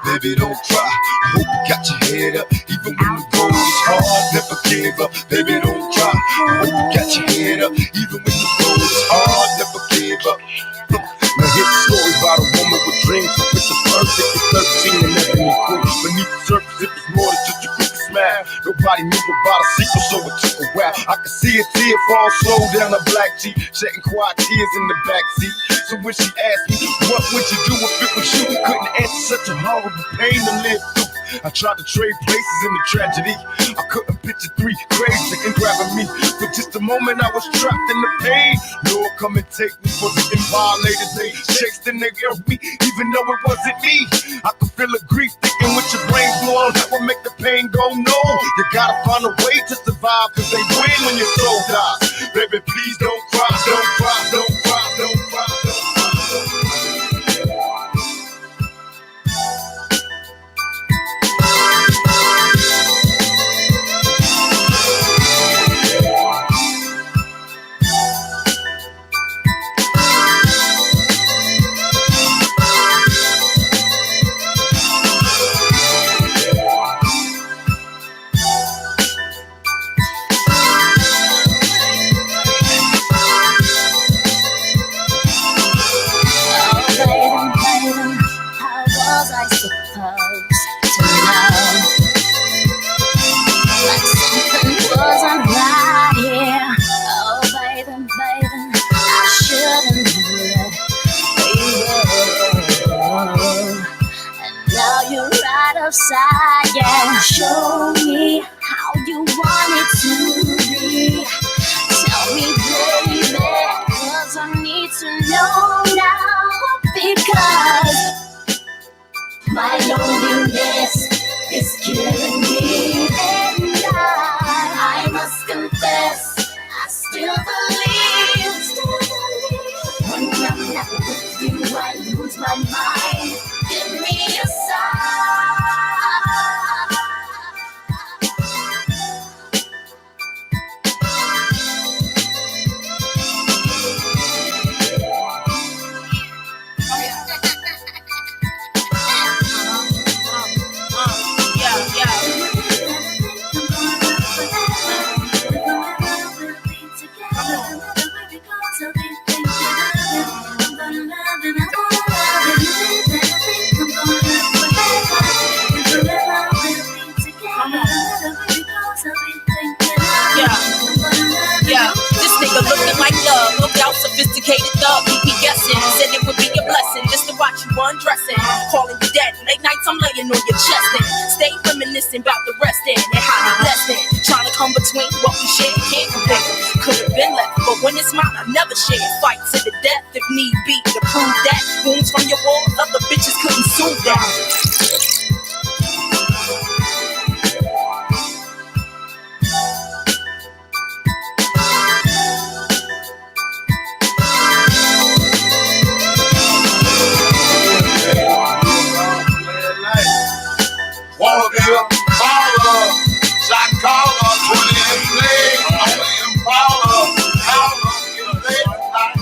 Baby, don't cry. I hope you got your head up, even when the road is hard. Never give up. Baby, don't cry. I hope you got your head up, even when the road is hard. Never give up. Now here's a story about a woman with dreams. So with the perfect at 13 and never knew queen. Beneath the surface, it was more than just a quick smile. Nobody knew about a secret, so it took a while. I could see a tear fall slow down her black cheek, shedding quiet tears in the backseat. So when she asked me, what would you do if it was you? Couldn't answer such a horrible pain to live through. I tried to trade places in the tragedy. I couldn't picture three crazy and grabbing me. For just a moment I was trapped in the pain. Lord, come and take me for the violated. They chased and they held me, even though it wasn't me. I could feel the grief thinking with your brain blown. That would make the pain go no. You gotta find a way to survive, cause they win when your soul dies. Baby, please don't cry, don't cry, don't cry, don't cry, don't cry. Yeah, show me how you want it to be. Tell me, baby, cause I need to know now. Because my loneliness is killing me. And I must confess, I still believe. When I'm not with you, I lose my mind. Give me a sign. Sophisticated thug, keep me guessing. Said it would be a blessing just to watch you undressing. Calling you daddy, late nights I'm laying on your chest and stay reminiscing about the rest and how you blessed it. Trying to come between what we share, can't compare. Could have been left, but when it's mine, I never share. Fight to the death if need be to prove that. Wounds from your walls, other bitches couldn't soothe that. Wanna be a baller, shot caller, 20 and play, only Impala, Howler, get a late night,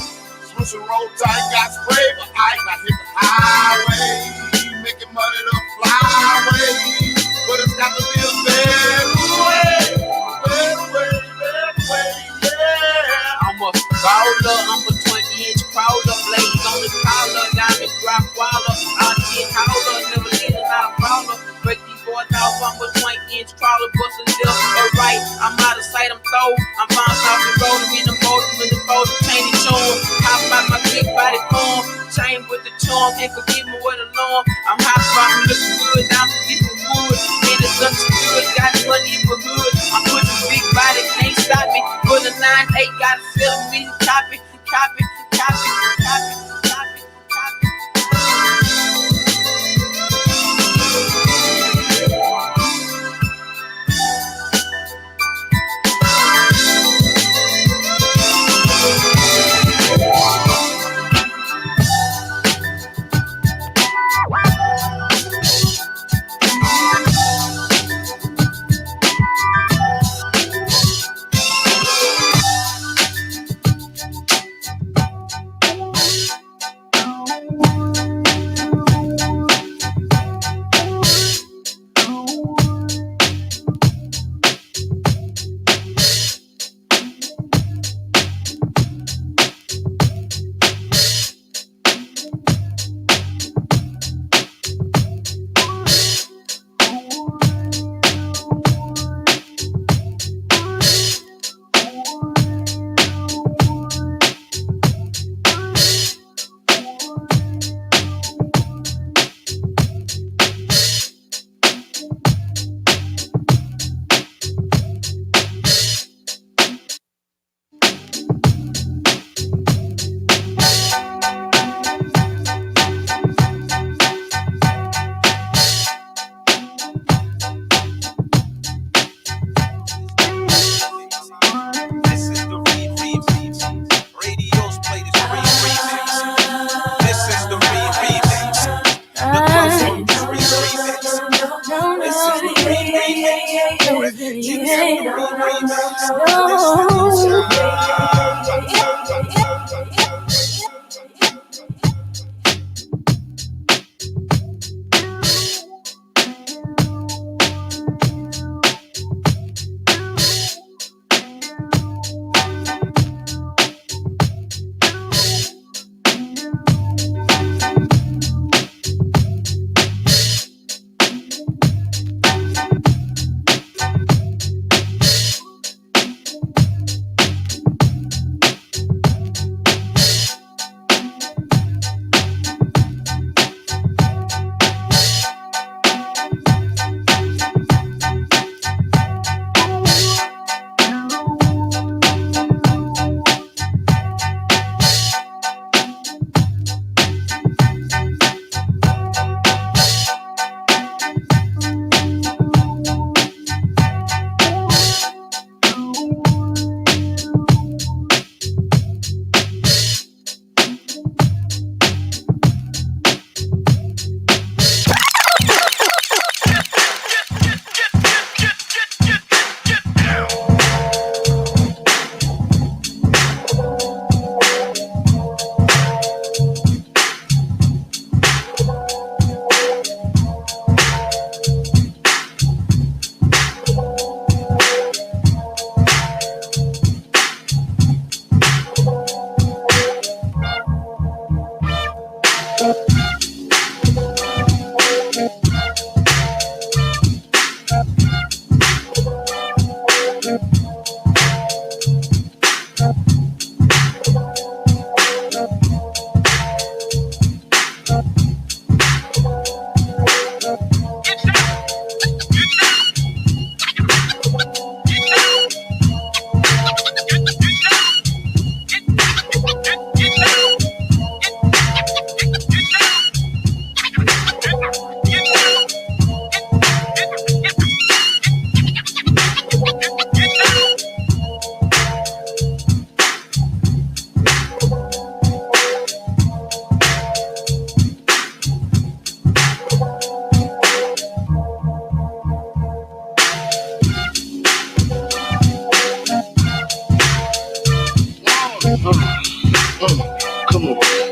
so roll tight, got spray, but I hit the highway, making money to fly away, but it's got to be a better way, yeah. I'm a baller, I'm a 20-inch crawler, blades on the collar, diamond drop waller, out here howler, never leaving out a baller. Break these boys off, I'm a 20-inch crawler, bustin' left or right. I'm out of sight, I'm throw. I'm bouncing off the road, I'm in the motor, with the boat, chain and charm. Hop out my big body form, chain with the charm, can't forget me with alarm. I'm hot rockin', looking good, down to get some wood. Man, it's understood, got money in my hood. I'm pushing big body, can't stop me. Put a 9-8, gotta sell me, copy, copy, copy, copy, copy, copy.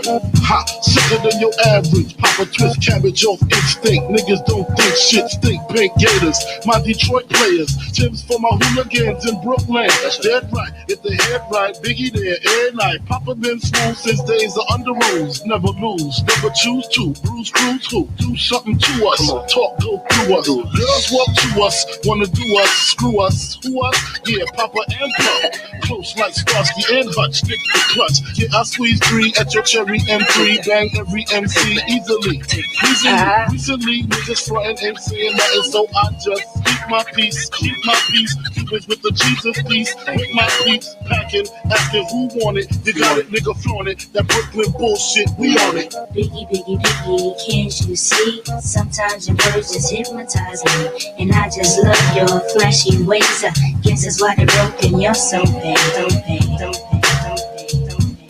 Ha, sicker than your average. Pop a twist cabbage off instinct. Niggas don't think shit stink. Pink Gators, my Detroit players. Tim's for my hooligans in Brooklyn. Dead right, if the head right, Biggie there, air night. Papa been smooth since days of under rules. Never lose, never choose to. Bruise, cruise, who? Do something to us. Talk, go through us. Girls walk to us, wanna do us, screw us. Who us? Yeah, Papa and Pop. Close like Starsky and Hutch, stick the clutch. Yeah, I squeeze 3 at your cherry M3. Bang every MC easily. Recently, niggas frontin' ain't saying nothing, so I just keep my peace. Keep my peace. Cubans with the Jesus piece. With my peace, packing, asking who want it. You got it, nigga, flaunt it. That Brooklyn bullshit, we on it. Biggie, Biggie, Biggie, can't you see? Sometimes your words just hypnotize me, and I just love your flashy ways. I guess that's why they're broken. You're so bad, don't pay, don't pay, don't pay, don't pay, don't pay.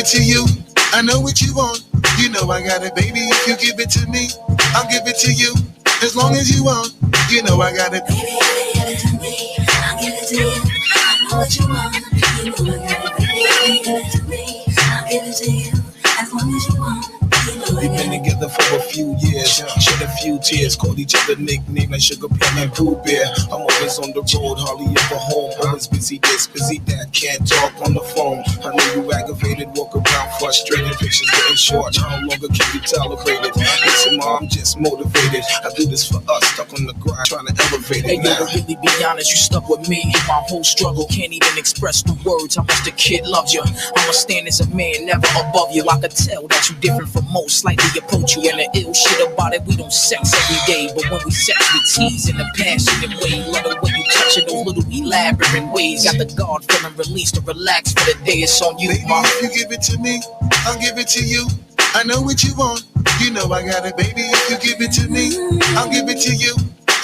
To you, I know what you want. You know I got it, baby. If you give it to me, I'll give it to you. As long as you want, you know I got it. Baby, give it to me, I'll give it to you. I know what you want, you know I got it. Baby, give it to me, I'll give it to you. As long as you want. We've been together for a few years, shed a few tears, called each other nicknames like Sugar Plum and Pooh Bear. I'm always on the road, hardly ever home. Always busy this, busy that, can't talk on the phone. I know you aggravated, walk around frustrated, pictures getting short. How longer can you tolerate it? Listen, Ma, I'm just motivated. I do this for us, stuck on the grind, trying to elevate it. Hey, now. yo, to really be honest, you stuck with me in my whole struggle. Can't even express the words how much the kid loves you. I'ma stand as a man, never above you. I could tell that you different from most, slightly approach you. And the ill shit about it, we don't sex every day, but when we sex, we tease in a passionate way. Love the way you touch it, those little elaborate ways. Got the guard feeling released to relax for the day. It's on you, baby, Ma. if you give it to me, I'll give it to you. I know what you want, you know I got it, baby. If you give it to me, I'll give it to you.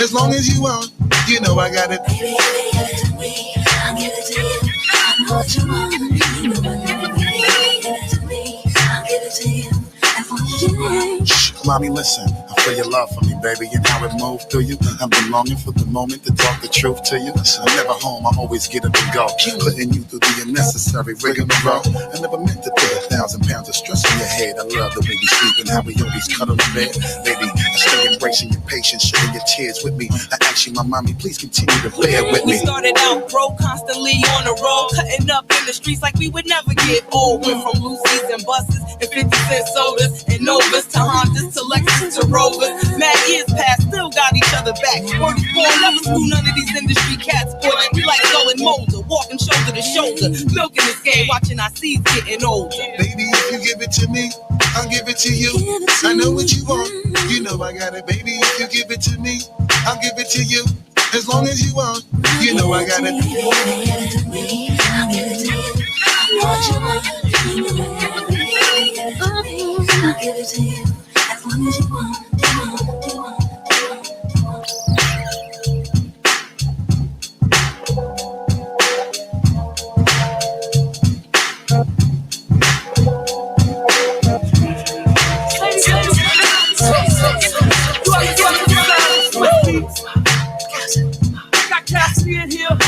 As long as you want, you know I got it. Baby, give it to me, I'll give it to you. I know what you want, you know I got it. Baby, give it to me, I'll give it to you. As long as you want. Shh, mommy, listen. I feel your love for me, baby, and how it moved through you. I've been longing for the moment to talk the truth to you. I'm never home, I'm always getting to go. Putting you through the unnecessary rigmarole. I never meant to put 1,000 pounds of stress on your head. I love the way we sleep and how we always cuddle in bed. Baby, I stay embraced gracing your patience, shedding your tears with me. I ask you, my mommy, please continue to bear with We me. started out broke, constantly on the road, cutting up in the streets like we would never get old. Went from Lucy's and buses and 50-cent sodas and Novas to Hondas to Lexus to Rovers. Mad years past, still got each other back. Word is born, never screw none of these industry cats. Boy, we like going molder, walking shoulder to shoulder, milking this game, watching our seeds getting older. Baby, if you give it to me, I'll give it to you. I know what you want, you know I got it. Baby, if you give it to me, I'll give it to you. As long as you want, you know I got it. I'll give it to you. As long as you want. Got Cassie in here.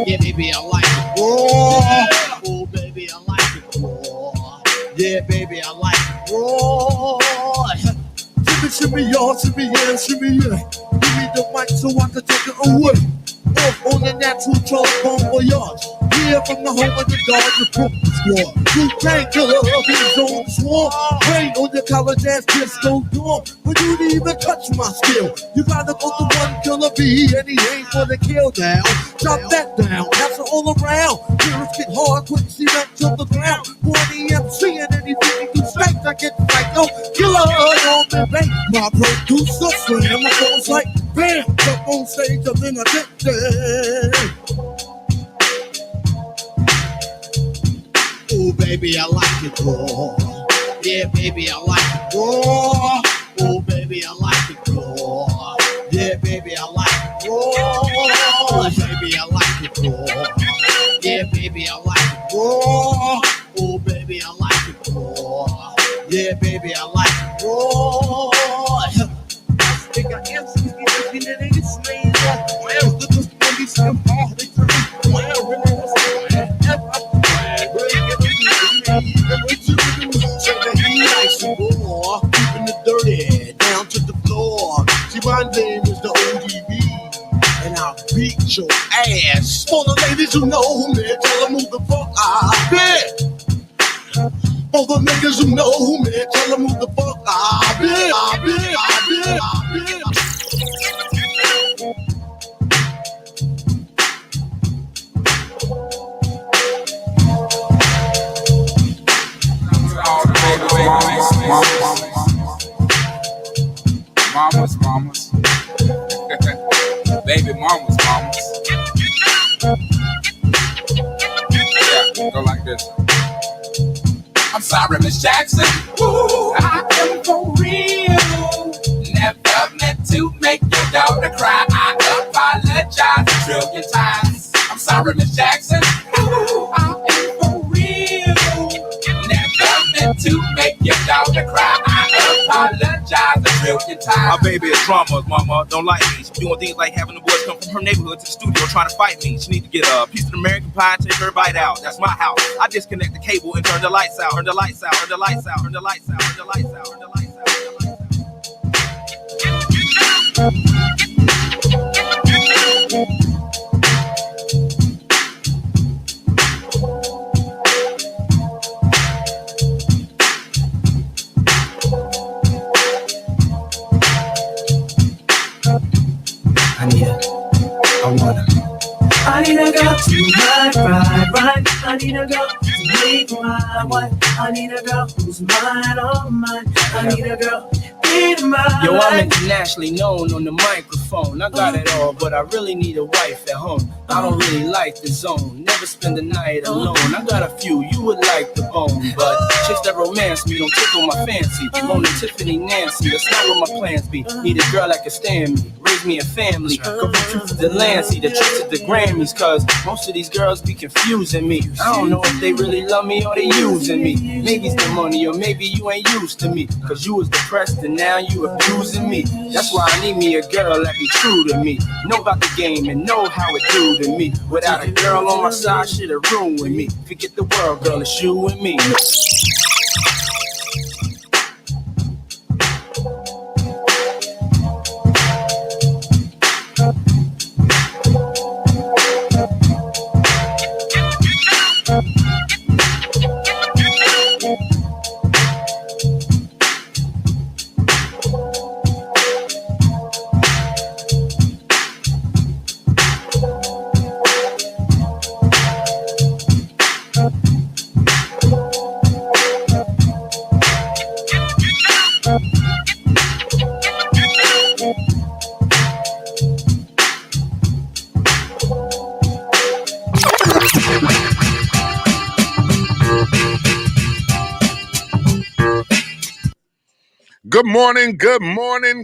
Yeah, baby, I like it raw. Oh, baby, I like it raw. Yeah, baby, I like it raw. Shimmy, y'all, shimmy, yeah, shimmy, yeah. Give me the mic so I can take it away. Off on the natural telephone voyage. Here from the home of the Dodger Brooklyn squad. Wu-Tang Killer up in his own swarm. Rain on your college ass disco dorm. But you didn't even touch my skill. You gotta go to one killer B and he ain't for the kill down. Drop that down, pass it all around. Lyrics get hard, quick cement to the ground. 40 MC and then he I get like no killer on the bank. My producer slam, my phone's like bam, up on stage and then I did that. Oh baby, I like it raw. Yeah, baby, I like it raw. Oh baby, I like it raw. Yeah, baby, I like it raw. Oh baby, I like it raw. Yeah, baby, I like it raw. Oh baby, I like it raw. Yeah, baby, I like it raw. Think I am something that ain't slain. Well, the just when you say all they turn. Well, really, so that he likes to war, keeping the dirty down to the floor. See, my name is the ODB, and I'll beat your ass. For the ladies who know me, tell them who the fuck I be. For the niggas who know me, tell them who the fuck I be. Mamas. Baby mamas. Yeah, go like this. I'm sorry, Miss Jackson. Ooh, I am for real. Never meant to make your daughter cry. I apologize a trillion times. I'm sorry, Miss Jackson. Ooh, I am for real. Never meant to make your daughter cry. I apologize a trillion times. My baby is drama, mama don't like me. She doing things like having the boys come from her neighborhood to the studio trying to fight me. She need to get a piece of the American pie and take her bite out. That's my house. I disconnect the cable and turn the lights out. Turn the lights out. Turn the lights out. Turn the lights out. Turn the lights out. Turn the lights out. Turn the lights I need a girl to ride. I need a girl to make my wife. I need a girl who's mine, all mine. I need a girl in my life. Yo, I'm internationally known on the microphone. I got it all, but I really need a wife at home. I don't really like the zone. Never spend the night alone. I got a few you would like the bone, but chicks that romance me don't tickle my fancy. Mona, Tiffany, Nancy, that's not what my plans be. Need a girl that can stand me, raise me a family. Go from truth to the Lancey, the trips to the Grammys, cause most of these girls be confusing me. I don't know if they really love me or they using me. Maybe it's the money or maybe you ain't used to me, cause you was depressed and now you abusing me. That's why I need me a girl that be true to me, know about the game and know how it do to me. Without a girl on my side, shit'll ruin me. Forget the world, girl, it's you and me.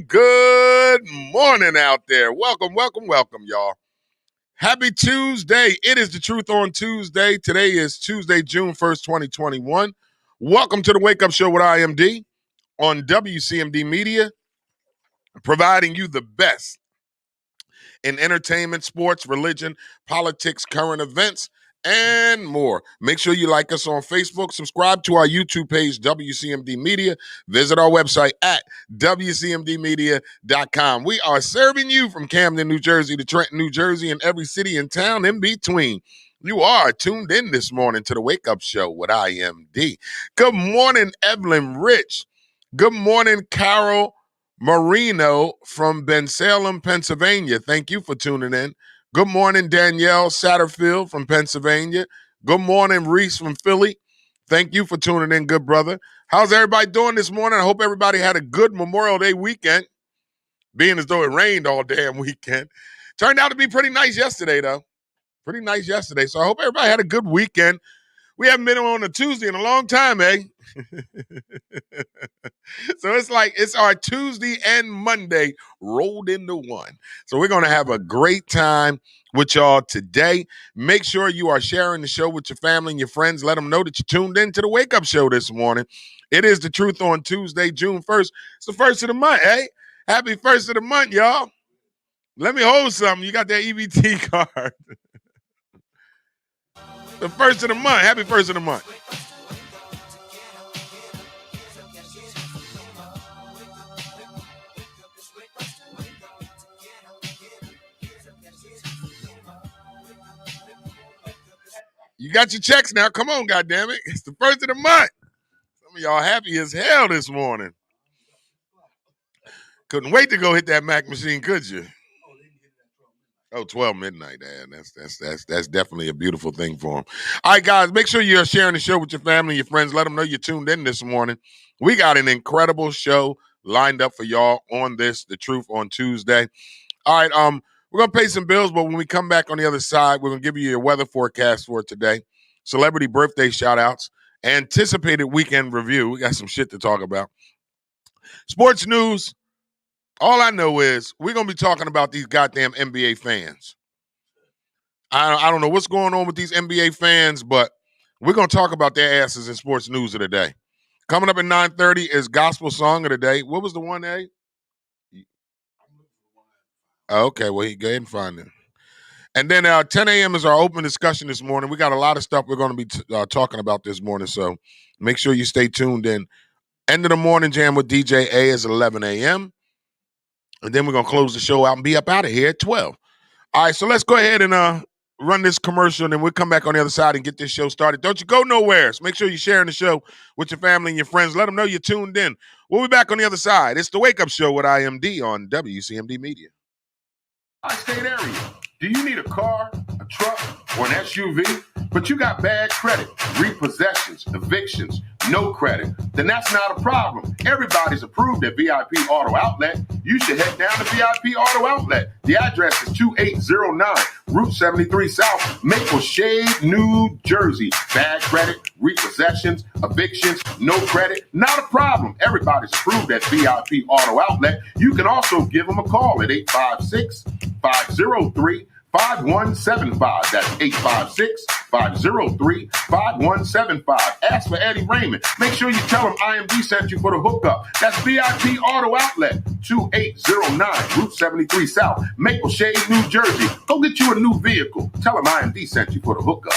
Good morning out there. Welcome, y'all. Happy Tuesday. It is The Truth on Tuesday. Today is Tuesday, June 1st, 2021. Welcome to the Wake Up Show with IMD on WCMD Media, providing you the best in entertainment, sports, religion, politics, current events, and more. Make sure you like us on Facebook, subscribe to our YouTube page, WCMD Media, visit our website at WCMDmedia.com. We are serving you from Camden, New Jersey to Trenton, New Jersey, and every city and town in between. You are tuned in this morning to the Wake Up Show with IMD. Good morning, Evelyn Rich. Good morning, Carol Marino from Bensalem, Pennsylvania. Thank you for tuning in. Good morning, Danielle Satterfield from Pennsylvania. Good morning, Reese from Philly. Thank you for tuning in, good brother. How's everybody doing this morning? I hope everybody had a good Memorial Day weekend, being as though it rained all damn weekend. Turned out to be pretty nice yesterday, though. Pretty nice yesterday. So I hope everybody had a good weekend. We haven't been on a Tuesday in a long time, eh? So it's like it's our Tuesday and Monday rolled into one. So we're going to have a great time with y'all today. Make sure you are sharing the show with your family and your friends. Let them know that you tuned in to the Wake Up Show this morning. It is The Truth on Tuesday, June 1st. It's the first of the month, eh? Happy first of the month, y'all. Let me hold something. You got that EBT card. The first of the month. Happy first of the month. You got your checks now. Come on, goddammit. It's the first of the month. Some of y'all happy as hell this morning. Couldn't wait to go hit that Mac machine, could you? Oh, 12 midnight, man. That's definitely a beautiful thing for them. All right, guys, make sure you're sharing the show with your family and your friends. Let them know you tuned in this morning. We got an incredible show lined up for y'all on this, The Truth on Tuesday. All right, we're going to pay some bills, but when we come back on the other side, we're going to give you your weather forecast for today, celebrity birthday shout-outs, anticipated weekend review. We got some shit to talk about. Sports news. All I know is we're going to be talking about these goddamn NBA fans. I don't know what's going on with these NBA fans, but we're going to talk about their asses in sports news of the day. Coming up at 9:30 is Gospel Song of the Day. What was the one, A? Okay, well, go ahead and find it. And then 10 a.m. is our open discussion this morning. We got a lot of stuff we're going to be talking about this morning, so make sure you stay tuned in. End of the morning jam with DJ A is 11 a.m., and then we're going to close the show out and be up out of here at 12. All right, so let's go ahead and run this commercial, and then we'll come back on the other side and get this show started. Don't you go nowhere. So make sure you're sharing the show with your family and your friends. Let them know you're tuned in. We'll be back on the other side. It's The Wake Up Show with IMD on WCMD Media. State area. Do you need a car, a truck, or an SUV, but you got bad credit, repossessions, evictions, no credit? Then that's not a problem. Everybody's approved at VIP Auto Outlet. You should head down to VIP Auto Outlet. The address is 2809 Route 73 South, Maple Shade, New Jersey. Bad credit, repossessions, evictions, no credit, not a problem. Everybody's approved at VIP Auto Outlet. You can also give them a call at 856-503-5175. That's 856-503-5175. Ask for Eddie Raymond. Make sure you tell him IMD sent you for the hookup. That's VIP Auto Outlet, 2809 Route 73 South, Maple Shade, New Jersey. Go get you a new vehicle. Tell him IMD sent you for the hookup.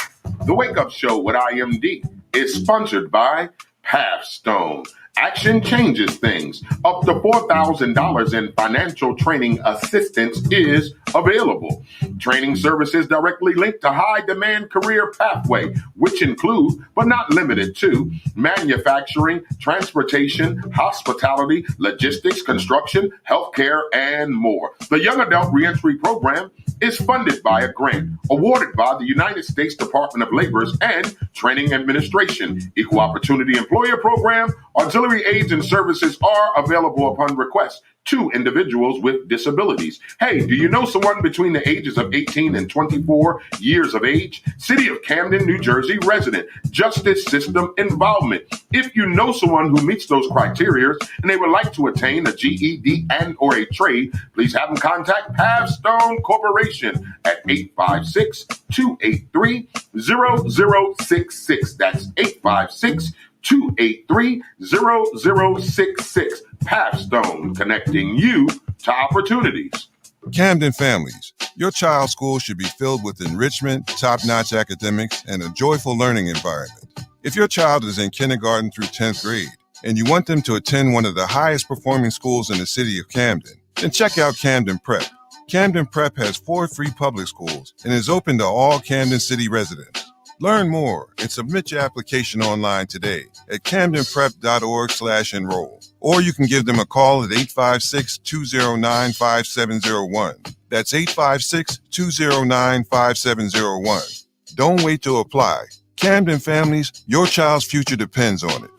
The Wake Up Show with IMD is sponsored by Pathstone. Action changes things. Up to $4,000 in financial training assistance is available. Training services directly linked to high-demand career pathway, which include, but not limited to, manufacturing, transportation, hospitality, logistics, construction, healthcare, and more. The Young Adult Reentry Program is funded by a grant awarded by the United States Department of Labor's and Training Administration. Equal Opportunity Employer Program, auxiliary aids and services are available upon request to individuals with disabilities. Hey, do you know someone between the ages of 18 and 24 years of age? City of Camden, New Jersey resident. Justice system involvement. If you know someone who meets those criteria and they would like to attain a GED and or a trade, please have them contact Pathstone Corporation at 856-283-0066. That's 856-283-0066. Pathstone, connecting you to opportunities. Camden families, your child's school should be filled with enrichment, top-notch academics, and a joyful learning environment. If your child is in kindergarten through 10th grade and you want them to attend one of the highest performing schools in the city of Camden, then check out Camden Prep. Camden Prep has 4 free public schools and is open to all Camden City residents. Learn more and submit your application online today at camdenprep.org/enroll. Or you can give them a call at 856-209-5701. That's 856-209-5701. Don't wait to apply. Camden families, your child's future depends on it.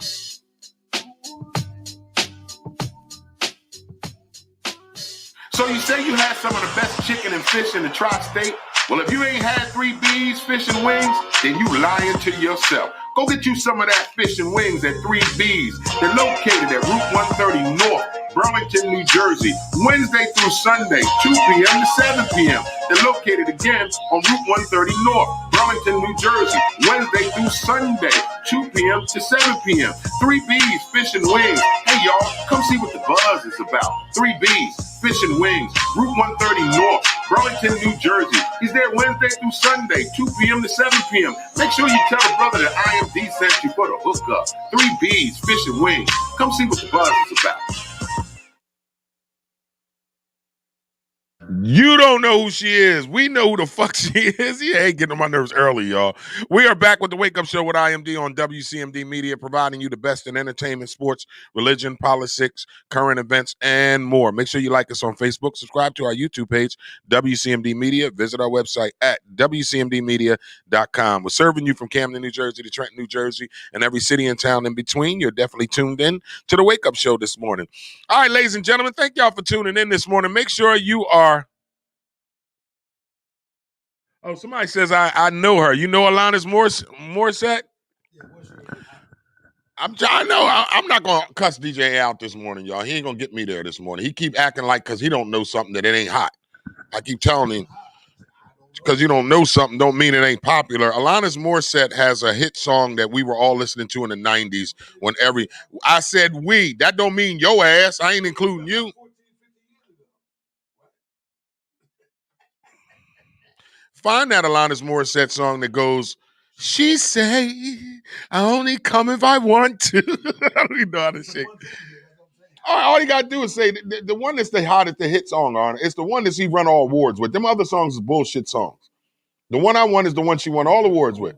So you say you had some of the best chicken and fish in the tri-state? Well, if you ain't had 3 B's fish and wings, then you lying to yourself. Go get you some of that fish and wings at 3 B's. They're located at Route 130 North, Burlington, New Jersey, Wednesday through Sunday, 2 p.m. to 7 p.m. They're located again on Route 130 North, Burlington, New Jersey, Wednesday through Sunday, 2 p.m. to 7 p.m. 3 B's Fish and Wings. Hey, y'all, come see what the buzz is about. 3 B's Fish and Wings, Route 130 North, Burlington, New Jersey. He's there Wednesday through Sunday, 2 p.m. to 7 p.m. Make sure you tell a brother that IMD sent you for the hookup. 3 B's Fish and Wings. Come see what the buzz is about. You don't know who she is. We know who the fuck she is. He ain't getting on my nerves early, y'all. We are back with the Wake Up Show with IMD on WCMD Media, providing you the best in entertainment, sports, religion, politics, current events, and more. Make sure you like us on Facebook. Subscribe to our YouTube page, WCMD Media. Visit our website at WCMDmedia.com. We're serving you from Camden, New Jersey to Trenton, New Jersey, and every city and town in between. You're definitely tuned in to the Wake Up Show this morning. All right, ladies and gentlemen, thank y'all for tuning in this morning. Make sure you are. Oh, somebody says I know her. You know Alanis Morissette? I'm not gonna cuss DJ out this morning, y'all. He ain't gonna get me there this morning. He keep acting like because he don't know something that it ain't hot. I keep telling him because you don't know something don't mean it ain't popular. Alanis Morissette has a hit song that we were all listening to in the 90s. I said we. That don't mean your ass. I ain't including you. Find that Alanis Morissette song that goes, she say, I only come if I want to. I don't even know how to sing. All you got to do is say, the one that's the hottest, the hit song on it, it's the one that she run all awards with. Them other songs is bullshit songs. The one I want is the one she won all awards with.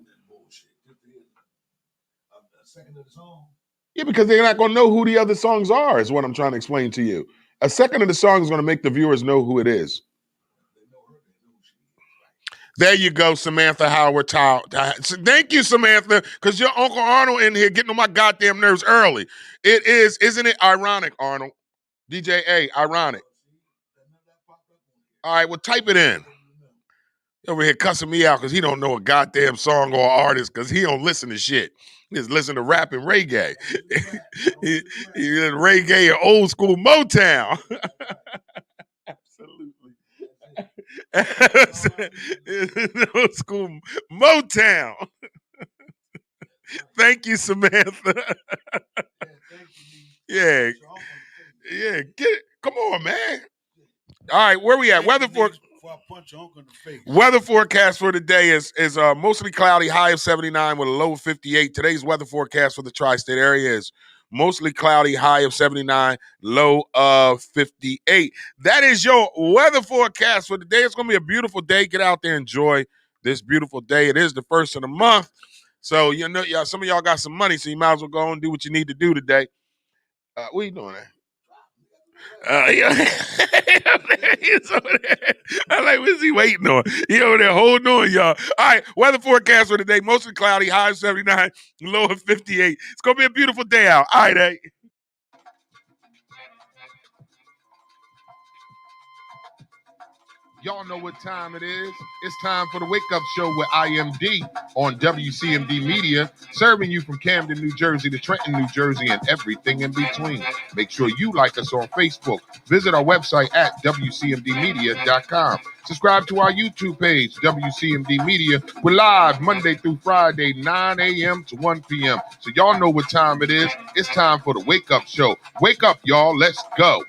Yeah, because they're not going to know who the other songs are, is what I'm trying to explain to you. A second of the song is going to make the viewers know who it is. There you go, Samantha Howard. Thank you, Samantha, because your Uncle Arnold in here getting on my goddamn nerves early. It is, isn't it ironic, Arnold? DJ A, ironic. All right, well, type it in. Over here cussing me out because he don't know a goddamn song or artist because he don't listen to shit. He just listen to rap and reggae. he reggae and old school Motown. Old school Motown. Thank you, Samantha. Yeah. Get it. Come on, man. All right, where we at? Weather forecast for today is mostly cloudy, high of 79 with a low of 58. Today's weather forecast for the tri-state area is mostly cloudy, high of 79, low of 58. That is your weather forecast for today. It's going to be a beautiful day. Get out there, enjoy this beautiful day. It is the first of the month. So, you know, some of y'all got some money, so you might as well go and do what you need to do today. What are you doing there? Yeah. He's over there. I'm like, what's he waiting on? He over there holding on, y'all. All right, weather forecast for today, mostly cloudy, high of 79, low of 58. It's going to be a beautiful day out. All right, hey. Y'all know what time it is. It's time for the Wake Up Show with IMD on WCMD Media, serving you from Camden, New Jersey to Trenton, New Jersey, and everything in between. Make sure you like us on Facebook. Visit our website at WCMDmedia.com. Subscribe to our YouTube page, WCMD Media. We're live Monday through Friday, 9 a.m. to 1 p.m. So y'all know what time it is. It's time for the Wake Up Show. Wake up, y'all. Let's go.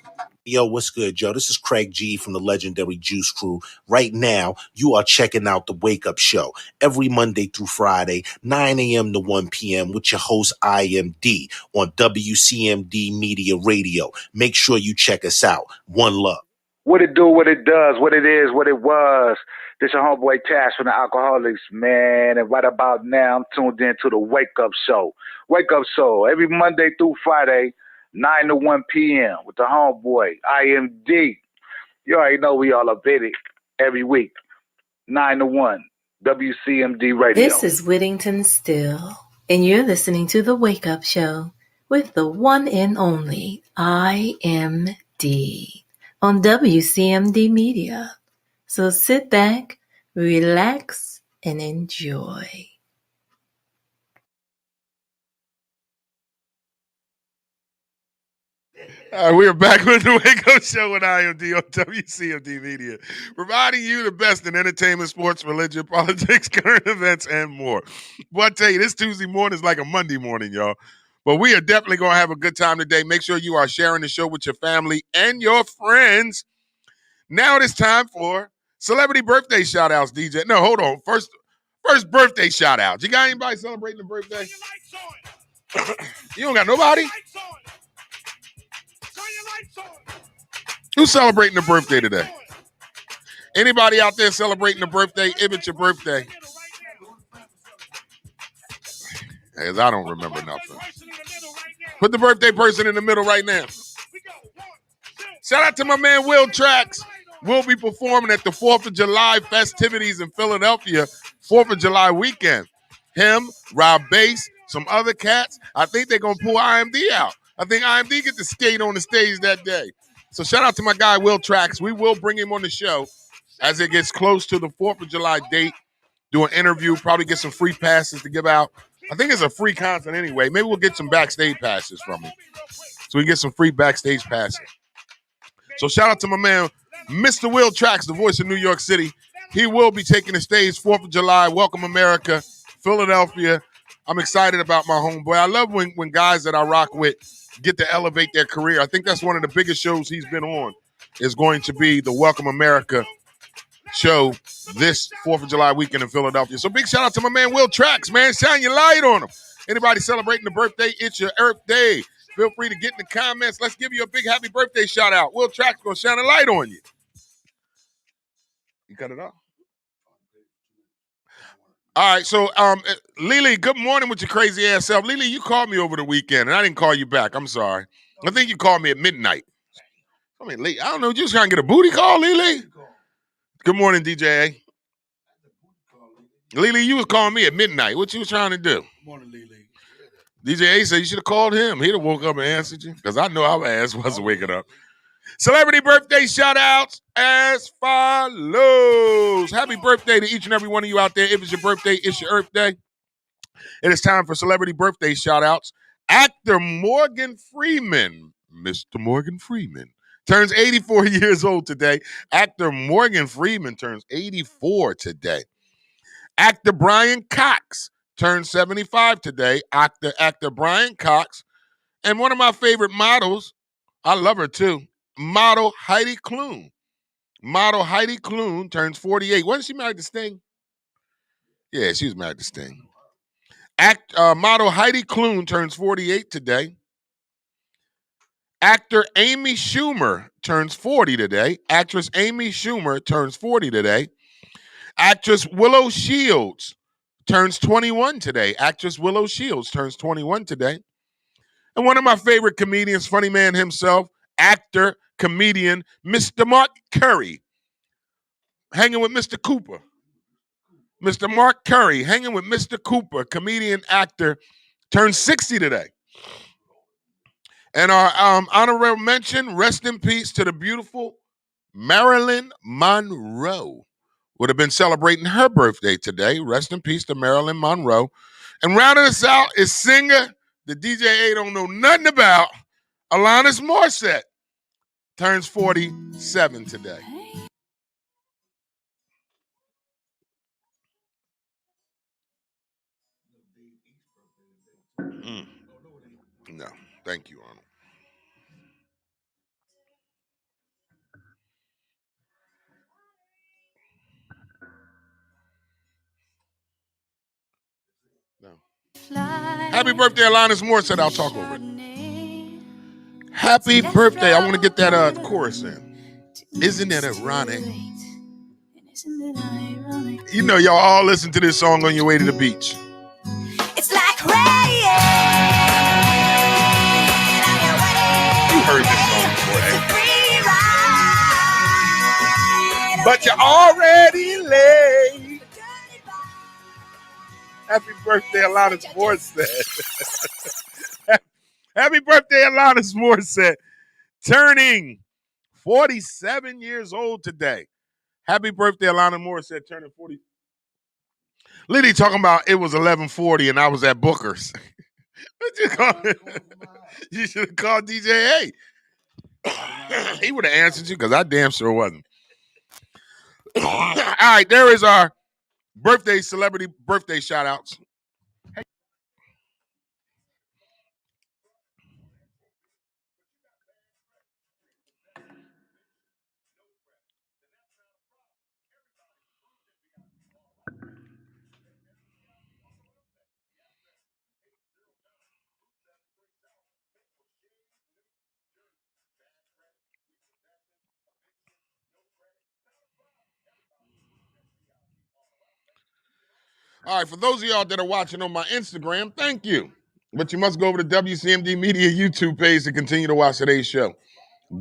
Yo, what's good, Joe? This is Craig G from the legendary Juice Crew. Right now, you are checking out the Wake Up Show every Monday through Friday, 9 a.m. to 1 p.m. with your host, IMD, on WCMD Media Radio. Make sure you check us out. One love. What it do, what it does, what it is, what it was. This your homeboy Tash from the Alcoholics, man. And right about now, I'm tuned in to the Wake Up Show. Wake Up Show every Monday through Friday, 9 to 1 p.m. with the homeboy, IMD. You already know we all up in it every week, 9 to 1. WCMD Radio. This is Whittington Still, and you're listening to The Wake Up Show with the one and only IMD on WCMD Media. So sit back, relax, and enjoy. All right, we are back with the Wake Up Show with IMD on WCMD Media, providing you the best in entertainment, sports, religion, politics, current events, and more. But I tell you, this Tuesday morning is like a Monday morning, y'all. But we are definitely going to have a good time today. Make sure you are sharing the show with your family and your friends. Now it is time for celebrity birthday shout-outs, DJ. No, hold on. First birthday shout-outs. You got anybody celebrating a birthday? You don't got nobody? Who's celebrating a birthday today? Anybody out there celebrating a birthday? If it's your birthday. As I don't remember nothing. Put the birthday person in the middle right now. Shout out to my man Will Trax. We'll be performing at the 4th of July festivities in Philadelphia, 4th of July weekend. Him, Rob Bass, some other cats. I think they're going to pull IMD out. I think IMD get to skate on the stage that day. So shout out to my guy, Will Trax. We will bring him on the show as it gets close to the 4th of July date. Do an interview, probably get some free passes to give out. I think it's a free concert anyway. Maybe we'll get some backstage passes from him. So we get some free backstage passes. So shout out to my man, Mr. Will Trax, the voice of New York City. He will be taking the stage 4th of July. Welcome America, Philadelphia. I'm excited about my homeboy. I love when guys that I rock with get to elevate their career. I think that's one of the biggest shows he's been on is going to be the Welcome America show this 4th of July weekend in Philadelphia. So big shout out to my man Will Trax, man. Shine your light on him. Anybody celebrating the birthday, it's your Earth Day. Feel free to get in the comments. Let's give you a big happy birthday shout out. Will Trax gonna shine a light on you. You cut it off? All right, so Lily, good morning with your crazy ass self. Lily, you called me over the weekend, and I didn't call you back. I'm sorry. I think you called me at midnight. I mean, I don't know, you just trying to get a booty call, Lily? Good morning, DJ. Lily, you was calling me at midnight. What you was trying to do? Good morning, Lily. DJ A said you should have called him. He'd have woke up and answered you, because I know our ass wasn't waking up. Celebrity birthday shout-outs as follows. Happy birthday to each and every one of you out there. If it's your birthday, it's your Earth Day. It is time for celebrity birthday shout-outs. Actor Morgan Freeman, Mr. Morgan Freeman, turns 84 years old today. Actor Morgan Freeman turns 84 today. Actor Brian Cox turns 75 today. Actor Brian Cox. And one of my favorite models, I love her too, model Heidi Klum. Model Heidi Klum turns 48. Wasn't she married to Sting? Yeah, she was married to Sting. Model Heidi Klum turns 48 today. Actor Amy Schumer turns 40 today. Actress Amy Schumer turns 40 today. Actress Willow Shields turns 21 today. Actress Willow Shields turns 21 today. And one of my favorite comedians, funny man himself, actor, comedian, Mr. Mark Curry, hanging with Mr. Cooper. Mr. Mark Curry, hanging with Mr. Cooper, comedian, actor, turns 60 today. And our honorable mention, rest in peace to the beautiful Marilyn Monroe. Would have been celebrating her birthday today. Rest in peace to Marilyn Monroe. And rounding us out is singer, the DJ A don't know nothing about, Alanis Morissette. Turns 47 today. No, thank you, Arnold. No. Happy birthday, Alanis Morissette. I'll talk over it. Happy birthday. I want to get that chorus in. Isn't it ironic? You know, y'all all listen to this song on your way to the beach. It's like rain. You heard this song before, but you're already late. Happy birthday, Alanis Morissette. Happy birthday, Alanis Morissette. Turning 47 years old today. Happy birthday, Alanis Morissette, turning 40. Liddy talking about it was 11:40 and I was at Booker's. You should have called DJ A. He would have answered you because I damn sure wasn't. All right, there is our birthday celebrity birthday shout outs. All right, for those of y'all that are watching on my Instagram, thank you. But you must go over to WCMD Media YouTube page to continue to watch today's show.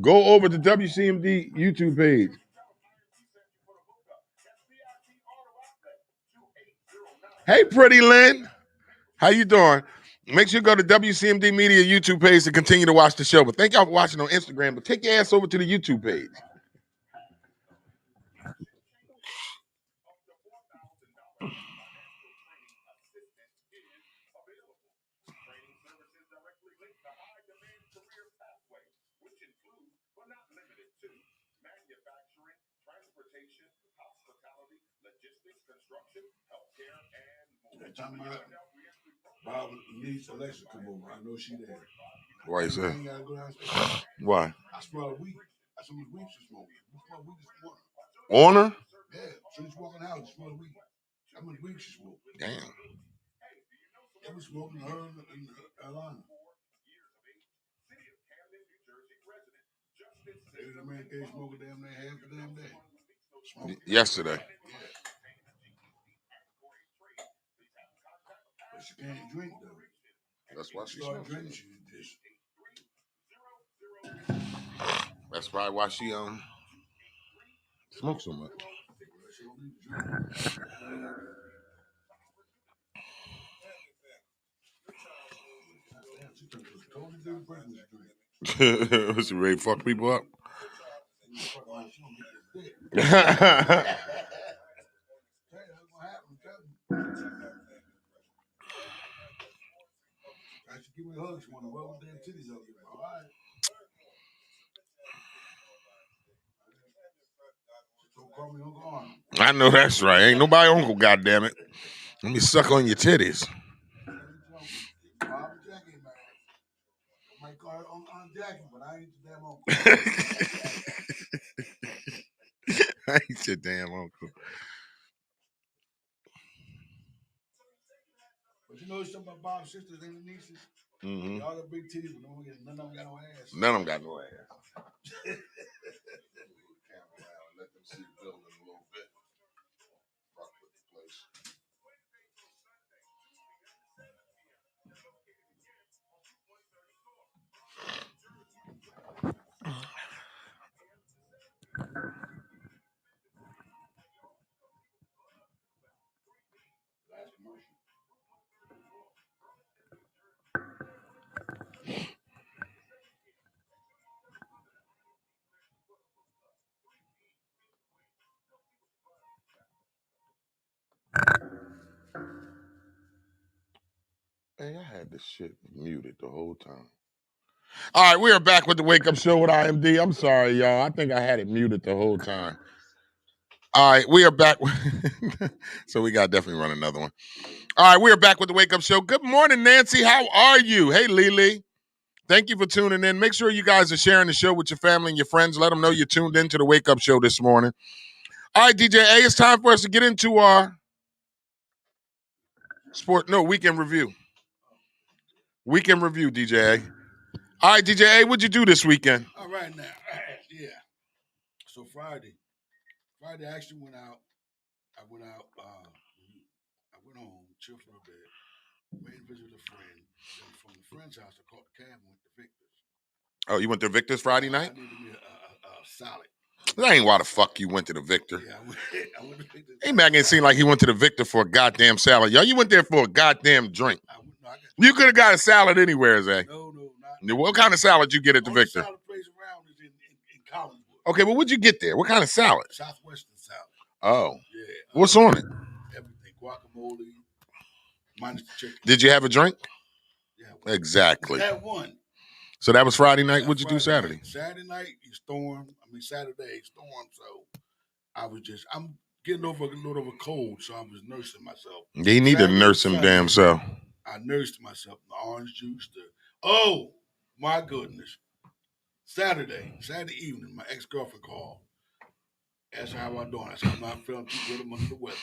Go over to WCMD YouTube page. Hey, Pretty Lynn. How you doing? Make sure you go to WCMD Media YouTube page to continue to watch the show. But thank y'all for watching on Instagram. But take your ass over to the YouTube page. Bob needs Alexa to come over. I know she there. Why you say? Why? I smell a weed. I smell weed she smoking. I smell weed she smoking. On her? Yeah. She's walking out. She smells weed. I smell weed she smoking. Damn. I was smoking her in Atlanta. That man can't smoke a damn day, half a damn day. Yesterday. But she can't drink though. That's why she started smokes. drinking. She just. That's probably why she smokes so much. Was she ready to fuck people up? Give me a hug. She want to rub her damn titties up. All right. Don't call me Uncle Arnold. I know that's right. Ain't nobody uncle, goddammit. Let me suck on your titties. Bob and Jackie, man. I might call her Aunt Jackie, but I ain't the damn uncle. I ain't your damn uncle. But you know something about Bob's sisters and nieces? Mm-hmm. All the big titties, but none of them got no ass. None of them got no ass. Let them see the building a little bit. Fuck with the place. Last commercial. Hey, I had this shit muted the whole time. All right, we are back with the Wake Up Show with IMD. I'm sorry, y'all. I think I had it muted the whole time. All right, we are back. So we got to definitely run another one. All right, we are back with the Wake Up Show. Good morning, Nancy. How are you? Hey, Lily. Thank you for tuning in. Make sure you guys are sharing the show with your family and your friends. Let them know you tuned into the Wake Up Show this morning. All right, DJ A, it's time for us to get into our weekend review. Weekend review, DJ A. All right, DJ A, what'd you do this weekend? All right, now. Yeah. So Friday, I actually went out. I went home, chilled for a bit, went and visited a friend. Then from the friend's house, I caught the cab and went to Victor's. Oh, you went to Victor's Friday night? I needed me a salad. That ain't why the fuck you went to the Victor. Yeah, I went to Victor. A-Mac ain't seem like he went to the Victor for a goddamn salad. Yo, you went there for a goddamn drink. You could have got a salad anywhere, Zay. No, What kind of salad you get at the Victor? Salad place around is in Collinswood. Okay, but what'd you get there? What kind of salad? Southwestern salad. Oh. Yeah. What's on it? Everything. Guacamole, minus the chicken. Did you have a drink? Yeah. Exactly. That one. So that was Friday night. What'd you do Saturday? Saturday night, Saturday storm. So I'm getting over a little of a cold, so I was nursing myself. He need to nurse him damn self. I nursed myself. The orange juice. Oh, my goodness. Saturday evening, my ex-girlfriend called. Asked her how I'm doing. I said, I'm not feeling too good. I'm under the weather.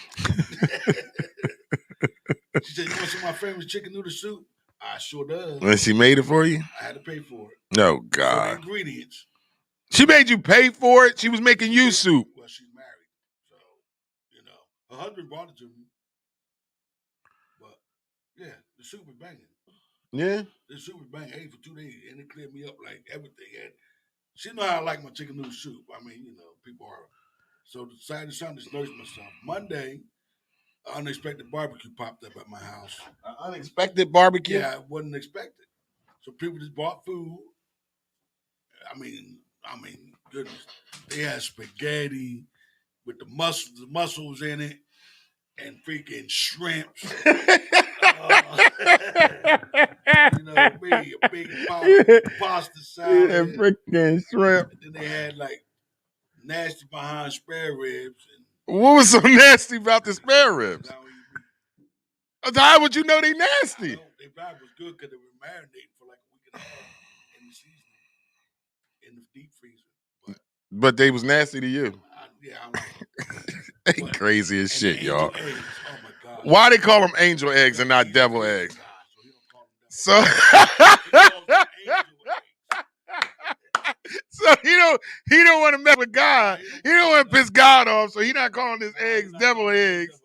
She said, you want some of my famous chicken noodle soup? I sure does. And she made it for you? I had to pay for it. Oh, For the God. ingredients. She made you pay for it? She was making you soup. Well, she's married. So, her husband brought it to me. But, yeah, the soup is banging. Yeah? The soup was banging. I ate for 2 days, and it cleared me up like everything. And she know how I like my chicken noodle soup. I mean, people are. So the Saturday, Sunday, nursed myself. Monday, unexpected barbecue popped up at my house. Unexpected barbecue? Yeah, it wasn't expected. So people just bought food. I mean, goodness. They had spaghetti with the mussels in it and freaking shrimps. A big pasta salad. Yeah, freaking shrimp. And then they had like nasty behind spare ribs. What was so nasty about the spare ribs? How would you know they nasty? They probably was good because they were marinating for like a week and a half in the season, in the deep freezer. But they was nasty to you. Yeah, They crazy as shit, y'all. eggs. Oh my God. Why they call them angel eggs and not devil eggs? So, so he don't want to mess with God. He don't want to piss God off, so he not calling his eggs devil eggs.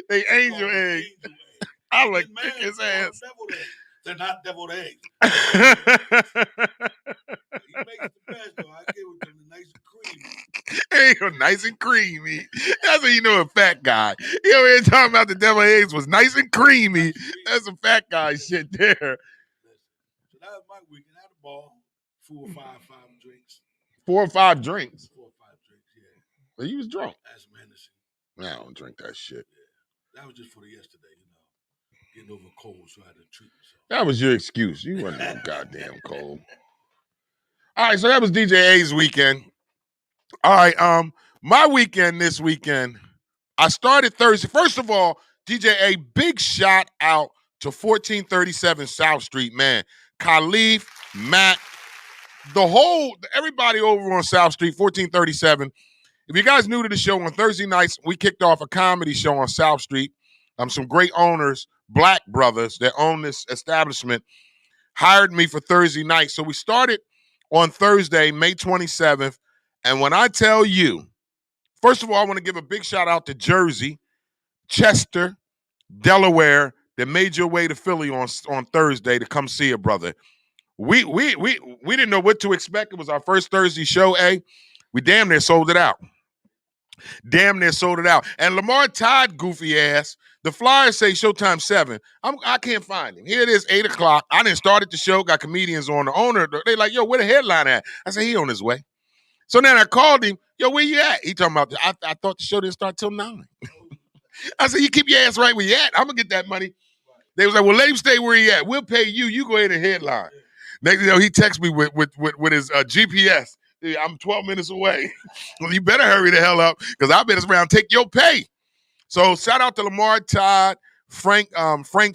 They angel eggs. I would kick his ass. They're not deviled eggs. He makes the best though. I give it to him nice and creamy. There you go, nice and creamy. That's what you know a fat guy. You over here talking about the devil eggs was nice and creamy. That's some fat guy shit there. So that was my weekend. I had a ball. 4 or 5 drinks. 4 or 5 drinks. 4 or 5 drinks, yeah. But you was drunk. That's some Hennessy. I don't drink that shit. Yeah. That was just for the yesterday, getting over cold, so I had to treat myself. That was your excuse. You wasn't no goddamn cold. All right, so that was DJ A's weekend. All right, my weekend this weekend, I started Thursday. First of all, DJ A, big shout out to 1437 South Street, man. Khalif, Matt, everybody over on South Street, 1437. If you guys new to the show, on Thursday nights, we kicked off a comedy show on South Street. Some great owners, black brothers that own this establishment, hired me for Thursday night. So we started on Thursday, May 27th. And when I tell you, first of all, I want to give a big shout out to Jersey, Chester, Delaware, that made your way to Philly on Thursday to come see a brother. We didn't know what to expect. It was our first Thursday show, We damn near sold it out. And Lamar Todd, goofy ass, the Flyers say showtime 7. I can't find him. Here it is, 8 o'clock. I didn't start the show, got comedians on. The owner, they like, yo, where the headline at? I said, he on his way. So then I called him, yo, where you at? He talking about, I thought the show didn't start till 9. I said, you keep your ass right where you at. I'm going to get that money. They was like, well, let him stay where he at. We'll pay you. You go ahead and headline. Next thing you know, he texts me with his GPS. I'm 12 minutes away. Well, you better hurry the hell up because I better around take your pay. So shout out to Lamar Todd, Frank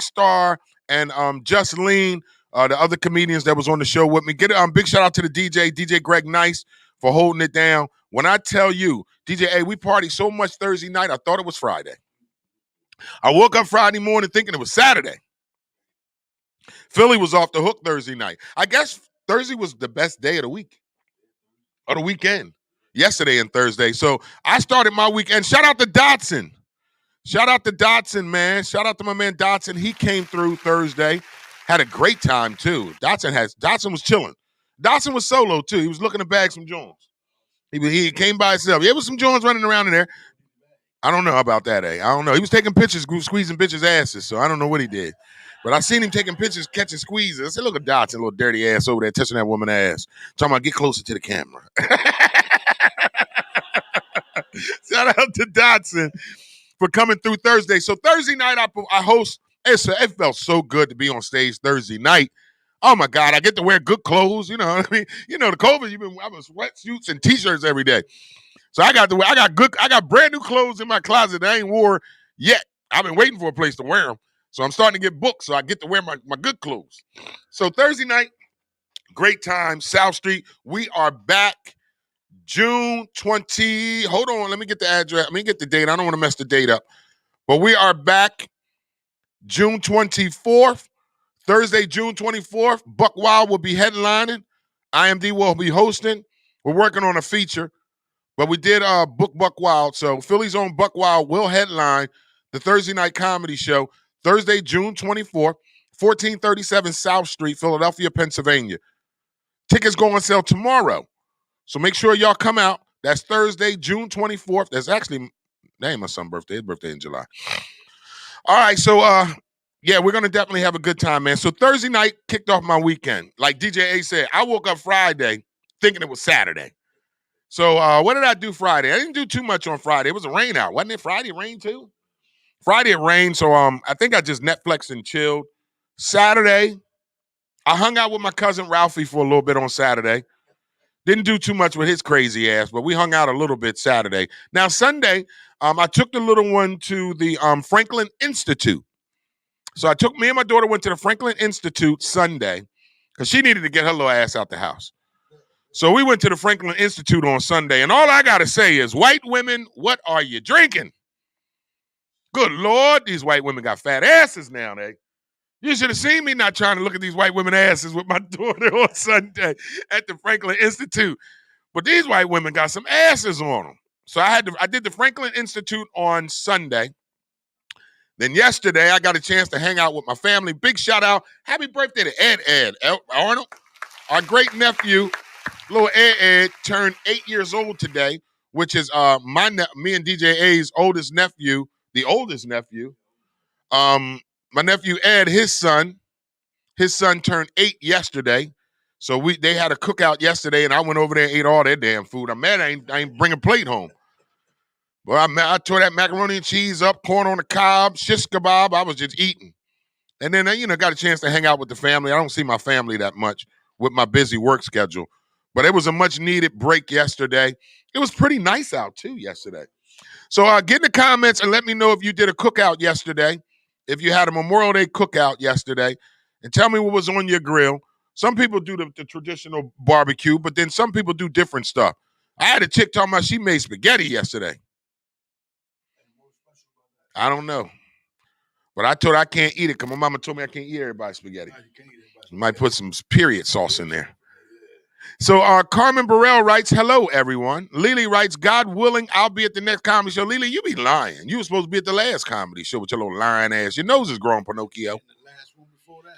Starr, and Just Lean, the other comedians that was on the show with me. Get a big shout out to the DJ Greg Nice, for holding it down. When I tell you, DJ A, we partied so much Thursday night, I thought it was Friday. I woke up Friday morning thinking it was Saturday. Philly was off the hook Thursday night. I guess Thursday was the best day of the week. Or the weekend. Yesterday and Thursday. So I started my weekend. Shout out to Dotson. Shout out to Dotson, man. Shout out to my man Dotson. He came through Thursday. Had a great time, too. Dotson was chilling. Dotson was solo, too. He was looking to bag some joints. He came by himself. There was some Jones running around in there. I don't know about that, I don't know. He was taking pictures, squeezing bitches' asses, so I don't know what he did. But I seen him taking pictures, catching squeezes. I said, look at Dotson, little dirty ass over there, touching that woman's ass. Talking about, get closer to the camera. Shout out to Dotson for coming through Thursday. So Thursday night, I host. It felt so good to be on stage Thursday night. Oh my God, I get to wear good clothes. You know what I mean? You know, the COVID, I was sweatsuits and t-shirts every day. So I got brand new clothes in my closet that I ain't wore yet. I've been waiting for a place to wear them. So I'm starting to get booked, so I get to wear my good clothes. So Thursday night, great time, South Street. We are back June 20. Hold on, let me get the address. Let me get the date. I don't want to mess the date up. But we are back June 24th. Thursday, June 24th. Buck Wild will be headlining. IMD will be hosting. We're working on a feature. But we did book Buck Wild. So Philly's own Buck Wild will headline the Thursday night comedy show, Thursday, June 24th, 1437 South Street, Philadelphia, Pennsylvania. Tickets go on sale tomorrow. So make sure y'all come out. That's Thursday, June 24th. That ain't my son's birthday. His birthday in July. All right, so yeah, we're going to definitely have a good time, man. So Thursday night kicked off my weekend. Like DJ A said, I woke up Friday thinking it was Saturday. So what did I do Friday? I didn't do too much on Friday. It was a rain out. Wasn't it Friday rain too? Friday it rained, so I think I just Netflixed and chilled. Saturday, I hung out with my cousin Ralphie for a little bit on Saturday. Didn't do too much with his crazy ass, but we hung out a little bit Saturday. Now Sunday, I took the little one to the Franklin Institute. So me and my daughter went to the Franklin Institute Sunday because she needed to get her little ass out the house. So we went to the Franklin Institute on Sunday, and all I got to say is, white women, what are you drinking? Good Lord, these white women got fat asses now. You should have seen me not trying to look at these white women asses with my daughter on Sunday at the Franklin Institute. But these white women got some asses on them. So I did the Franklin Institute on Sunday. Then yesterday, I got a chance to hang out with my family. Big shout out. Happy birthday to Ed Arnold. Our great nephew, little Ed, turned 8 years old today, which is me and DJ A's oldest nephew, the oldest nephew. My nephew Ed, his son turned 8 yesterday. So they had a cookout yesterday, and I went over there and ate all their damn food. I'm mad I ain't bring a plate home. But I tore that macaroni and cheese up, corn on the cob, shish kebab. I was just eating. And then, got a chance to hang out with the family. I don't see my family that much with my busy work schedule. But it was a much-needed break yesterday. It was pretty nice out, too, yesterday. So get in the comments and let me know if you did a cookout yesterday, if you had a Memorial Day cookout yesterday, and tell me what was on your grill. Some people do the traditional barbecue, but then some people do different stuff. I had a chick talking about she made spaghetti yesterday. I don't know. But I told her I can't eat it because my mama told me I can't eat everybody's spaghetti. You might put some period sauce in there. So Carmen Burrell writes, hello, everyone. Lily writes, God willing, I'll be at the next comedy show. Lily, you be lying. You were supposed to be at the last comedy show with your little lying ass. Your nose is growing, Pinocchio.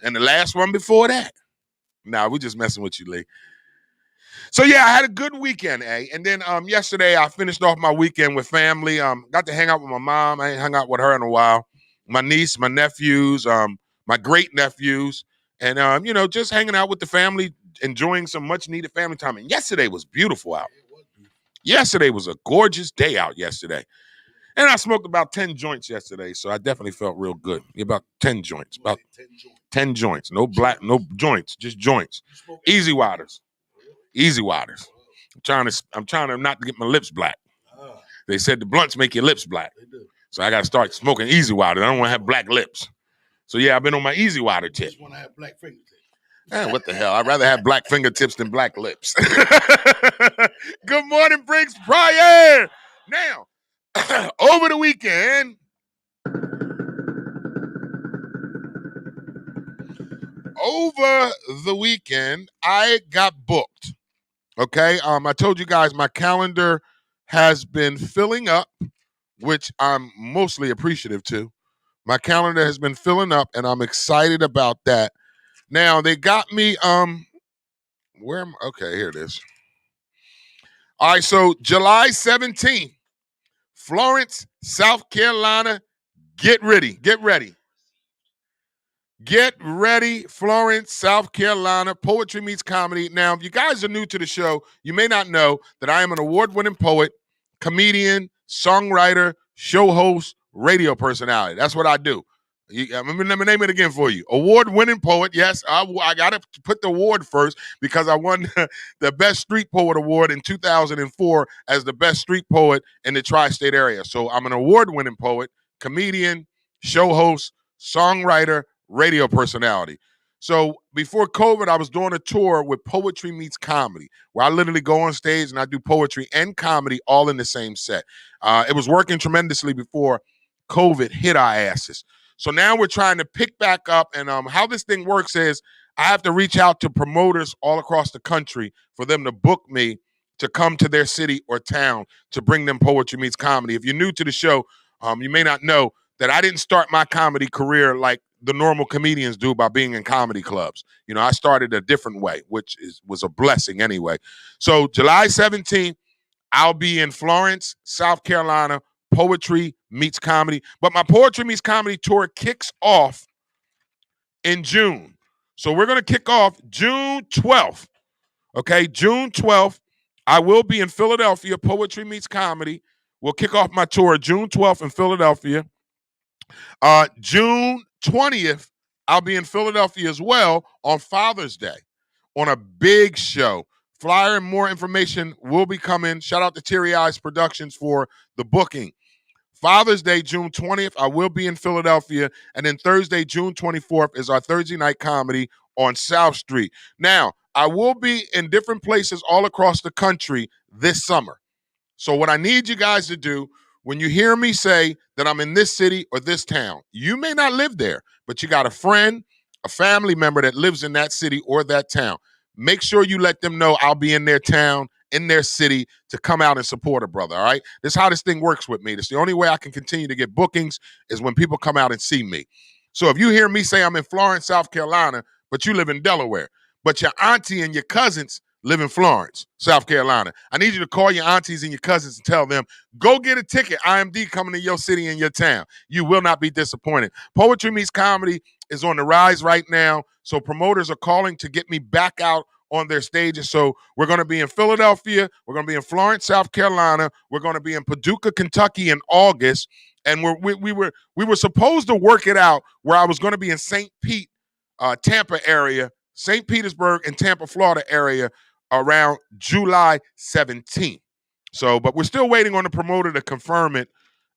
And the last one before that. Nah, we just messing with you, Lee. So, yeah, I had a good weekend, And then yesterday I finished off my weekend with family. Got to hang out with my mom. I ain't hung out with her in a while. My niece, my nephews, my great-nephews. And, just hanging out with the family, enjoying some much-needed family time. And yesterday was beautiful out. Yesterday was a gorgeous day out yesterday. And I smoked about 10 joints yesterday, so I definitely felt real good. About 10 joints. About 10 joints. No joints, just joints. Easy waters. Easy waters. I'm trying to not get my lips black. They said the blunts make your lips black. So I got to start smoking easy water. I don't want to have black lips. So yeah, I've been on my easy water tip. Just want to have black fingertips. What the hell? I'd rather have black fingertips than black lips. Good morning, Briggs Pryor. Now, over the weekend, I got booked. Okay, I told you guys my calendar has been filling up, which I'm mostly appreciative to. My calendar has been filling up, and I'm excited about that. Now, they got me, okay, here it is. All right, so July 17th, Florence, South Carolina. Get ready. Get ready. Get ready, Florence, South Carolina. Poetry Meets Comedy. Now, if you guys are new to the show, you may not know that I am an award-winning poet, comedian, songwriter, show host, radio personality. That's what I do. Let me name it again for you. Award-winning poet. Yes, I got to put the award first because I won the Best Street Poet Award in 2004 as the best street poet in the tri-state area. So I'm an award-winning poet, comedian, show host, songwriter, radio personality. So before COVID, I was doing a tour with Poetry Meets Comedy, where I literally go on stage and I do poetry and comedy all in the same set. It was working tremendously before COVID hit our asses. So now we're trying to pick back up, and how this thing works is I have to reach out to promoters all across the country for them to book me to come to their city or town to bring them Poetry Meets Comedy. If you're new to the show, you may not know that I didn't start my comedy career like the normal comedians do by being in comedy clubs. You know, I started a different way, which was a blessing anyway. So July 17th, I'll be in Florence, South Carolina, Poetry Meets Comedy. But my Poetry Meets Comedy tour kicks off in June. So we're going to kick off June 12th. Okay, June 12th, I will be in Philadelphia, Poetry Meets Comedy. We'll kick off my tour June 12th in Philadelphia. June 20th, I'll be in Philadelphia as well on Father's Day on a big show. Flyer and more information will be coming. Shout out to Teary Eyes Productions for the booking. Father's Day, June 20th, I will be in Philadelphia. And then Thursday, June 24th, is our Thursday night comedy on South Street. Now, I will be in different places all across the country this summer. So what I need you guys to do, when you hear me say that I'm in this city or this town, you may not live there, but you got a friend, a family member that lives in that city or that town. Make sure you let them know I'll be in their town, in their city, to come out and support a brother, all right? This is how this thing works with me. This is the only way I can continue to get bookings is when people come out and see me. So if you hear me say I'm in Florence, South Carolina, but you live in Delaware, but your auntie and your cousins live in Florence, South Carolina, I need you to call your aunties and your cousins and tell them, go get a ticket. IMD coming to your city and your town. You will not be disappointed. Poetry Meets Comedy is on the rise right now. So promoters are calling to get me back out on their stages. So we're going to be in Philadelphia. We're going to be in Florence, South Carolina. We're going to be in Paducah, Kentucky in August. And we were supposed to work it out where I was going to be in St. Pete, Tampa area, St. Petersburg and Tampa, Florida area around July 17th. So, but we're still waiting on the promoter to confirm it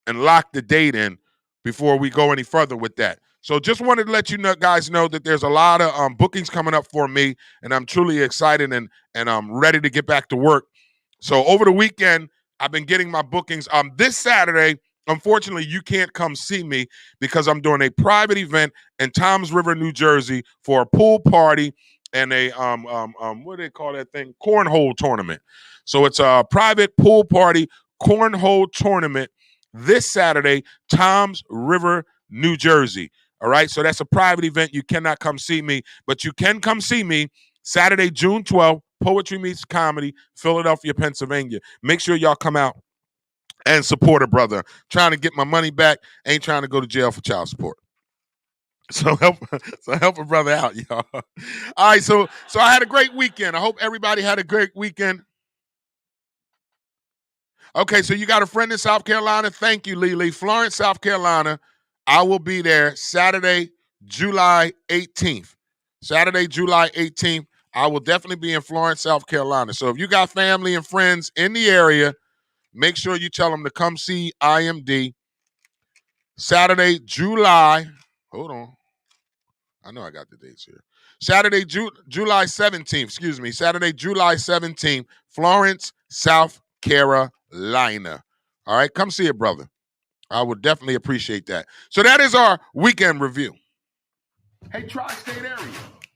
and lock the date in before we go any further with that. So just wanted to let you guys know that there's a lot of bookings coming up for me, and I'm truly excited and I'm ready to get back to work. So over the weekend, I've been getting my bookings. This Saturday, unfortunately, you can't come see me because I'm doing a private event in Toms River, New Jersey for a pool party and a what do they call that thing? Cornhole tournament. So it's a private pool party cornhole tournament this Saturday, Toms River, New Jersey. All right, so that's a private event. You cannot come see me, but you can come see me Saturday, June 12th, Poetry Meets Comedy, Philadelphia, Pennsylvania. Make sure y'all come out and support a brother. Trying to get my money back, ain't trying to go to jail for child support. So help a brother out, y'all. All right, so I had a great weekend. I hope everybody had a great weekend. Okay, so you got a friend in South Carolina. Thank you, Lily. Florence, South Carolina. I will be there Saturday, July 18th. Saturday, July 18th. I will definitely be in Florence, South Carolina. So if you got family and friends in the area, make sure you tell them to come see IMD. Saturday, July. Hold on. I know I got the dates here. Saturday, July 17th. Excuse me. Saturday, July 17th. Florence, South Carolina. All right. Come see it, brother. I would definitely appreciate that. So that is our weekend review. Hey, tri-state area,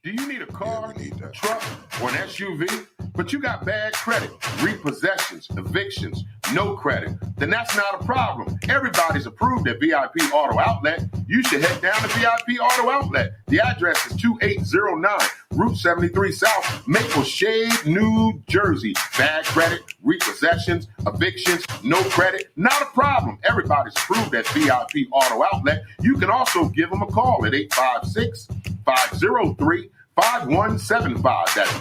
do you need a car, a truck, or an SUV? But you got bad credit, repossessions, evictions, no credit, then that's not a problem. Everybody's approved at VIP Auto Outlet. You should head down to VIP Auto Outlet. The address is 2809 Route 73 South, Maple Shade, New Jersey. Bad credit, repossessions, evictions, no credit, not a problem. Everybody's approved at VIP Auto Outlet. You can also give them a call at 856-503-5175. That's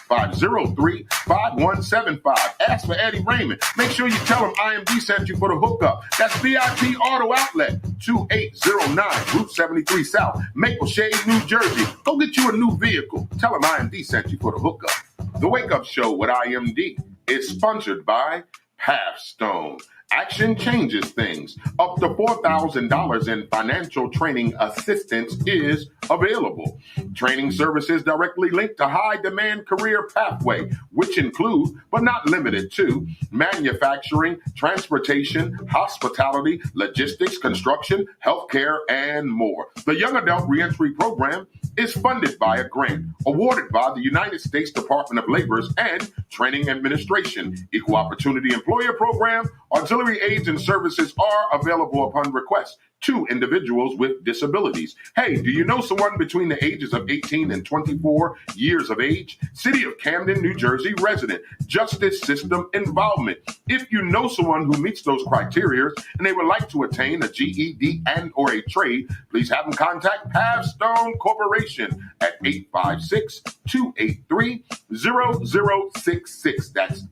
856-503-5175. Ask for Eddie Raymond. Make sure you tell him IMD sent you for the hookup. That's VIP Auto Outlet, 2809 Route 73 South, Maple Shade, New Jersey. Go get you a new vehicle. Tell him IMD sent you for the hookup. The Wake Up Show with IMD is sponsored by Pathstone. Action changes things. Up to $4,000 in financial training assistance is available. Training services directly linked to high-demand career pathway, which include, but not limited to, manufacturing, transportation, hospitality, logistics, construction, healthcare, and more. The Young Adult Reentry Program is funded by a grant awarded by the United States Department of Labor's and Training Administration. Equal Opportunity Employer Program, auxiliary aids and services are available upon request to individuals with disabilities. Hey, do you know someone between the ages of 18 and 24 years of age? City of Camden, New Jersey resident, justice system involvement. If you know someone who meets those criteria and they would like to attain a GED and or a trade, please have them contact Pathstone Corporation at 856-283-0066. That's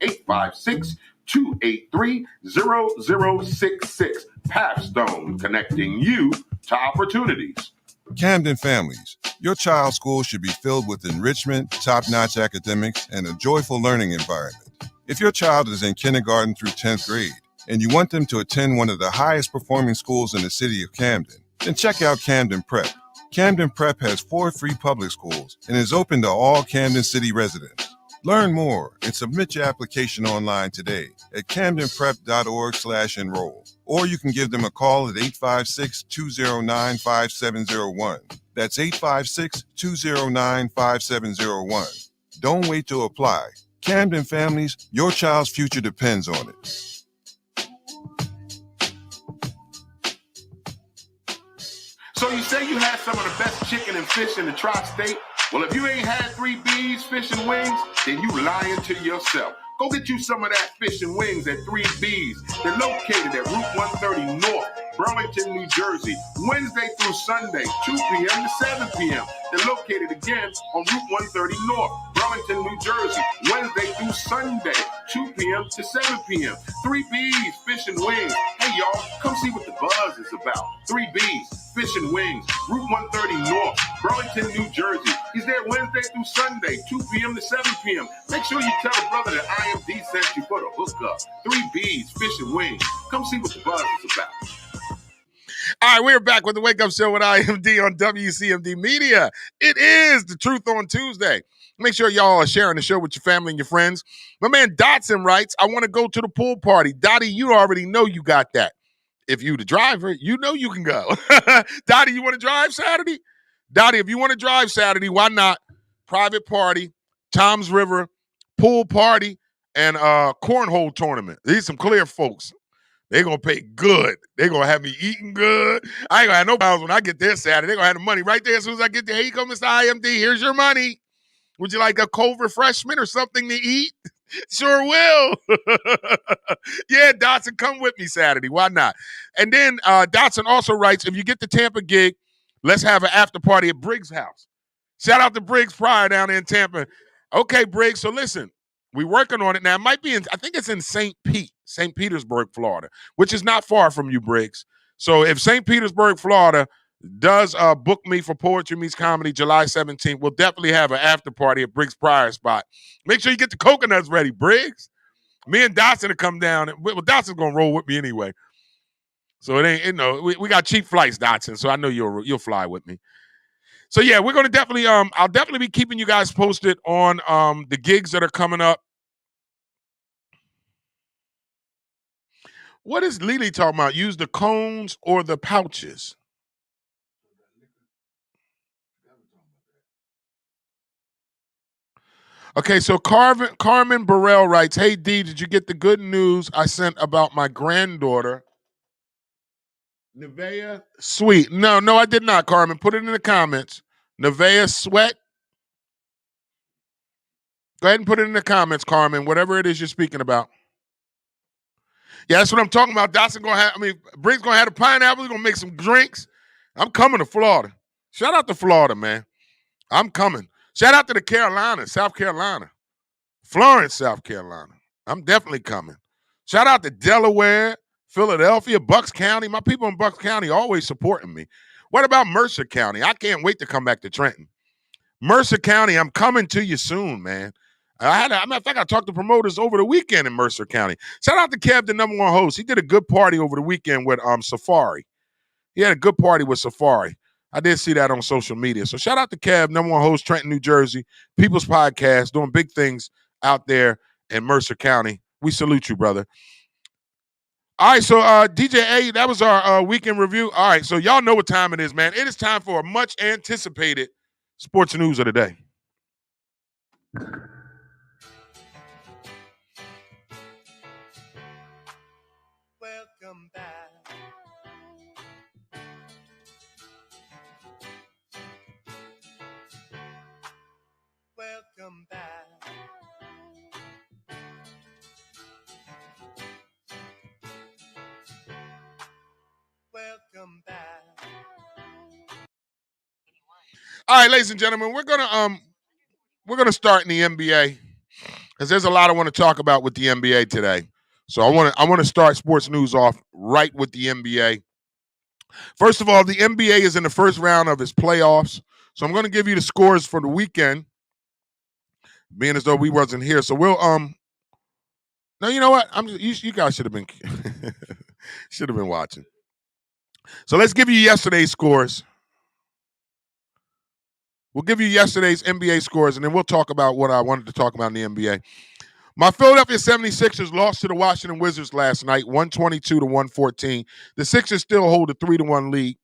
856-283-0066. Pathstone, connecting you to opportunities. Camden families, your child's school should be filled with enrichment, top-notch academics, and a joyful learning environment. If your child is in kindergarten through 10th grade and you want them to attend one of the highest performing schools in the city of Camden, then check out Camden Prep. Camden Prep has 4 free public schools and is open to all Camden City residents. Learn more and submit your application online today at camdenprep.org/enroll. Or you can give them a call at 856-209-5701. That's 856-209-5701. Don't wait to apply. Camden families, your child's future depends on it. So you say you had some of the best chicken and fish in the tri-state? Well, if you ain't had 3 B's Fish and Wings, then you lying to yourself. Go get you some of that fish and wings at 3 B's. They're located at Route 130 North, Burlington, New Jersey, Wednesday through Sunday, 2 p.m. to 7 p.m. They're located again on Route 130 North, Burlington, New Jersey, Wednesday through Sunday, 2 p.m. to 7 p.m. 3 B's Fish and Wings. Hey, y'all, come see what the buzz is about. 3 B's Fish and Wings, Route 130 North, Burlington, New Jersey. He's there Wednesday through Sunday, 2 p.m. to 7 p.m. Make sure you tell the brother that IMD sent you for the hookup. 3 B's Fish and Wings. Come see what the buzz is about. All right, we're back with the Wake Up Show with IMD on WCMD Media. It is the Truth on Tuesday. Make sure y'all are sharing the show with your family and your friends. My man Dotson writes, I want to go to the pool party. Dottie, you already know you got that. If you the driver, you know you can go. Dottie, you want to drive Saturday? Dottie, if you want to drive Saturday, why not? Private party, Tom's River, pool party, and cornhole tournament. These some clear folks. They're going to pay good. They're going to have me eating good. I ain't going to have no problems when I get there Saturday. They're going to have the money right there as soon as I get there. Here you go, Mr. IMD. Here's your money. Would you like a cold refreshment or something to eat? Sure will. Yeah, Dotson, come with me Saturday. Why not? And then Dotson also writes, if you get the Tampa gig, let's have an after party at Briggs' house. Shout out to Briggs Pryor down there in Tampa. Okay, Briggs, so listen, we're working on it now. It might be I think it's in St. Petersburg, Florida, which is not far from you, Briggs. So if St. Petersburg, Florida does book me for Poetry Meets Comedy July 17th, we'll definitely have an after party at Briggs Pryor spot. Make sure you get the coconuts ready, Briggs. Me and Dotson will come down. Well, Dotson's going to roll with me anyway. So it ain't, we got cheap flights, Dotson, so I know you'll fly with me. So yeah, we're going to definitely, I'll definitely be keeping you guys posted on the gigs that are coming up. What is Lily talking about? Use the cones or the pouches? Okay, so Carmen Burrell writes, "Hey D, did you get the good news I sent about my granddaughter, Nevaeh Sweet?" No, I did not, Carmen. Put it in the comments. Nevaeh Sweat. Go ahead and put it in the comments, Carmen, whatever it is you're speaking about. Yeah, that's what I'm talking about. Brink's gonna have the pineapple. He's gonna make some drinks. I'm coming to Florida. Shout out to Florida, man. I'm coming. Shout out to the Carolinas, South Carolina. Florence, South Carolina. I'm definitely coming. Shout out to Delaware, Philadelphia, Bucks County. My people in Bucks County always supporting me. What about Mercer County? I can't wait to come back to Trenton. Mercer County, I'm coming to you soon, man. Matter of fact, I talked to promoters over the weekend in Mercer County. Shout out to Kev, the #1 host. He did a good party over the weekend with Safari. He had a good party with Safari. I did see that on social media. So shout out to Kev, #1 host, Trenton, New Jersey, People's Podcast, doing big things out there in Mercer County. We salute you, brother. All right, so DJ A, that was our weekend review. All right, so y'all know what time it is, man. It is time for a much anticipated sports news of the day. Welcome back. Welcome back. Welcome back. All right, ladies and gentlemen, we're gonna start in the NBA because there's a lot I want to talk about with the NBA today. So I want to start sports news off right with the NBA. First of all, the NBA is in the first round of its playoffs. So I'm going to give you the scores for the weekend, being as though we wasn't here. So we'll no, you know what? You guys should have been watching. So let's give you yesterday's scores. We'll give you yesterday's NBA scores, and then we'll talk about what I wanted to talk about in the NBA. My Philadelphia 76ers lost to the Washington Wizards last night, 122-114. The Sixers still hold a 3-1 lead.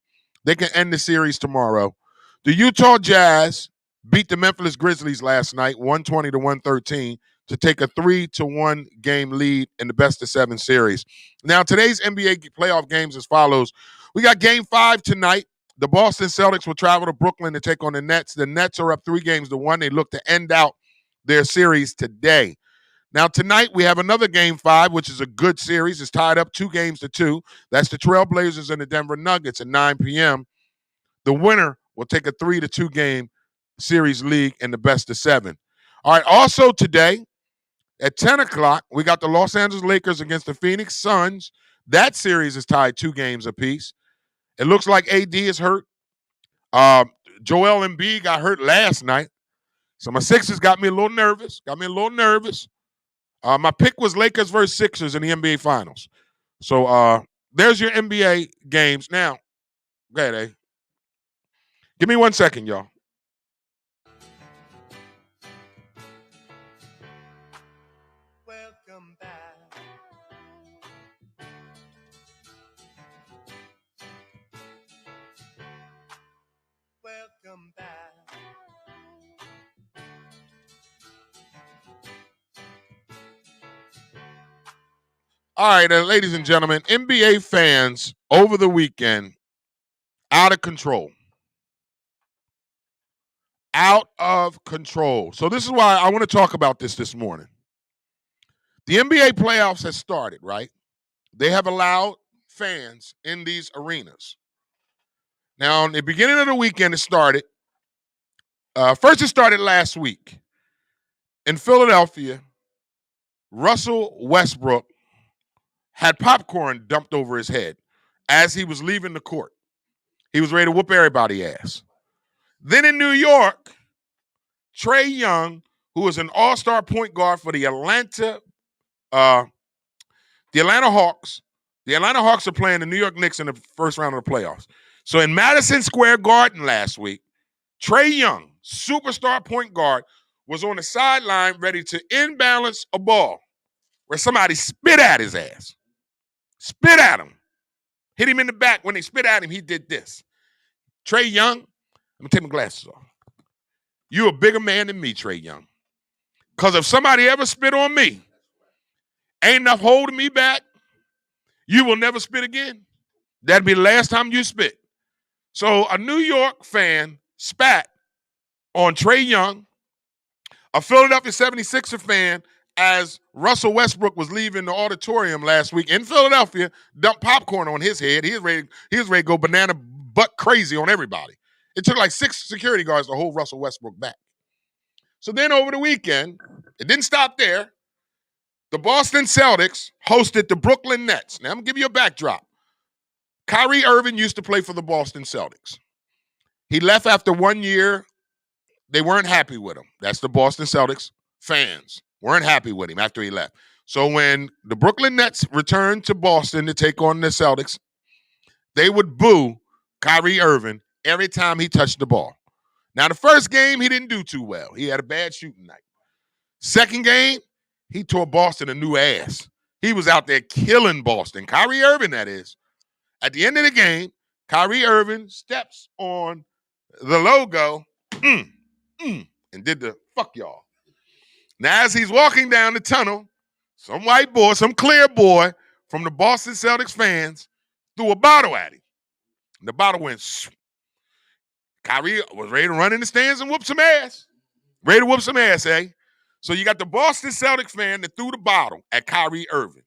They can end the series tomorrow. The Utah Jazz beat the Memphis Grizzlies last night, 120-113, to take a 3-1 game lead in the best-of-7 series. Now, today's NBA playoff games as follows. We got Game 5 tonight. The Boston Celtics will travel to Brooklyn to take on the Nets. The Nets are up 3-1. They look to end out their series today. Now, tonight, we have another Game 5, which is a good series. It's tied up 2-2. That's the Trailblazers and the Denver Nuggets at 9 p.m. The winner will take a 3-2 game series league in the best-of-7. All right, also today at 10 o'clock, we got the Los Angeles Lakers against the Phoenix Suns. That series is tied 2 games apiece. It looks like AD is hurt. Joel Embiid got hurt last night. So my Sixers got me a little nervous. My pick was Lakers versus Sixers in the NBA Finals. So there's your NBA games. Now, go ahead, eh? Give me 1 second, y'all. Welcome back. Welcome back. All right, ladies and gentlemen, NBA fans over the weekend, out of control. Out of control. So this is why I want to talk about this morning. The NBA playoffs has started, right? They have allowed fans in these arenas. Now, in the beginning of the weekend, it started. First, it started last week. In Philadelphia, Russell Westbrook had popcorn dumped over his head as he was leaving the court. He was ready to whoop everybody's ass. Then in New York, Trae Young, who is an all-star point guard for the Atlanta Hawks. The Atlanta Hawks are playing the New York Knicks in the first round of the playoffs. So in Madison Square Garden last week, Trae Young, superstar point guard, was on the sideline ready to imbalance a ball where somebody spit at his ass. Spit at him. Hit him in the back. When they spit at him, he did this. Trae Young, let me take my glasses off. You're a bigger man than me, Trae Young. Because if somebody ever spit on me, ain't enough holding me back, you will never spit again. That'd be the last time you spit. So a New York fan spat on Trae Young, a Philadelphia 76er fan, as Russell Westbrook was leaving the auditorium last week in Philadelphia, dumped popcorn on his head. He was ready to go banana butt crazy on everybody. It took like 6 security guards to hold Russell Westbrook back. So then over the weekend, it didn't stop there. The Boston Celtics hosted the Brooklyn Nets. Now I'm going to give you a backdrop. Kyrie Irving used to play for the Boston Celtics. He left after 1 year. They weren't happy with him. That's the Boston Celtics fans. Weren't happy with him after he left. So when the Brooklyn Nets returned to Boston to take on the Celtics, they would boo Kyrie Irving every time he touched the ball. Now, the first game, he didn't do too well. He had a bad shooting night. Second game, he tore Boston a new ass. He was out there killing Boston. Kyrie Irving, that is. At the end of the game, Kyrie Irving steps on the logo and did the fuck y'all. Now, as he's walking down the tunnel, some white boy, some clear boy from the Boston Celtics fans threw a bottle at him. And the bottle went, shoo. Kyrie was ready to run in the stands and whoop some ass. Ready to whoop some ass, eh? So you got the Boston Celtics fan that threw the bottle at Kyrie Irving.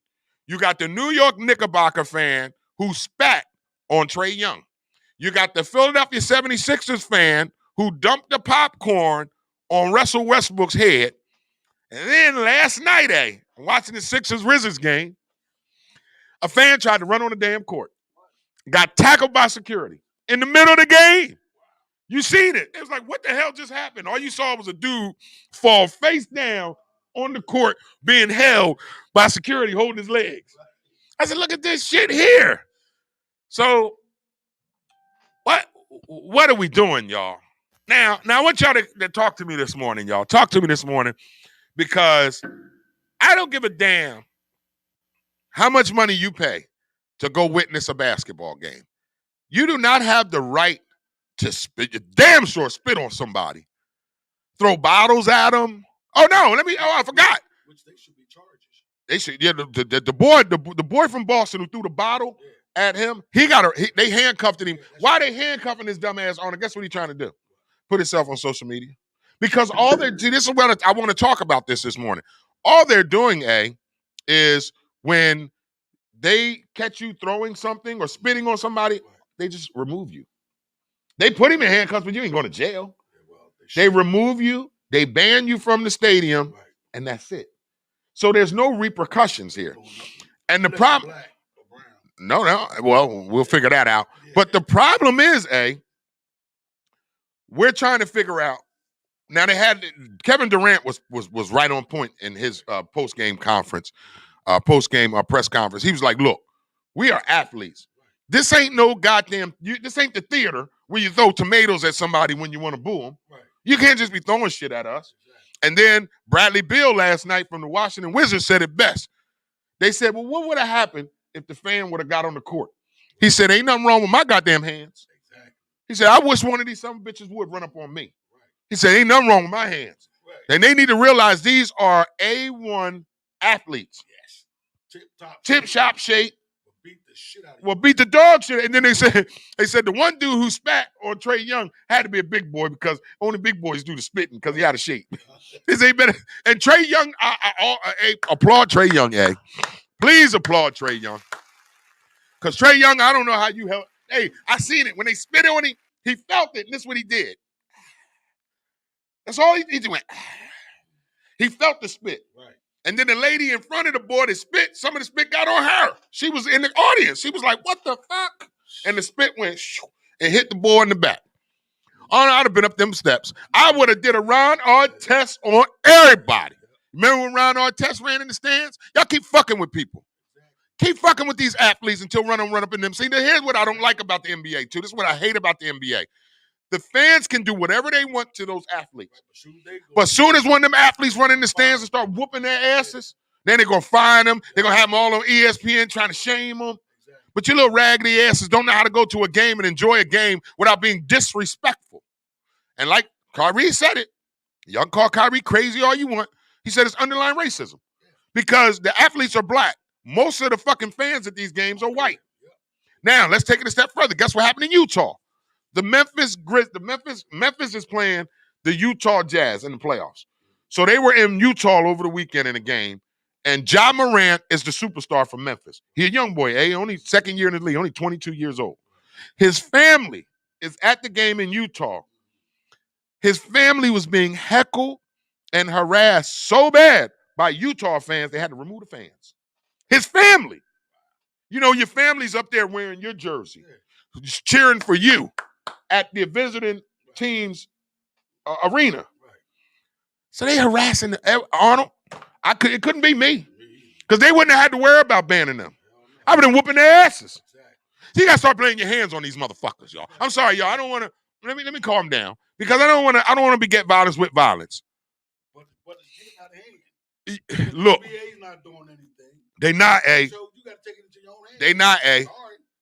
You got the New York Knickerbocker fan who spat on Trae Young. You got the Philadelphia 76ers fan who dumped the popcorn on Russell Westbrook's head. And then last night, watching the Sixers-Wizards game, a fan tried to run on the damn court. Got tackled by security in the middle of the game. You seen it. It was like, what the hell just happened? All you saw was a dude fall face down on the court being held by security holding his legs. I said, look at this shit here. So what are we doing, y'all? Now I want y'all to talk to me this morning, y'all. Talk to me this morning because I don't give a damn how much money you pay to go witness a basketball game. You do not have the right to spit. You're damn sure spit on somebody. Throw bottles at them. Oh, no. I forgot. Which they should be charges. They should. Yeah, the boy from Boston who threw the bottle at him, they handcuffed him. Why they handcuffing his dumb ass on it? Guess what he's trying to do? Put himself on social media. Because this is what I want to talk about this morning. All they're doing, is when they catch you throwing something or spitting on somebody, they just remove you. They put him in handcuffs, but you ain't going to jail. They remove you, they ban you from the stadium, and that's it. So there's no repercussions here. And the problem, no, well, we'll figure that out. But the problem is, we're trying to figure out. Now Kevin Durant was right on point in his post-game press conference. He was like, look, we are athletes. This ain't no goddamn, this ain't the theater where you throw tomatoes at somebody when you want to boo them. Right. You can't just be throwing shit at us. Exactly. And then Bradley Beal last night from the Washington Wizards said it best. They said, well, what would have happened if the fan would have got on the court? He said, ain't nothing wrong with my goddamn hands. Exactly. He said, I wish one of these some bitches would run up on me. Right. He said, ain't nothing wrong with my hands. Right. And they need to realize these are A1 athletes. Yes. Tip shop shape. Beat the dog shit. And then they said the one dude who spat on Trae Young had to be a big boy because only big boys do the spitting because he out of shape. This ain't better. And Trae Young, I applaud Trae Young, Please applaud Trae Young. Because Trae Young, I don't know how you help. Hey, I seen it. When they spit on him, he felt it, and this is what he did. That's all he went. He felt the spit. Right. And then the lady in front of the boy that spit, some of the spit got on her. She was in the audience. She was like, what the fuck? And the spit went shoo, and hit the boy in the back. Oh, I'd have been up them steps. I would have did a Ron Artest on everybody. Remember when Ron Artest ran in the stands? Y'all keep fucking with people. Keep fucking with these athletes until run up in them. See, here's what I don't like about the NBA, too. This is what I hate about the NBA. The fans can do whatever they want to those athletes. But soon as one of them athletes run in the stands and start whooping their asses, then they're going to fine them. They're going to have them all on ESPN trying to shame them. But you little raggedy asses don't know how to go to a game and enjoy a game without being disrespectful. And like Kyrie said it, y'all can call Kyrie crazy all you want. He said it's underlying racism because the athletes are black. Most of the fucking fans at these games are white. Now, let's take it a step further. Guess what happened in Utah? Memphis is playing the Utah Jazz in the playoffs. So they were in Utah over the weekend in a game, and Ja Morant is the superstar from Memphis. He's a young boy, only second year in the league, only 22 years old. His family is at the game in Utah. His family was being heckled and harassed so bad by Utah fans, they had to remove the fans. His family. You know, your family's up there wearing your jersey, just cheering for you at the visiting team's arena. So they harassing Arnold. It couldn't be me, because they wouldn't have had to worry about banning them. I would have been whooping their asses. So you gotta start playing your hands on these motherfuckers, y'all. I'm sorry, y'all. I don't want to. Let me calm down, because I don't want to beget violence with violence. But it's getting out of hand. Look, The NBA's not doing anything. they not a. So you got to take it into your own hands. They not a.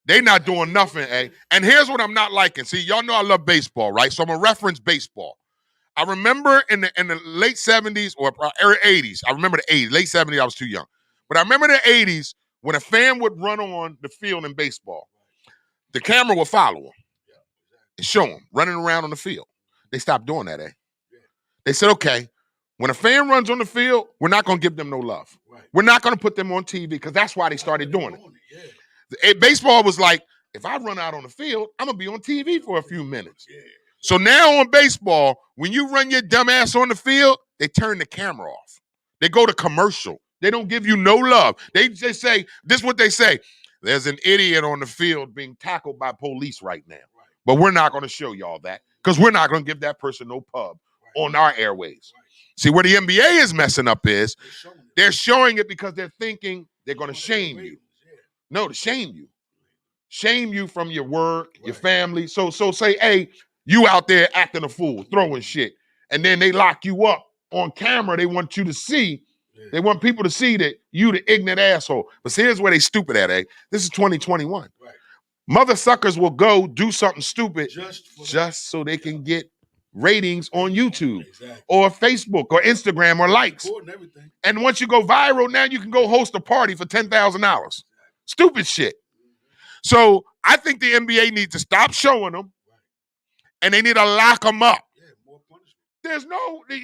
They not doing nothing, a. And here's what I'm not liking. See, y'all know I love baseball, right? So I'm gonna reference baseball. I remember in the late 70s or early 80s. I remember the 80s. Late 70s, I was too young. But I remember the 80s when a fan would run on the field in baseball. The camera would follow him and show him running around on the field. They stopped doing that, They said, okay, when a fan runs on the field, we're not going to give them no love. We're not going to put them on TV, because that's why they started doing it. Baseball was like, if I run out on the field, I'm going to be on TV for a few minutes. So now on baseball, when you run your dumb ass on the field, they turn the camera off. They go to commercial. They don't give you no love. They just say, this is what they say. There's an idiot on the field being tackled by police right now. But we're not going to show y'all that, because we're not going to give that person no pub on our airways. See, where the NBA is messing up is they're showing it because they're thinking they're going to shame you. No, to shame you. Shame you from your work, your family. So say, hey, you out there acting a fool, throwing shit. And then they lock you up on camera. They want you to see. They want people to see that you the ignorant asshole. But see, here's where they stupid at, This is 2021. Mother suckers will go do something stupid just so they can get ratings on YouTube or Facebook or Instagram or likes. And once you go viral, now you can go host a party for $10,000. Stupid shit. So I think the NBA needs to stop showing them, and they need to lock them up. There's no, they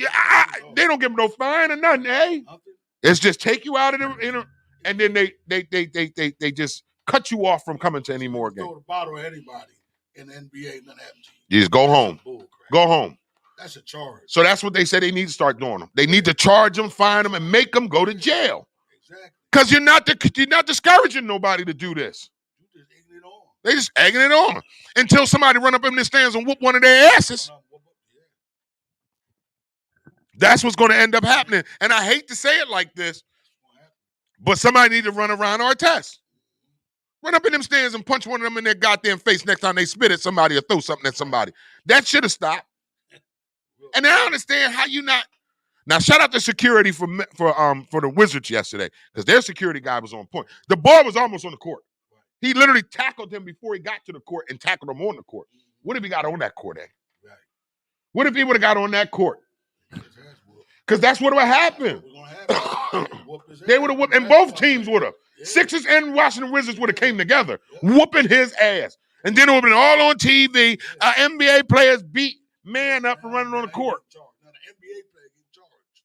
don't give them no fine or nothing, It's just take you out of the, and then they just cut you off from coming to any more games. Throw the bottle at anybody in the NBA, nothing happens to you. You just go home. Go home. That's a charge. So that's what they say they need to start doing them. They need to charge them, fine them, and make them go to jail. Exactly. Because you're not discouraging nobody to do this. You're just egging it on. They just egging it on until somebody run up in the stands and whoop one of their asses. That's what's going to end up happening. And I hate to say it like this, but somebody need to run around Artest. Run up in them stands and punch one of them in their goddamn face next time they spit at somebody or throw something at somebody. That should have stopped. And I understand how you not. Now, shout out to security for the Wizards yesterday, because their security guy was on point. The ball was almost on the court. He literally tackled him before he got to the court and tackled him on the court. What if he got on that court, What if he would have got on that court? Because that's what would have happened. They would have whooped, and both teams would have. Sixers and Washington Wizards would have came together, whooping his ass. And then it would have been all on TV. NBA players beat man up for running on the court. Now the NBA players get charged.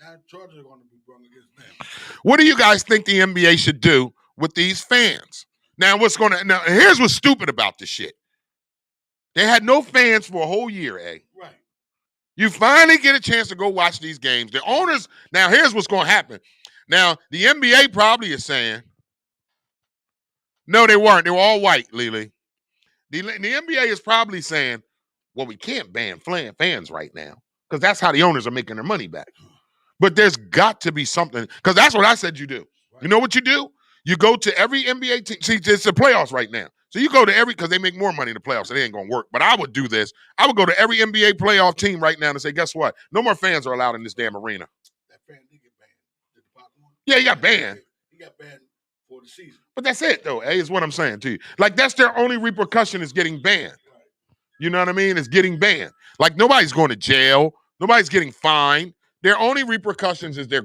Now charges are going to be brought against them. What do you guys think the NBA should do with these fans? Now here's what's stupid about this shit. They had no fans for a whole year, Right. You finally get a chance to go watch these games. The owners, now here's what's going to happen. Now, the NBA probably is saying, no, they weren't. They were all white, Lily. The NBA is probably saying, well, we can't ban fans right now, because that's how the owners are making their money back. But there's got to be something, because that's what I said you do. Right. You know what you do? You go to every NBA team. See, it's the playoffs right now. So you go to because they make more money in the playoffs, so they ain't going to work. But I would do this. I would go to every NBA playoff team right now and say, guess what? No more fans are allowed in this damn arena. That fan did get banned. Did the Pop-One? Yeah, he got banned. He got banned for the season. But that's it, though, is what I'm saying to you. Like, that's their only repercussion, is getting banned. You know what I mean? It's getting banned. Like, nobody's going to jail. Nobody's getting fined. Their only repercussions is they're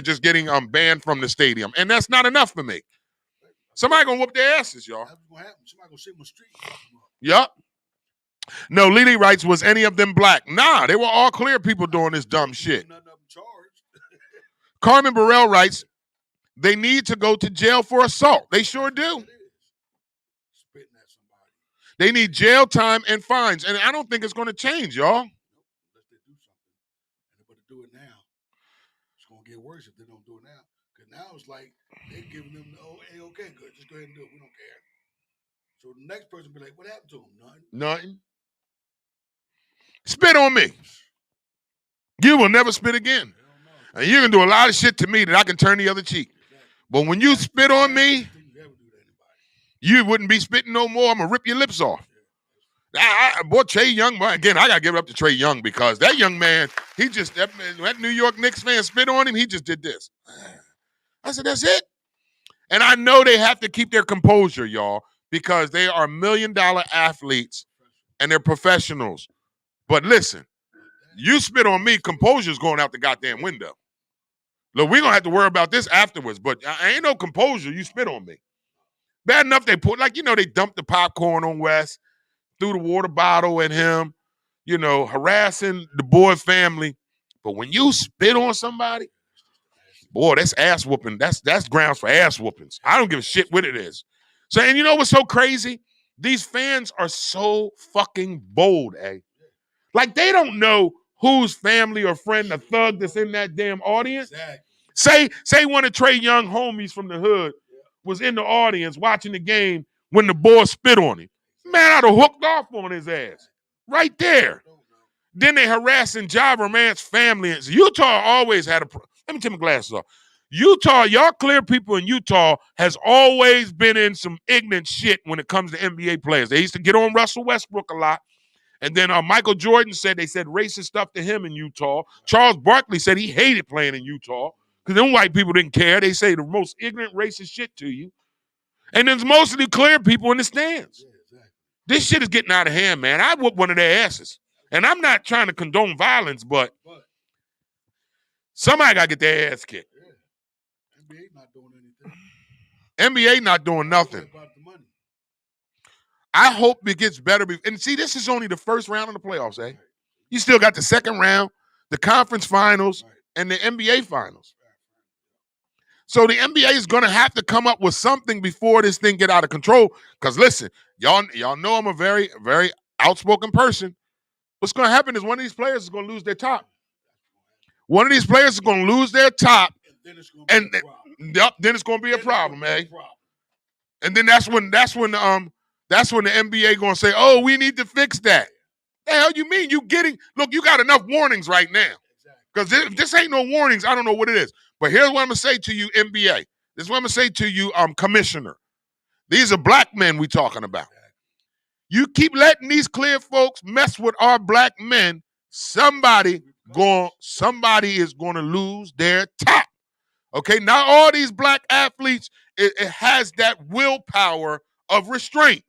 just getting banned from the stadium. And that's not enough for me. Somebody gonna whoop their asses, y'all. That's gonna happen. Somebody gonna sit on the street. Yup. No, Lily writes, was any of them black? Nah, they were all clear people doing this dumb shit. Carmen Burrell writes, they need to go to jail for assault. They sure do. They need jail time and fines. And I don't think it's going to change, y'all. Unless they do something. And they better do it now. It's going to get worse if they don't do it now. Because now it's like they're giving them, hey, okay, good. Just go ahead and do it. We don't care. So the next person will be like, what happened to him? Nothing. Spit on me. You will never spit again. And you can do a lot of shit to me that I can turn the other cheek. But when you spit on me, you wouldn't be spitting no more. I'm going to rip your lips off. Boy, Trae Young, again, I got to give it up to Trae Young because that young man, that New York Knicks fan spit on him, he just did this. I said, that's it. And I know they have to keep their composure, y'all, because they are $1 million athletes and they're professionals. But listen, you spit on me, composure's going out the goddamn window. Look, we're going to have to worry about this afterwards, but I ain't no composure. You spit on me. Bad enough they put, they dumped the popcorn on Wes, threw the water bottle at him, harassing the Boyd family. But when you spit on somebody, boy, that's ass whooping. That's grounds for ass whoopings. I don't give a shit what it is. So, and you know what's so crazy? These fans are so fucking bold, eh? Like, they don't know whose family or friend, the thug that's in that damn audience. Exactly. Say one of Trae Young homies from the hood was in the audience watching the game when the boy spit on him. Man, I'd have hooked off on his ass. Right there. Then they harassing Ja Morant's family. Utah always had let me take my glasses off. Utah, y'all clear people in Utah has always been in some ignorant shit when it comes to NBA players. They used to get on Russell Westbrook a lot. And then Michael Jordan said they said racist stuff to him in Utah. Charles Barkley said he hated playing in Utah because them white people didn't care. They say the most ignorant racist shit to you. And there's mostly clear people in the stands. Yeah, exactly. This shit is getting out of hand, man. I whoop one of their asses. And I'm not trying to condone violence, but somebody got to get their ass kicked. Yeah. NBA not doing anything. NBA not doing nothing. I hope it gets better. And see, this is only the first round of the playoffs, eh? You still got the second round, the conference finals, and the NBA finals. So the NBA is going to have to come up with something before this thing get out of control. Because listen, y'all know I'm a very, very outspoken person. What's going to happen is one of these players is going to lose their top. One of these players is going to lose their top, and then it's going to be a problem, eh? And then that's when the NBA going to say, oh, we need to fix that. The hell you mean? You got enough warnings right now. Because if this ain't no warnings, I don't know what it is. But here's what I'm going to say to you, NBA. This is what I'm going to say to you, Commissioner. These are black men we talking about. You keep letting these clear folks mess with our black men, somebody is going to lose their top. Okay, not all these black athletes, it has that willpower of restraint.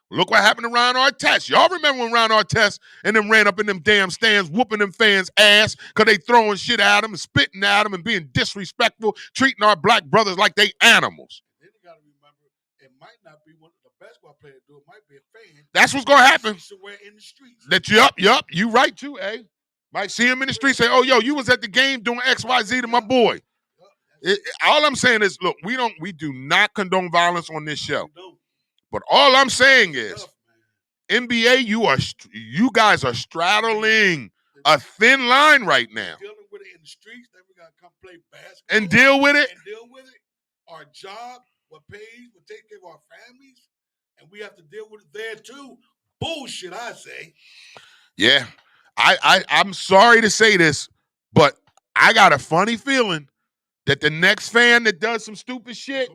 Look what happened to Ron Artest. Y'all remember when Ron Artest and them ran up in them damn stands whooping them fans' ass because they throwing shit at them and spitting at them and being disrespectful, treating our black brothers like they animals. Then you got to remember, it might not be one of the basketball players do. It might be a fan. That's what's going to happen. Somewhere in the streets. Yup. You right too, eh? Might see him in the street, say, oh, yo, you was at the game doing XYZ to my boy. All I'm saying is, look, we do not condone violence on this show. But all I'm saying is, NBA, you guys are straddling a thin line right now. Dealing with it in the streets, then we got to come play basketball. And deal with it. Our job, what pays, what takes care of our families, and we have to deal with it there too. Bullshit, I say. Yeah. I'm sorry to say this, but I got a funny feeling that the next fan that does some stupid shit,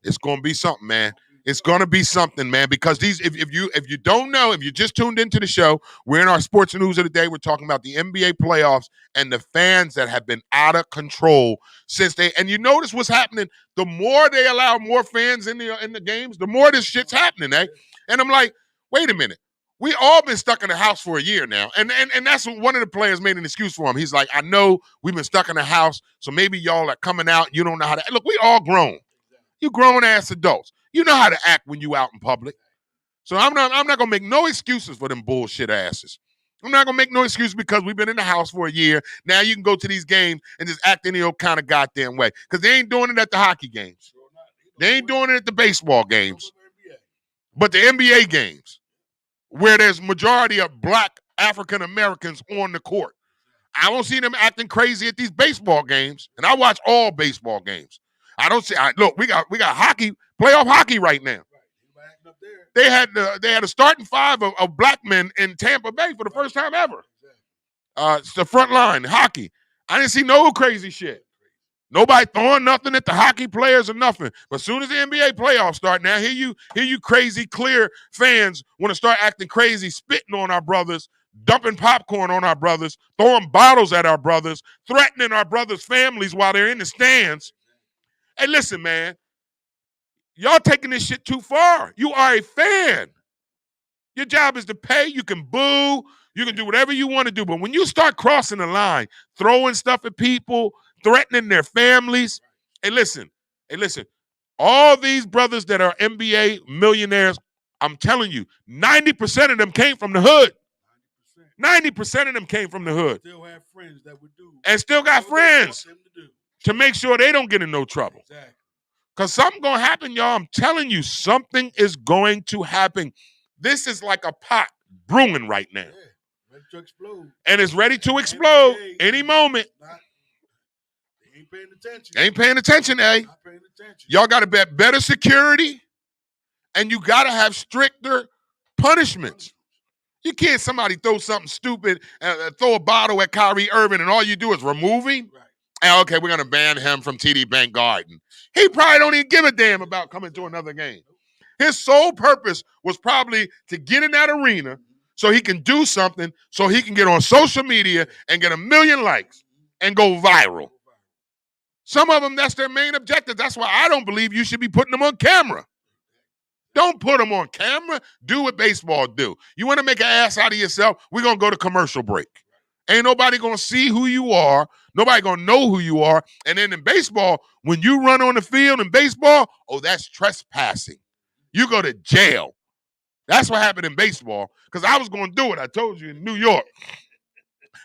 it's going to be something, man. It's going to be something, man, because if you don't know, if you just tuned into the show, we're in our sports news of the day. We're talking about the NBA playoffs and the fans that have been out of control and you notice what's happening. The more they allow more fans in the games, the more this shit's happening, eh? And I'm like, wait a minute. We all been stuck in the house for a year now. And that's what one of the players made an excuse for him. He's like, I know we've been stuck in the house, so maybe y'all are coming out. You don't know how to. Look, we all grown. You grown-ass adults. You know how to act when you out in public. So I'm not going to make no excuses for them bullshit asses. I'm not going to make no excuses because we've been in the house for a year. Now you can go to these games and just act any old kind of goddamn way. Because they ain't doing it at the hockey games. They ain't doing it at the baseball games. But the NBA games, where there's majority of black African Americans on the court. I don't see them acting crazy at these baseball games, and I watch all baseball games. I don't see. Look, we got hockey, playoff hockey right now. They had a starting five of black men in Tampa Bay for the first time ever. It's the front line hockey. I didn't see no crazy shit. Nobody throwing nothing at the hockey players or nothing. But as soon as the NBA playoffs start, now here you crazy clear fans want to start acting crazy, spitting on our brothers, dumping popcorn on our brothers, throwing bottles at our brothers, threatening our brothers' families while they're in the stands. Hey, listen, man. Y'all taking this shit too far. You are a fan. Your job is to pay. You can boo. You can do whatever you want to do. But when you start crossing the line, throwing stuff at people, threatening their families, hey, listen. All these brothers that are NBA millionaires, I'm telling you, 90% of them came from the hood. 90% of them came from the hood. Still have friends that would do. And still got friends to make sure they don't get in no trouble. Exactly. Because something's going to happen, y'all. I'm telling you, something is going to happen. This is like a pot brewing right now. Yeah, ready to explode. And it's ready to explode any moment. They ain't paying attention. Ain't paying attention, eh? Not paying attention. Y'all got to bet better security, and you got to have stricter punishments. You can't somebody throw something stupid, throw a bottle at Kyrie Irving, and all you do is remove him. Right. And okay, we're going to ban him from TD Bank Garden. He probably don't even give a damn about coming to another game. His sole purpose was probably to get in that arena so he can do something, so he can get on social media and get 1 million likes and go viral. Some of them, that's their main objective. That's why I don't believe you should be putting them on camera. Don't put them on camera. Do what baseball do. You want to make an ass out of yourself? We're going to go to commercial break. Ain't nobody going to see who you are. Nobody going to know who you are. And then in baseball, when you run on the field in baseball, oh, that's trespassing. You go to jail. That's what happened in baseball because I was going to do it. I told you in New York.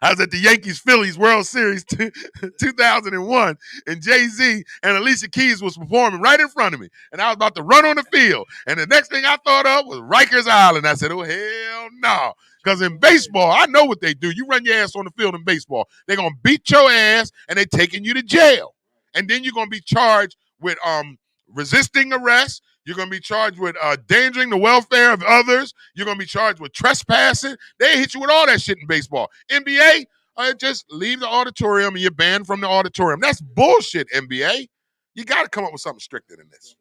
I was at the Yankees-Phillies World Series 2001, and Jay-Z and Alicia Keys was performing right in front of me, and I was about to run on the field, and the next thing I thought of was Rikers Island. I said, oh, hell no, because in baseball, I know what they do. You run your ass on the field in baseball, they're going to beat your ass, and they're taking you to jail, and then you're going to be charged with resisting arrest. You're going to be charged with endangering the welfare of others. You're going to be charged with trespassing. They hit you with all that shit in baseball. NBA, just leave the auditorium and you're banned from the auditorium. That's bullshit, NBA. You got to come up with something stricter than this.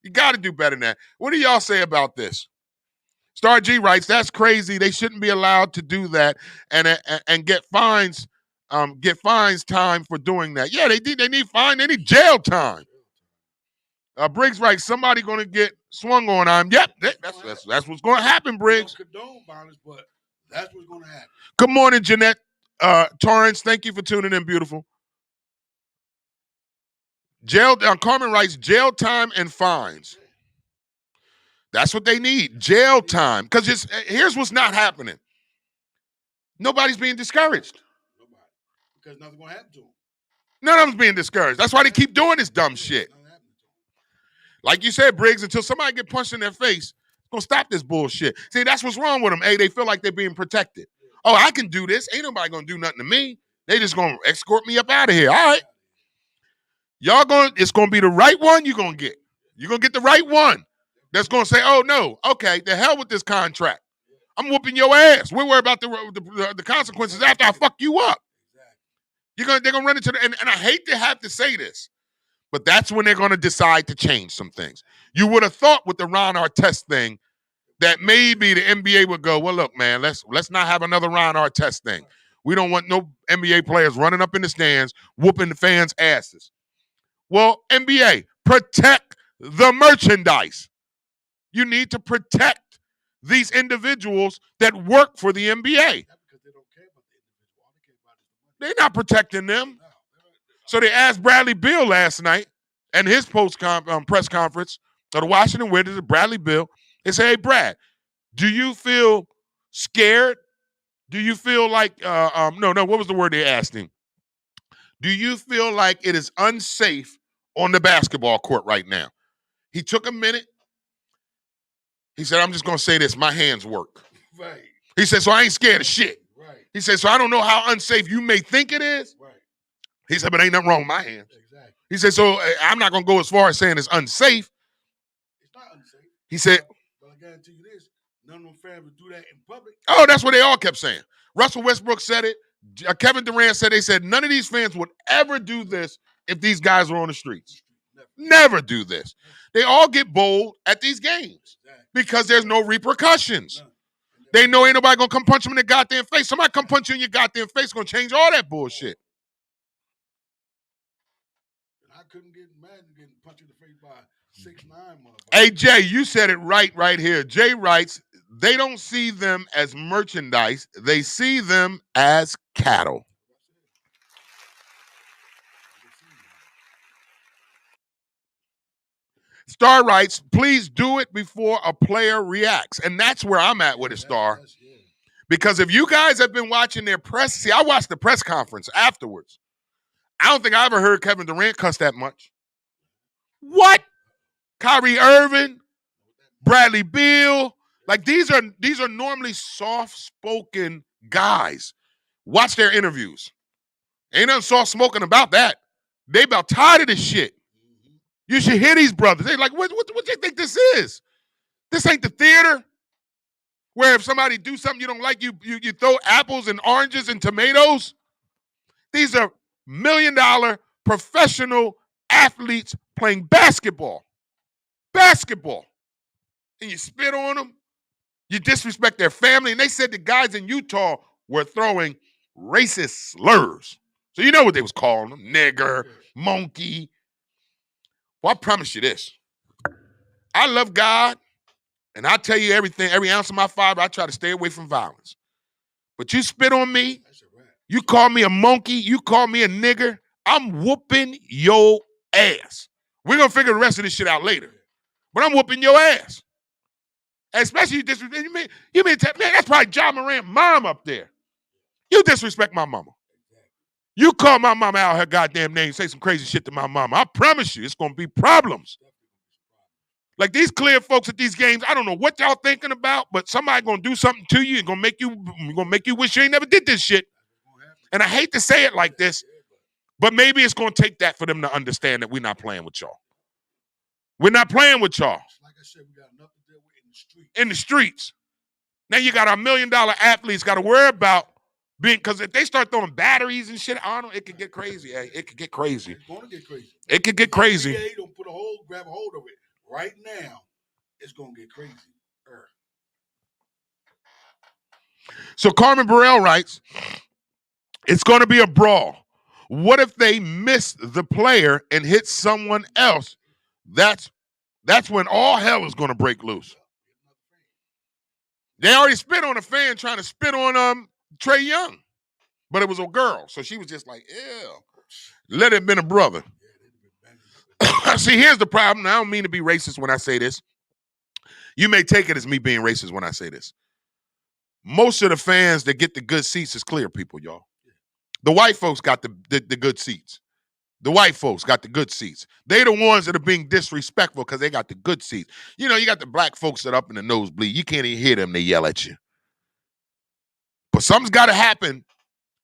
You got to do better than that. What do y'all say about this? Star G writes, that's crazy. They shouldn't be allowed to do that and get fines. Get fines time for doing that. Yeah, they need fine. They need jail time. Briggs writes, somebody going to get swung on. Yep, that's what's going to happen, Briggs. Don't condone violence, but that's what's going to happen. Good morning, Jeanette Torrance. Thank you for tuning in, beautiful. Carmen writes, jail time and fines. That's what they need, jail time. Because here's what's not happening. Nobody's being discouraged. Nobody. Because nothing's going to happen to them. None of them's being discouraged. That's why they keep doing this dumb shit. Like you said, Briggs, until somebody get punched in their face, it's going to stop this bullshit. See, that's what's wrong with them. Hey, they feel like they're being protected. Oh, I can do this. Ain't nobody going to do nothing to me. They just going to escort me up out of here. All right. It's going to be the right one you're going to get. You're going to get the right one that's going to say, oh, no, okay, the hell with this contract. I'm whooping your ass. We worry about the consequences after I fuck you up. They're going to run into and I hate to have to say this, but that's when they're going to decide to change some things. You would have thought with the Ron Artest thing that maybe the NBA would go, well, look, man, let's not have another Ron Artest thing. We don't want no NBA players running up in the stands, whooping the fans' asses. Well, NBA, protect the merchandise. You need to protect these individuals that work for the NBA. They're not protecting them. So they asked Bradley Beal last night and his press conference of the Washington Wizards, Bradley Beal, they said, hey, Brad, do you feel scared? Do you feel like, what was the word they asked him? Do you feel like it is unsafe on the basketball court right now? He took a minute. He said, I'm just going to say this. My hands work. Right. He said, so I ain't scared of shit. Right. He said, so I don't know how unsafe you may think it is. Right. He said, but ain't nothing wrong with my hands. Exactly. He said, so I'm not going to go as far as saying it's unsafe. It's not unsafe. He said, but I guarantee you this, none of them fans would do that in public. oh, that's what they all kept saying. Russell Westbrook said it. Kevin Durant said, they said none of these fans would ever do this if these guys were on the streets. Never do this. They all get bold at these games because there's no repercussions. They know ain't nobody going to come punch them in the goddamn face. Somebody come punch you in your goddamn face, going to change all that bullshit. I couldn't get mad and getting punched in the face by 6'9" motherfucker. Hey, Jay, you said it right here. Jay writes, they don't see them as merchandise. They see them as cattle. Star writes, please do it before a player reacts. And that's where I'm at with it, Star. Because if you guys have been watching their press, see, I watched the press conference afterwards. I don't think I ever heard Kevin Durant cuss that much. What? Kyrie Irving, Bradley Beal, like these are normally soft-spoken guys. Watch their interviews. Ain't nothing soft-spoken about that. They about tired of this shit. You should hear these brothers. They like, what do you think this is? This ain't the theater where if somebody do something you don't like, you throw apples and oranges and tomatoes. These are $1 million professional athletes playing basketball. Basketball. And you spit on them. You disrespect their family. And they said the guys in Utah were throwing racist slurs. So you know what they was calling them. Nigger, monkey. Well, I promise you this. I love God, and I tell you everything, every ounce of my fiber, I try to stay away from violence. But you spit on me, you call me a monkey, you call me a nigger, I'm whooping your ass. We're going to figure the rest of this shit out later. But I'm whooping your ass. Especially you disrespect, man, that's probably John Morant's mom up there. You disrespect my mama. You call my mama out her goddamn name, say some crazy shit to my mama. I promise you, it's going to be problems. Like these clear folks at these games, I don't know what y'all thinking about, but somebody going to do something to you and going to make you wish you ain't never did this shit. And I hate to say it like this, but maybe it's going to take that for them to understand that we're not playing with y'all. We're not playing with y'all. Like I said, we got enough to deal with in the street. In the streets. Now you got $1 million athletes got to worry about being, because if they start throwing batteries and shit on them, it could get crazy. Hey, it could get crazy. It's going to get crazy. It could get crazy. If the NBA don't grab a hold of it right now, it's going to get crazy. So Carmen Burrell writes, it's going to be a brawl. What if they miss the player and hit someone else? That's when all hell is going to break loose. They already spit on a fan trying to spit on Trae Young, but it was a girl, so she was just like, ew. Let it have been a brother. See, here's the problem. I don't mean to be racist when I say this. You may take it as me being racist when I say this. Most of the fans that get the good seats is clear people, y'all. The white folks got the good seats. The white folks got the good seats. They the ones that are being disrespectful because they got the good seats. You know, you got the black folks that are up in the nosebleed. You can't even hear them. They yell at you. But something's got to happen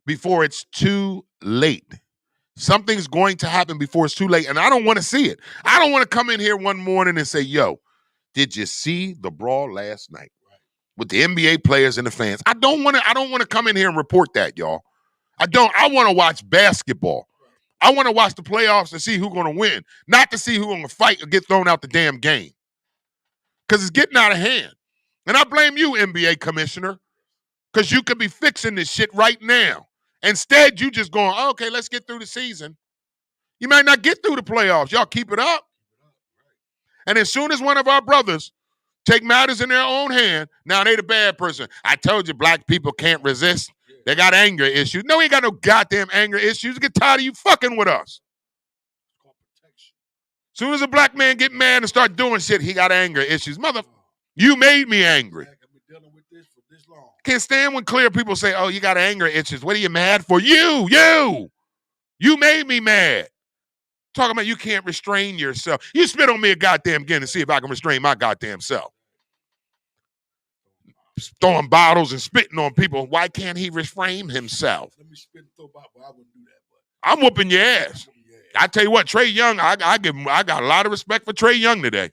before it's too late. Something's going to happen before it's too late, and I don't want to see it. I don't want to come in here one morning and say, yo, did you see the brawl last night with the NBA players and the fans? I don't want to come in here and report that, y'all. I want to watch basketball. I want to watch the playoffs to see who's going to win, not to see who's going to fight or get thrown out the damn game. Because it's getting out of hand. And I blame you, NBA commissioner, because you could be fixing this shit right now. Instead, you just going, oh, okay, let's get through the season. You might not get through the playoffs. Y'all keep it up. And as soon as one of our brothers take matters in their own hand. Now they the bad person. I told you black people can't resist. They got anger issues. No, we ain't got no goddamn anger issues. Get tired of you fucking with us. Soon as a black man get mad and start doing shit, he got anger issues. Mother, you made me angry. Can't stand when clear people say, oh, you got anger issues. What are you mad for? You made me mad. Talking about you can't restrain yourself. You spit on me a goddamn again and see if I can restrain my goddamn self. Throwing bottles and spitting on people. Why can't he restrain himself? Let me spit and throw bottles, but I wouldn't do that. I'm whooping your ass. I tell you what, Trae Young, I got a lot of respect for Trae Young today.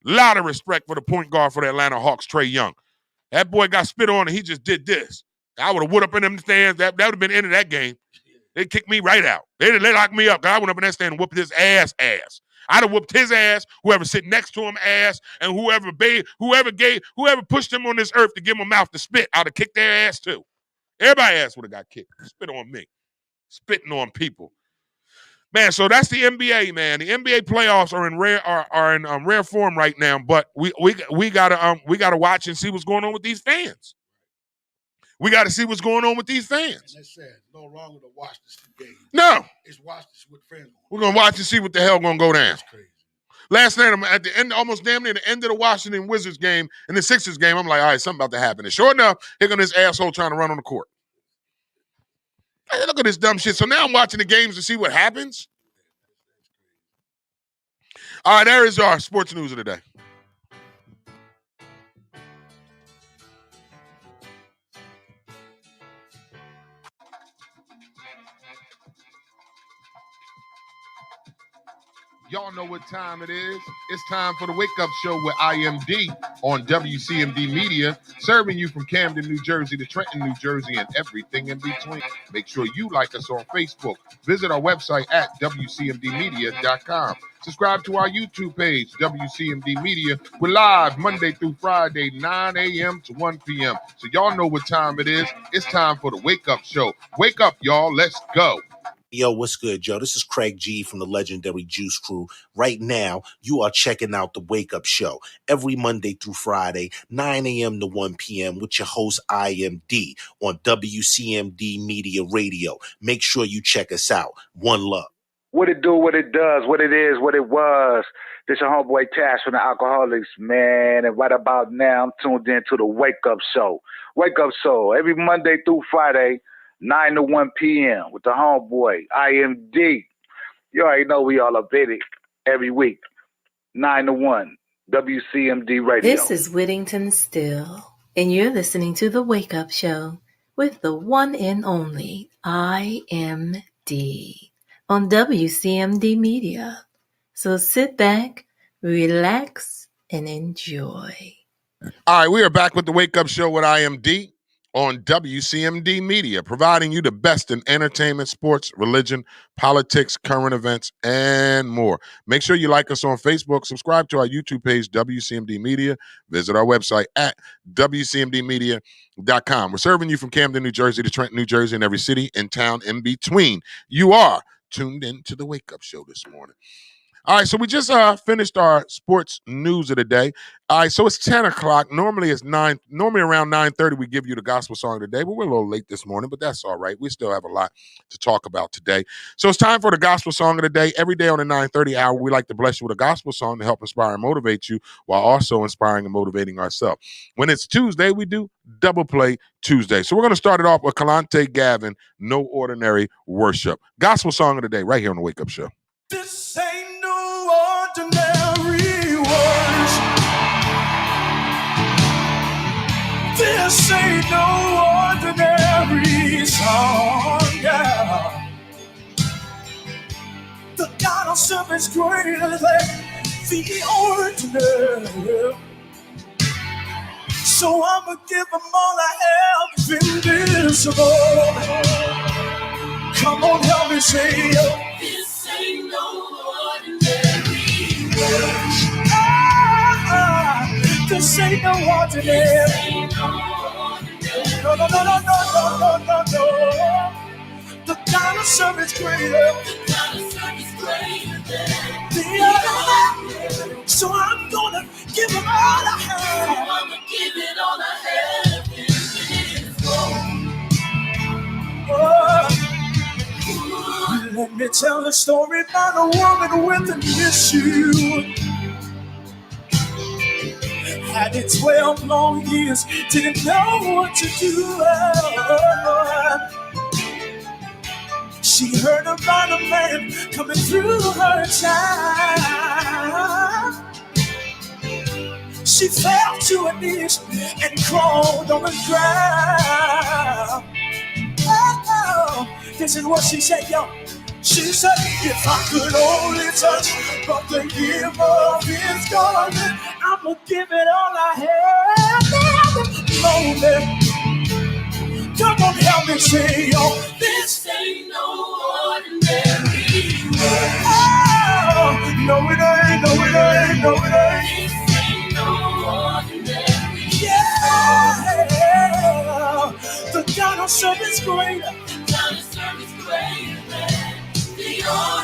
A lot of respect for the point guard for the Atlanta Hawks, Trae Young. That boy got spit on and he just did this. I would have whooped up in them stands. That would have been the end of that game. They kicked me right out. They locked me up. I went up in that stand and whooped his ass. I'd have whooped his ass, whoever sitting next to him ass, and whoever pushed him on this earth to give him a mouth to spit, I'd have kicked their ass too. Everybody's ass would have got kicked. Spit on me. Spitting on people. Man, so that's the NBA, man. The NBA playoffs are in rare form right now, but we gotta watch and see what's going on with these fans. We got to see what's going on with these fans. And that's sad. No wrong with a watch this game. No. It's watch this with friends. We're going to watch and see what the hell going to go down. That's crazy. Last night, I'm at the end, almost damn near the end of the Washington Wizards game and the Sixers game. I'm like, all right, something about to happen. And sure enough, here comes this asshole trying to run on the court. Hey, look at this dumb shit. So now I'm watching the games to see what happens. All right, there is our sports news of the day. Y'all know what time it is. It's time for the Wake Up Show with IMD on WCMD Media, serving you from Camden, New Jersey to Trenton, New Jersey, and everything in between. Make sure you like us on Facebook. Visit our website at WCMDmedia.com. Subscribe to our YouTube page, WCMD Media. We're live Monday through Friday, 9 a.m. to 1 p.m. So y'all know what time it is. It's time for the Wake Up Show. Wake up, y'all. Let's go. Yo, what's good, Joe? This is Craig G from the legendary Juice Crew. Right now, you are checking out the Wake Up Show every Monday through Friday, 9 a.m. to 1 p.m. with your host, IMD, on WCMD Media Radio. Make sure you check us out. One love. What it do, what it does, what it is, what it was. This your homeboy Tash from the Alcoholics, man. And right about now, I'm tuned in to the Wake Up Show. Wake Up Show every Monday through Friday, 9 to 1 p.m. with the homeboy, IMD. You already know we all up in it every week, 9 to 1, WCMD Radio. This is Whittington Still, and you're listening to The Wake Up Show with the one and only IMD on WCMD Media. So sit back, relax, and enjoy. All right, we are back with the Wake Up Show with IMD on WCMD Media, providing you the best in entertainment, sports, religion, politics, current events, and more. Make sure you like us on Facebook, subscribe to our YouTube page, WCMD Media, visit our website at WCMDmedia.com. We're serving you from Camden, New Jersey to Trenton, New Jersey, and every city and town in between. You are tuned in to the Wake Up Show this morning. All right, so we just finished our sports news of the day. All right, so it's 10 o'clock. Normally it's 9. Normally around 9:30 we give you the gospel song of the day, but we're a little late this morning, but that's all right. We still have a lot to talk about today. So it's time for the gospel song of the day. Every day on the 9:30 hour, we like to bless you with a gospel song to help inspire and motivate you while also inspiring and motivating ourselves. When it's Tuesday, we do Double Play Tuesday. So we're going to start it off with Kalante Gavin, No Ordinary Worship. Gospel song of the day right here on the Wake Up Show. This ain't no ordinary worship. This ain't no ordinary song, yeah. The God of serve is greater than the ordinary. So I'ma give him all I have, invincible. Come on, help me say it. This ain't no ordinary worship. This ain't no ordinary. No, no, no, no, no, no, no, no. The kind of service greater. The kind of service greater than the other. So I'm gonna give him all I have. tell a story about a woman with an issue. Had it 12 long years, didn't know what to do. She heard about a man coming through her time. She fell to her knees and crawled on the ground. Oh, this is what she said, yo. She said, if I could only touch but the hem of his garment, I'ma give it all I have. Moment. Come on, help me say, yo, this ain't no ordinary world. Oh, no it ain't, no it ain't, no it ain't. This ain't no ordinary. Yeah, the God of serve is greater. The God of serve is greater than the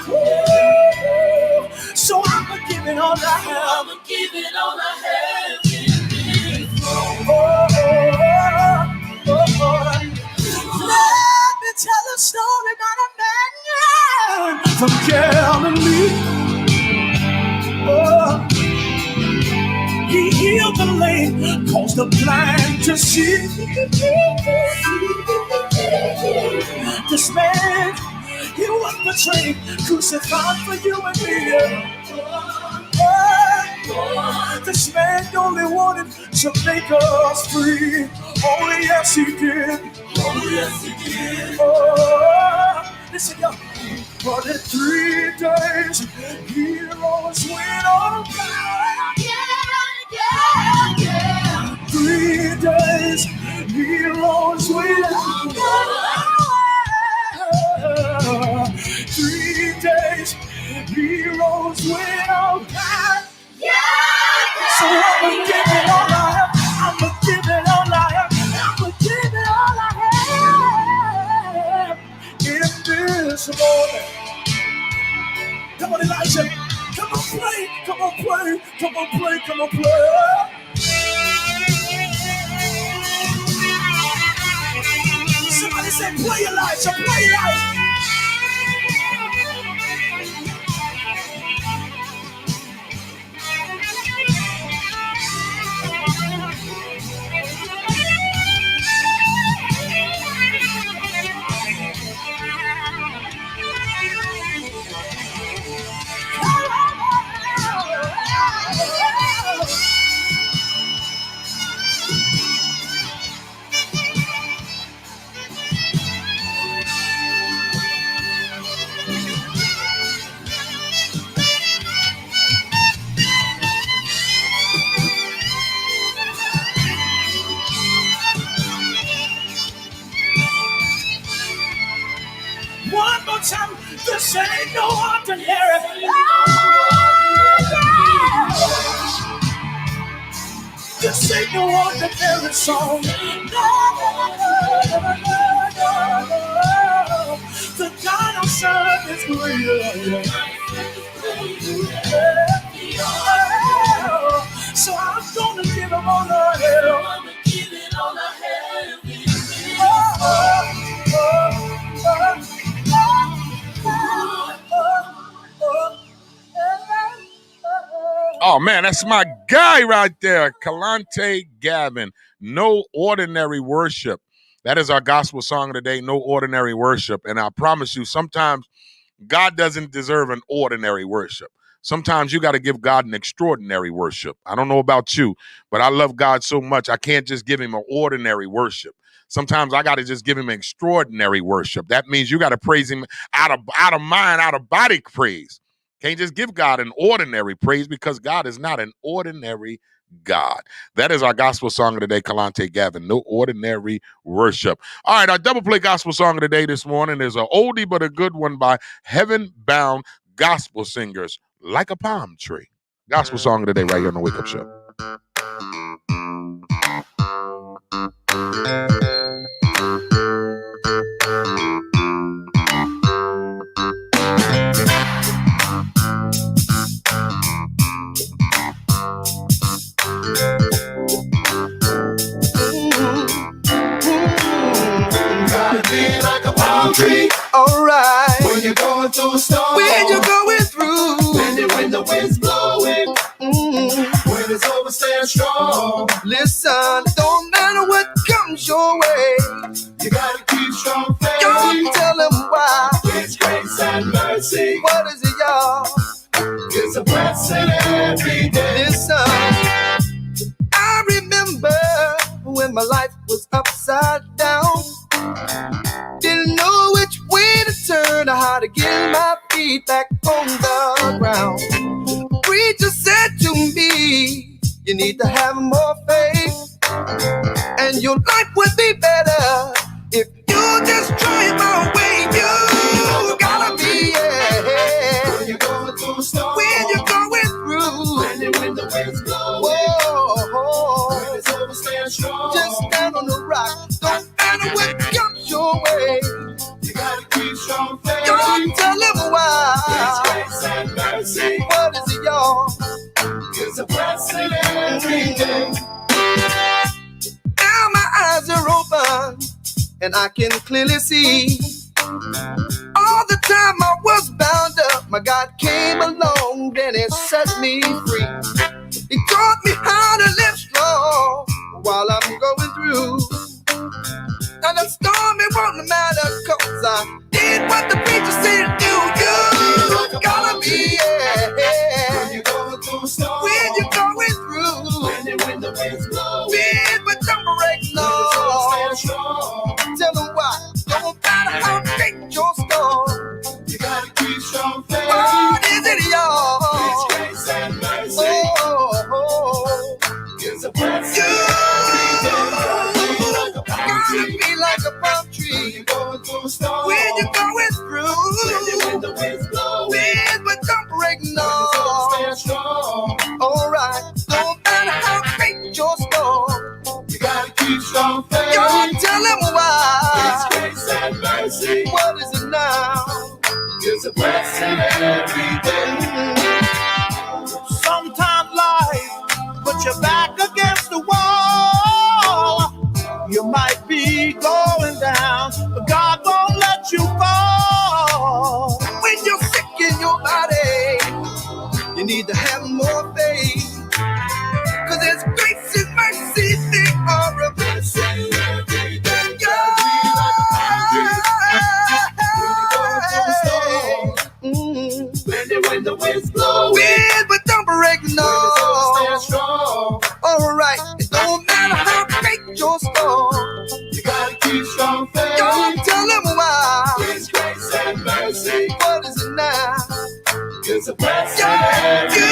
ordinary. So I'ma give it all I have. I'ma give it all I have in this world. Let me tell a story about a man from Galilee. Oh, he healed the lame, caused the blind to see. This man, he was betrayed, crucified for you and me. This man only wanted to make us free. Oh, yes, he did. Oh, yes, he did. Oh, listen, y'all. But in 3 days, he rose with all power. Yeah. 3 days, he rose with all power. 3 days, he rose with all power. So I'ma give it all I have. I'ma give it all I have. I'ma give it all I have in this moment. Come on, Elijah. Come on, play. Come on, play. Come on, play. Come on, play. Somebody say, play, Elijah. Play, Elijah. One more time, this ain't no ordinary. This ain't no ordinary song. No. The God of serve is greater. So I'm gonna give him all I have. I'm gonna give it all I have. Oh man, that's my guy right there, Kalante Gavin. No ordinary worship. That is our gospel song of the day, No Ordinary Worship. And I promise you, sometimes God doesn't deserve an ordinary worship. Sometimes you got to give God an extraordinary worship. I don't know about you, but I love God so much, I can't just give him an ordinary worship. Sometimes I got to just give him extraordinary worship. That means you got to praise him out of mind, out of body praise. Can't just give God an ordinary praise because God is not an ordinary God. That is our gospel song of the day, Kalante Gavin, No Ordinary Worship. All right, our double play gospel song of the day this morning is an oldie but a good one by Heaven Bound Gospel Singers, Like a Palm Tree. Gospel song of the day right here on the Wake Up Show. Tree. Alright. When you're going through a strong. Listen, don't matter what comes your way, you gotta keep strong faith. Don't tell them why. It's grace and mercy. What is it, y'all? It's a blessing every day. Listen, I remember when my life was upside down. Didn't know which way to turn or how to get my feet back on the ground. Preacher said to me, you need to have more faith, and your life would be better if you just try it my way. You gotta be, yeah. When you're going through a storm, when you're going through, when the wind's blowing, whoa, when it's over, stand strong. Just stand on the rock. Don't matter what comes your way, you gotta keep strong faith. Don't tell them why. It's grace and mercy. What is it, y'all? It's a blessing every day. Now my eyes are open and I can clearly see. All the time I was bound up, my God came along, then He set me free. He taught me how to live strong while I'm going through. Now the storm, it won't matter, 'cause I did what the preacher said do. You gotta be, yeah. When you're going through a storm, when you're going through, when the wind's blowing, but don't break no. Tell them why. Don't matter how big your storm, you gotta keep strong faith. What is it, y'all? It's grace and mercy. Oh, it's a blessing. Gotta be like a palm tree. When you're going through a storm, when you're going through, when the wind's blowing, but don't break no. Stand strong. Alright, don't matter how big your storm, you gotta keep strong faith. Don't tell them why. It's grace and mercy. What is it now? It's a blessing every day. Sometimes life put your back against the wall. You might be going down, but God won't let you fall. When you're sick in your body, you need to have more faith, 'cause there's grace and mercy, they are a blessing every day. When the wind's blowing, but don't break no. Stand strong. Alright, it don't matter how big your storm, you gotta keep strong faith. Don't tell them why. It's grace and mercy. What is it now? It's a blessing every day.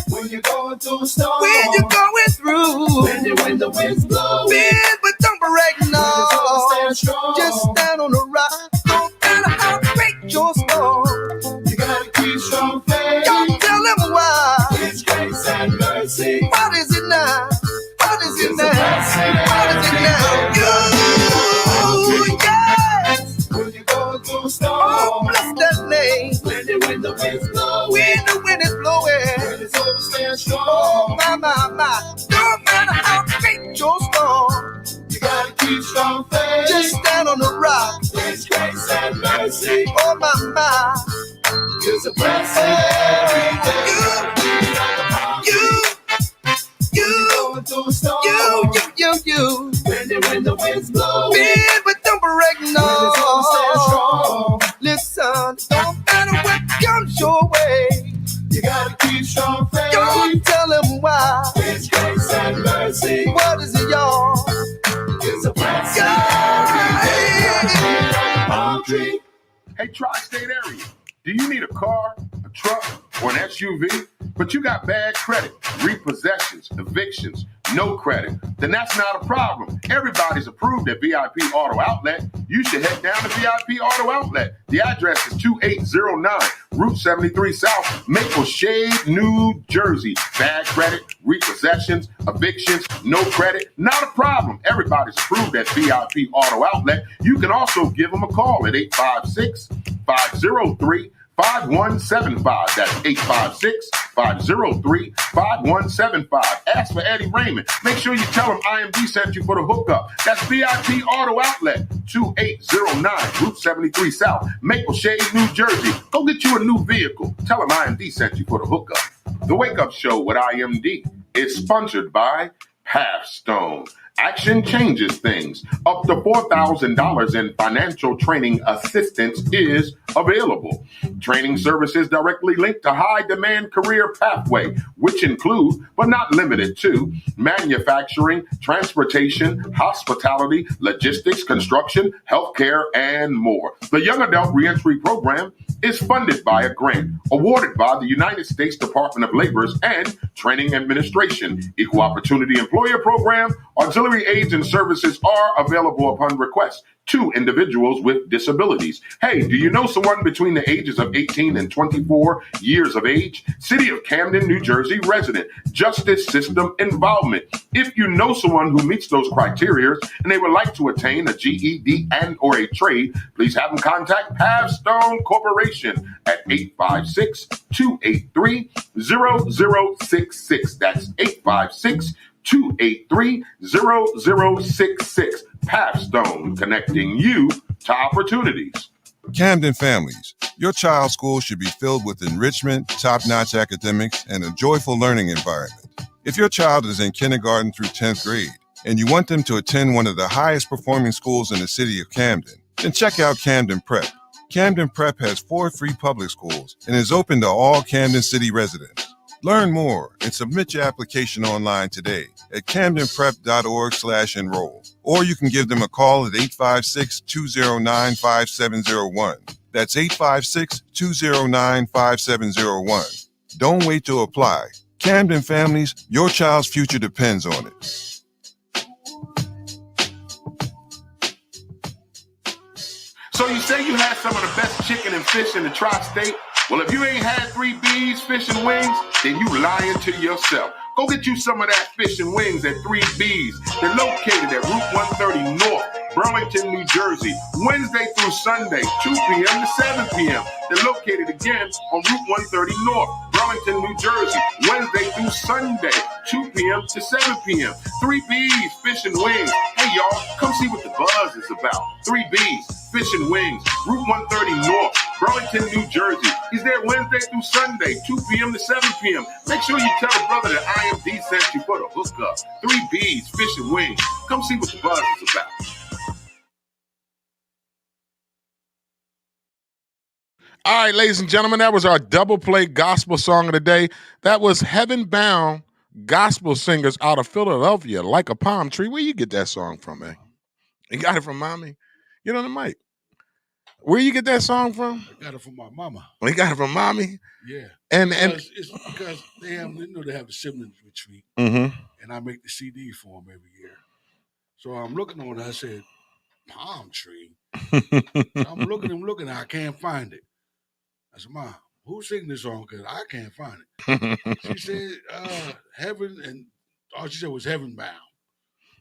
When you're going through a storm, when you're going through, when the wind's blowing, but don't break no. Stand strong. Just stand on the rock. Don't matter how big your storm, you gotta keep strong faith. Don't tell them why. It's grace and mercy. What is it now? What is it now? What is it now? You, yes. When you're going through a storm, oh, bless that name. When the wind's blowing, when the wind is blowing, when it's over, stand strong. Oh, my. Don't matter how big your storm, you gotta keep strong faith. Just stand on the rock. It's grace and mercy. Oh, my. It's a blessing every day. You going through a storm. You. When the wind's blowing, but don't break no. Stand strong. Listen, don't matter what comes your way, you gotta keep strong faith. Don't tell them why. It's grace and mercy. What is it, y'all? It's a blessing. Palm tree. Hey, tri-state area, do you need a car, a truck, or an SUV, but you got bad credit, repossessions, evictions, no credit? Then that's not a problem. Everybody's approved at VIP Auto Outlet. You should head down to VIP Auto Outlet. The address is 2809 Route 73 South, Maple Shade, New Jersey. Bad credit, repossessions, evictions, no credit, not a problem. Everybody's approved at VIP Auto Outlet. You can also give them a call at 856-503-5175. That's 856-503-5175. Ask for Eddie Raymond. Make sure you tell him IMD sent you for the hookup. That's VIP Auto Outlet, 2809 Route 73 South, Maple Shade, New Jersey. Go get you a new vehicle. Tell him IMD sent you for the hookup. The Wake Up Show with IMD is sponsored by Pathstone. Action changes things. Up to $4,000 in financial training assistance is available. Training services directly linked to high demand career pathway, which include, but not limited to, manufacturing, transportation, hospitality, logistics, construction, healthcare, and more. The Young Adult Reentry Program is funded by a grant awarded by the United States Department of Labor's and Training Administration. Equal Opportunity Employer Program, auxiliary aids and services are available upon request to individuals with disabilities. Hey, do you know someone between the ages of 18 and 24 years of age? City of Camden, New Jersey resident, justice system involvement. If you know someone who meets those criteria and they would like to attain a GED and or a trade, please have them contact Pathstone Corporation at 856-283-0066. That's 856-283-0066. Pathstone, connecting you to opportunities. Camden families, your child's school should be filled with enrichment, top-notch academics, and a joyful learning environment. If your child is in kindergarten through 10th grade and you want them to attend one of the highest performing schools in the city of Camden, then check out Camden Prep. Camden Prep has 4 free public schools and is open to all Camden City residents. Learn more and submit your application online today at camdenprep.org/enroll. Or you can give them a call at 856-209-5701. That's 856-209-5701. Don't wait to apply. Camden families, your child's future depends on it. So you say you had some of the best chicken and fish in the tri-state? Well, if you ain't had 3 B's fish and wings, then you lying to yourself. Go get you some of that fish and wings at 3 B's. They're located at Route 130 North, Burlington, New Jersey, Wednesday through Sunday, 2 p.m. to 7 p.m. They're located again on Route 130 North, Burlington, New Jersey, Wednesday through Sunday, 2 p.m. to 7 p.m. 3 B's Fish and Wings. Hey, y'all, come see what the buzz is about. 3 B's Fish and Wings, Route 130 North, Burlington, New Jersey. He's there Wednesday through Sunday, 2 p.m. to 7 p.m. Make sure you tell the brother that IMD sent you for the hookup. 3 B's Fish and Wings. Come see what the buzz is about. All right, ladies and gentlemen, that was our double play gospel song of the day. That was Heaven Bound Gospel Singers out of Philadelphia, Like a Palm Tree. Where you get that song from, man? You got it from mommy? Get on the mic. Where you get that song from? I got it from my mama. Oh, you got it from mommy? Yeah. And it's because they have a siblings retreat, Mhm. and I make the CD for them every year. So I'm looking on it. I said, palm tree. So I'm looking. I can't find it. I said, Mom, who's singing this song? Because I can't find it. She said, Heaven, and all she said was Heaven Bound.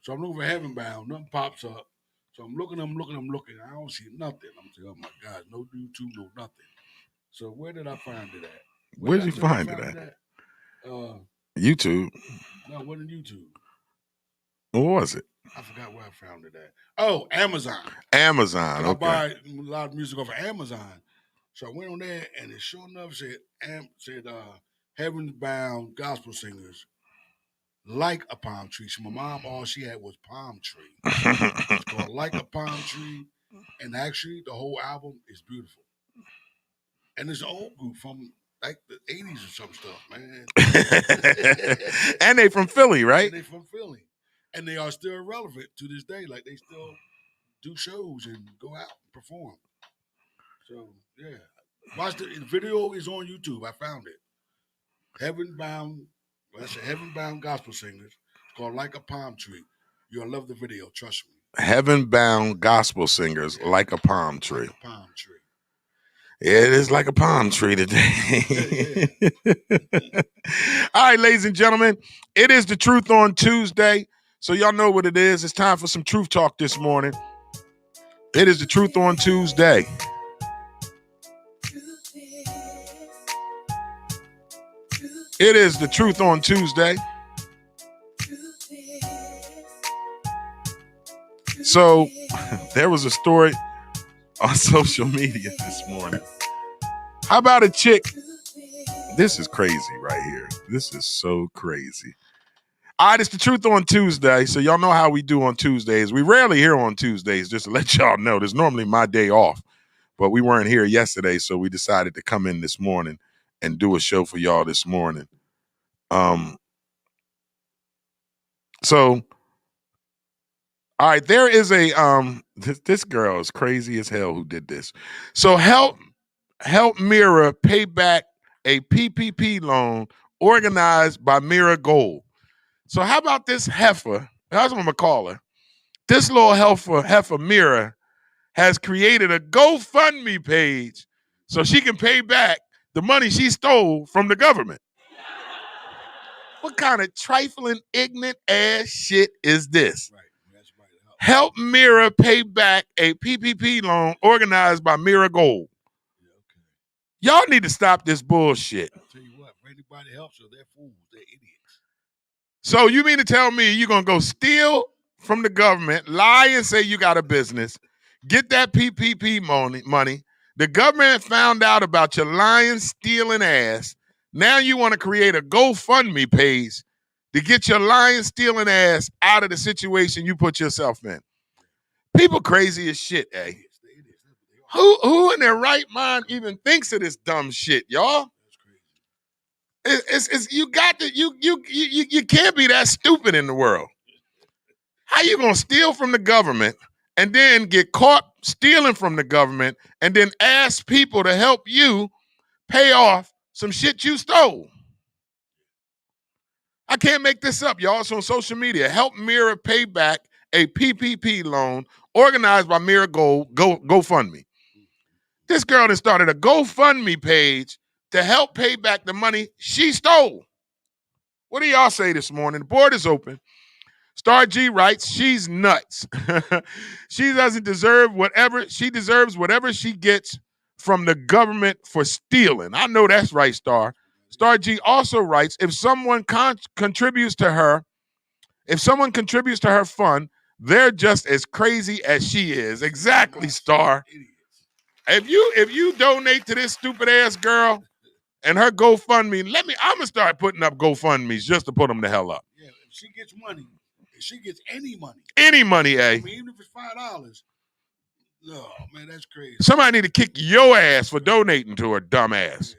So I'm looking for Heaven Bound. Nothing pops up. So I'm looking. I don't see nothing. I'm saying, oh my God, no YouTube, no nothing. So where did I find it at? Where did you find it at? YouTube. No, it wasn't YouTube. What was it? I forgot where I found it at. Oh, Amazon. Amazon. I Okay. buy a lot of music off of Amazon. So I went on there, and it sure enough said Heaven Bound Gospel Singers, Like a Palm Tree. So my mom, all she had was Palm Tree. It's called Like a Palm Tree, and actually the whole album is beautiful. And it's an old group from like the 80s or some stuff, man. And they from Philly, right? And they from Philly. And they are still relevant to this day. Like they still do shows and go out and perform. So yeah. Watch the video is on YouTube. I found it. Heaven Bound Gospel Singers. It's called Like a Palm Tree. You'll love the video, trust me. Heaven Bound Gospel Singers, Like a Palm Tree. Like a palm tree. It is like a palm tree today. All right, ladies and gentlemen, it is the Truth on Tuesday. So y'all know what it is. It's time for some truth talk this morning. It is the Truth on Tuesday. It is the Truth on Tuesday. So there was a story on social media this morning. How about a chick This is crazy right here. This is so crazy. All right, it's The Truth on Tuesday. So y'all know how we do on Tuesdays. We rarely here on Tuesdays, just to let y'all know. There's normally my day off, but we weren't here yesterday, so we decided to come in this morning and do a show for y'all this morning. So, all right, there is a this girl is crazy as hell who did this. So help Mira pay back a PPP loan organized by Mira Gold. So how about this heifer? That's what I'm gonna call her. This little heifer Mira has created a GoFundMe page so she can pay back the money she stole from the government. What kind of trifling, ignorant ass shit is this? Help Mira pay back a PPP loan organized by Mira Gold. Y'all need to stop this bullshit. I'll tell you what, if anybody helps her, they're fools, they're idiots. So you mean to tell me you're going to go steal from the government, lie and say you got a business, get that PPP money. The government found out about your lying, stealing ass. Now you want to create a GoFundMe page to get your lying, stealing ass out of the situation you put yourself in. People crazy as shit, eh? Who in their right mind even thinks of this dumb shit, y'all? It's you got to you can't be that stupid in the world. How you gonna steal from the government and then get caught stealing from the government and then ask people to help you pay off some shit you stole? I can't make this up, y'all. It's on social media. Help Mira pay back a PPP loan organized by Mira Gold. GoFundMe. This girl has started a GoFundMe page to help pay back the money she stole. What do y'all say this morning? The board is open. Star G writes, she's nuts. She doesn't deserve whatever. She deserves whatever she gets from the government for stealing. I know that's right, Star. Star G also writes, if someone contributes to her fund, they're just as crazy as she is. Exactly, Star. If you donate to this stupid ass girl and her GoFundMe, I'm gonna start putting up GoFundMes just to put them the hell up. Yeah, if she gets money, if she gets any money. Any money, eh? I mean, even if it's $5. No, man, that's crazy. Somebody need to kick your ass for donating to her dumb ass.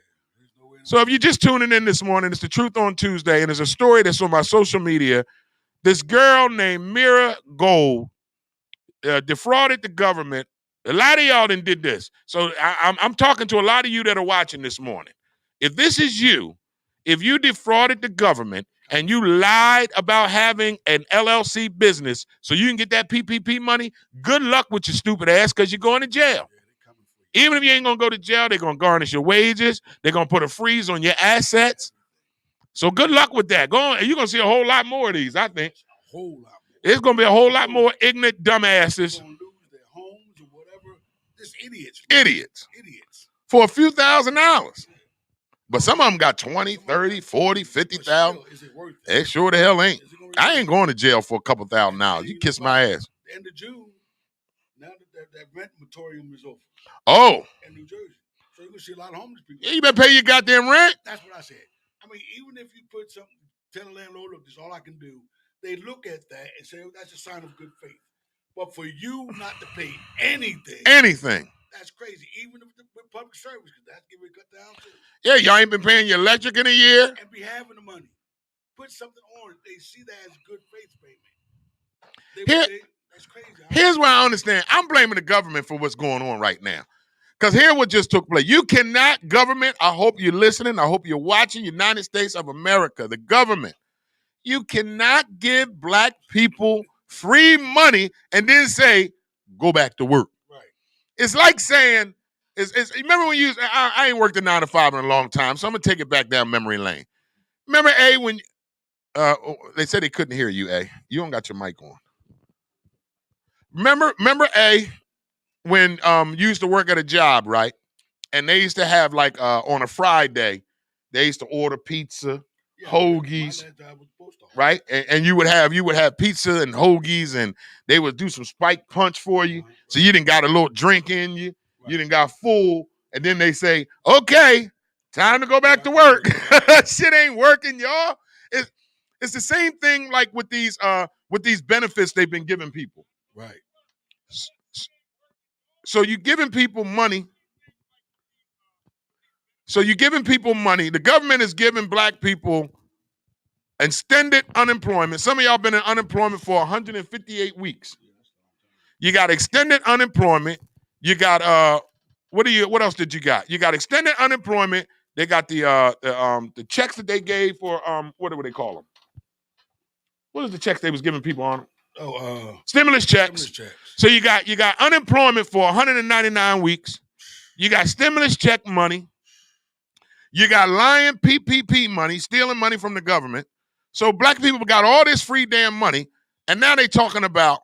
So if you're just tuning in this morning, it's The Truth on Tuesday, and there's a story that's on my social media. This girl named Mira Gold defrauded the government. A lot of y'all done did this. So I'm talking to a lot of you that are watching this morning. If this is you, if you defrauded the government and you lied about having an LLC business so you can get that PPP money, good luck with your stupid ass because you're going to jail. Even if you ain't going to go to jail, they're going to garnish your wages. They're going to put a freeze on your assets. So good luck with that. Go on. You're going to see a whole lot more of these, I think. A whole lot more. It's going to be a whole lot more ignorant dumbasses. They're going to lose their homes or whatever. Just idiots. Idiots. For a few $1,000s. But some of them got 20, 30, 40, 50,000. They sure the hell ain't. I ain't going to jail for a couple $1,000s. You kiss my ass. End of June, now that rent moratorium is over. Oh. In New Jersey. So you're going to see a lot of homeless people. Yeah, you better pay your goddamn rent. That's what I said. I mean, even if you put something, tell the landlord, look, this is all I can do. They look at that and say, oh, that's a sign of good faith. But for you not to pay anything. That's crazy. Even with public service, because that's getting cut down too. Yeah, y'all ain't been paying your electric in a year. And be having the money. Put something on it. They see that as good faith payment. That's crazy. Here's what I understand. I'm blaming the government for what's going on right now. Because here what just took place. You cannot, government, I hope you're listening. I hope you're watching, United States of America, the government. You cannot give black people free money and then say, go back to work. Right. It's like saying, remember when you, I ain't worked a 9 to 5 in a long time, so I'm going to take it back down memory lane. Remember, A, when they said they couldn't hear you, A. You don't got your mic on. Remember, A, when you used to work at a job, right? And they used to have, like, on a Friday, they used to order pizza, hoagies, right? And you would have pizza and hoagies, and they would do some spiked punch for you. So you didn't got a little drink in you. You didn't got full. And then they say, okay, Time to go back to work. Shit ain't working, y'all. It's the same thing like with these benefits they've been giving people. Right. So you're giving people money. The government is giving black people extended unemployment. Some of y'all been in unemployment for 158 weeks. You got extended unemployment. You got what else did you got? You got extended unemployment. They got the checks that they gave for what do they call them? What is the checks they was giving people on? Stimulus checks. So you got unemployment for 199 weeks. You got stimulus check money. You got lying PPP money, stealing money from the government. So black people got all this free damn money, and now they talking about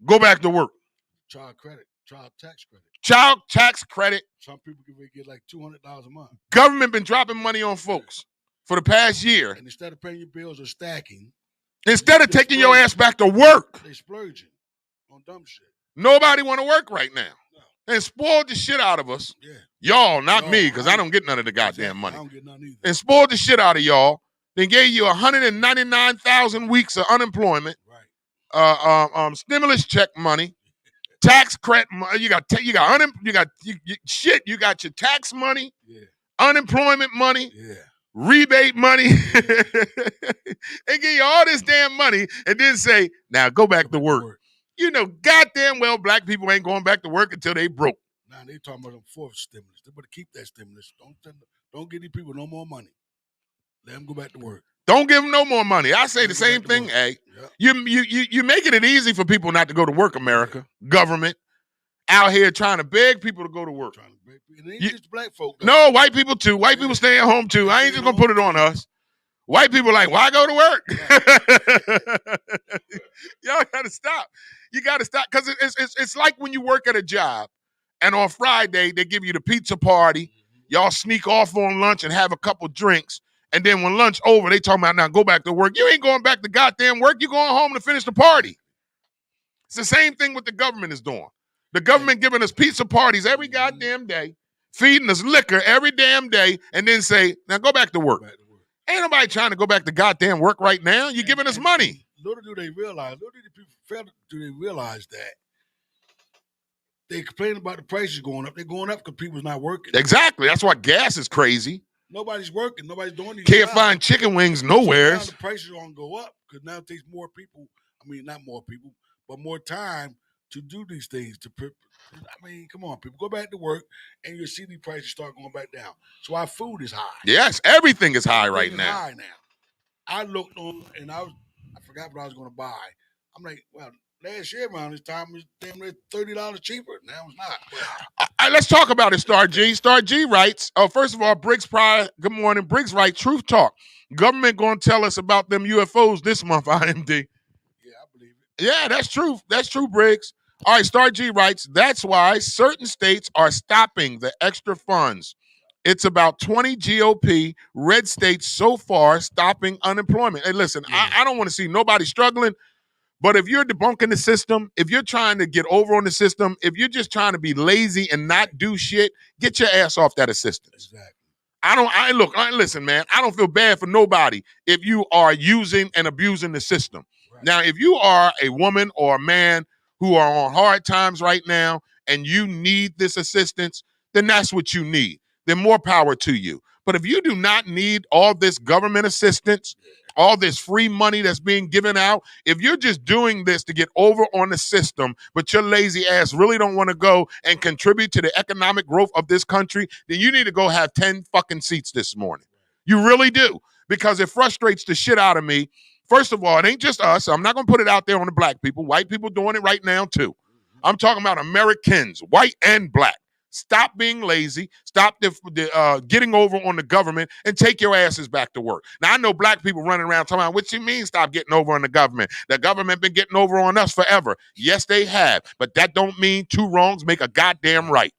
go back to work. Child tax credit. Child tax credit. Some people can get like $200 a month. Government been dropping money on folks for the past year. And instead of paying your bills or stacking. Instead of taking your ass back to work. They splurging on dumb shit. Nobody want to work right now. No. And spoiled the shit out of us. Yeah. Y'all, not me, because I don't get none of the goddamn money. I don't get none either. And spoiled the shit out of y'all. Then gave you 199,000 weeks of unemployment. Right. Stimulus check money. Tax credit, you got your tax money, unemployment money, rebate money. They give you all this damn money and then say, now go back to work. You know, goddamn well black people ain't going back to work until they broke. Now they talking about the fourth stimulus. They better keep that stimulus. Don't give these people no more money. Let them go back to work. Don't give them no more money. I say the same thing. Hey, you making it easy for people not to go to work, America. Government out here trying to beg people to go to work. It ain't just black folk. Though. No, white people too. White people stay at home too. I ain't just gonna put it on us. White people like, why go to work? Y'all gotta stop. You gotta stop because it's like when you work at a job and on Friday they give you the pizza party. Y'all sneak off on lunch and have a couple drinks. And then when lunch over, they talking about now go back to work. You ain't going back to goddamn work. You going home to finish the party. It's the same thing what the government is doing. The government giving us pizza parties every goddamn day, feeding us liquor every damn day, and then say, now go back to work. Ain't nobody trying to go back to goddamn work right now. You're giving us money. Little do they realize that they complain about the prices going up. They're going up because people's not working. Exactly. That's why gas is crazy. Nobody's working. Nobody's doing these Can't jobs. Find chicken wings nowhere. So now the prices are going to go up because now it takes more people. I mean, not more people, but more time to do these things. Come on, people. Go back to work and you'll see these prices start going back down. So our food is high. Yes, everything is high right now. High now. I looked on and I forgot what I was going to buy. I'm like, well, last year around this time it was damn near $30 cheaper. Now it's not. Let's talk about it, Star G. Star G writes, first of all, Briggs Pryor, good morning. Briggs writes, truth talk. Government going to tell us about them UFOs this month, IMD. Yeah, I believe it. Yeah, that's true. That's true, Briggs. All right, Star G writes, that's why certain states are stopping the extra funds. It's about 20 GOP red states so far stopping unemployment. Hey, listen, I don't want to see nobody struggling. But if you're debunking the system, if you're trying to get over on the system, if you're just trying to be lazy and not do shit, get your ass off that assistance. Exactly. Listen, man, I don't feel bad for nobody if you are using and abusing the system. Right. Now, if you are a woman or a man who are on hard times right now and you need this assistance, then that's what you need. Then more power to you. But if you do not need all this government assistance, all this free money that's being given out, if you're just doing this to get over on the system, but your lazy ass really don't want to go and contribute to the economic growth of this country, then you need to go have 10 fucking seats this morning. You really do, because it frustrates the shit out of me. First of all, it ain't just us. I'm not going to put it out there on the black people. White people doing it right now, too. I'm talking about Americans, white and black. Stop being lazy. Stop getting over on the government and take your asses back to work. Now, I know black people running around talking about, what you mean stop getting over on the government? The government been getting over on us forever. Yes, they have. But that don't mean two wrongs make a goddamn right.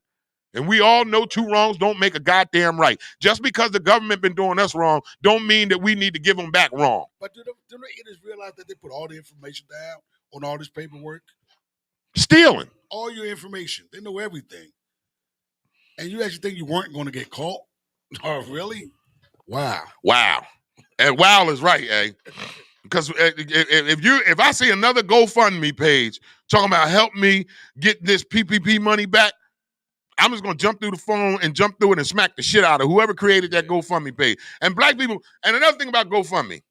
And we all know two wrongs don't make a goddamn right. Just because the government been doing us wrong don't mean that we need to give them back wrong. But do the idiots realize that they put all the information down on all this paperwork? Stealing. All your information. They know everything. And you actually think you weren't going to get caught? Oh, really? Wow. Wow. And wow is right, eh? Because if I see another GoFundMe page talking about help me get this PPP money back, I'm just gonna jump through the phone and jump through it and smack the shit out of whoever created that GoFundMe page. And black people, and another thing about GoFundMe,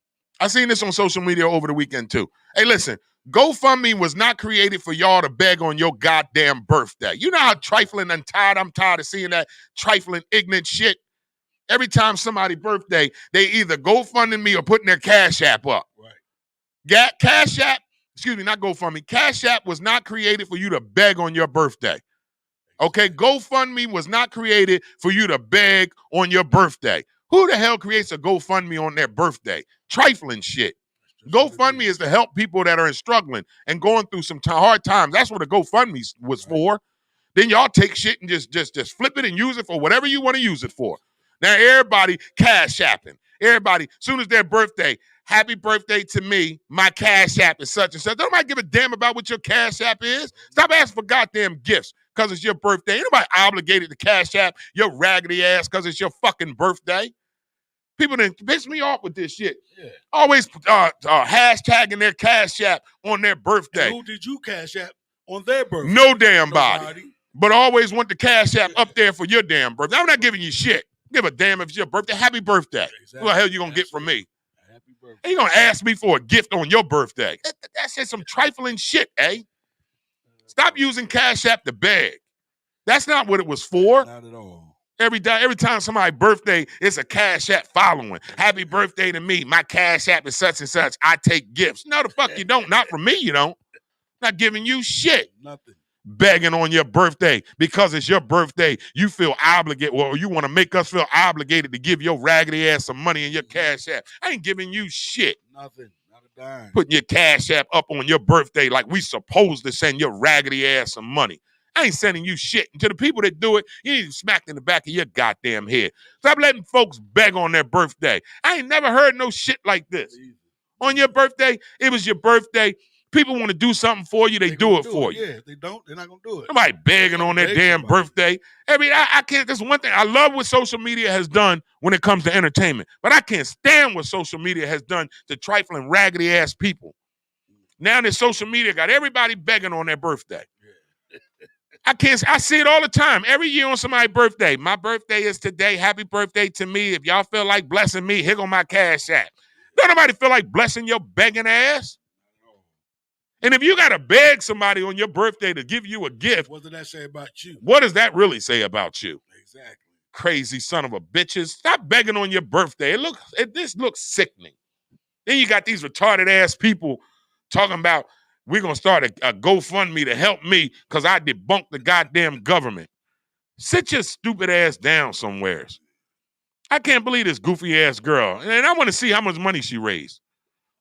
I seen this on social media over the weekend too. Hey, listen, GoFundMe was not created for y'all to beg on your goddamn birthday. You know how trifling and tired I'm tired of seeing that trifling, ignorant shit. Every time somebody's birthday, they either GoFundMe me or putting their Cash App up. Right. Cash App, excuse me, not GoFundMe. Cash App was not created for you to beg on your birthday. Okay, GoFundMe was not created for you to beg on your birthday. Who the hell creates a GoFundMe on their birthday? Trifling shit. GoFundMe is to help people that are struggling and going through some hard times. That's what a GoFundMe was for. Then y'all take shit and just flip it and use it for whatever you want to use it for. Now everybody Cash Apping. Everybody, soon as their birthday, happy birthday to me, my Cash App is such and such. Don't nobody give a damn about what your Cash App is. Stop asking for goddamn gifts because it's your birthday. Ain't nobody obligated to Cash App your raggedy ass because it's your fucking birthday. People didn't piss me off with this shit. Yeah. Always hashtagging their Cash App on their birthday. And who did you Cash App on their birthday? No damn body. But always want the Cash App up there for your damn birthday. I'm not giving you shit. Give a damn if it's your birthday. Happy birthday. Exactly. What the hell you gonna get from me? Happy birthday. And you gonna ask me for a gift on your birthday? That's just some trifling shit, eh? Stop using Cash App to beg. That's not what it was for. Not at all. Every time somebody's birthday, it's a Cash App following. Happy birthday to me. My Cash App is such and such. I take gifts. No, the fuck you don't. Not from me, you don't. Not giving you shit. Nothing. Begging on your birthday because it's your birthday. You feel obligated, or you want to make us feel obligated to give your raggedy ass some money in your Cash App. I ain't giving you shit. Nothing. Not a dime. Putting your Cash App up on your birthday like we supposed to send your raggedy ass some money. I ain't sending you shit. And to the people that do it, you need to smack in the back of your goddamn head. Stop letting folks beg on their birthday. I ain't never heard no shit like this. On your birthday, it was your birthday. People want to do something for you, they do it for you. Yeah, if they don't, they're not going to do it. Somebody begging on their damn birthday. I mean, I can't, that's one thing. I love what social media has done when it comes to entertainment, but I can't stand what social media has done to trifling, raggedy ass people. Now that social media got everybody begging on their birthday. I see it all the time. Every year on somebody's birthday. My birthday is today. Happy birthday to me. If y'all feel like blessing me, here go my Cash App. Don't nobody feel like blessing your begging ass. And if you got to beg somebody on your birthday to give you a gift. What does that say about you? What does that really say about you? Exactly. Crazy son of a bitches. Stop begging on your birthday. This looks sickening. Then you got these retarded ass people talking about we're going to start a GoFundMe to help me because I debunked the goddamn government. Sit your stupid ass down somewheres. I can't believe this goofy ass girl. And I want to see how much money she raised.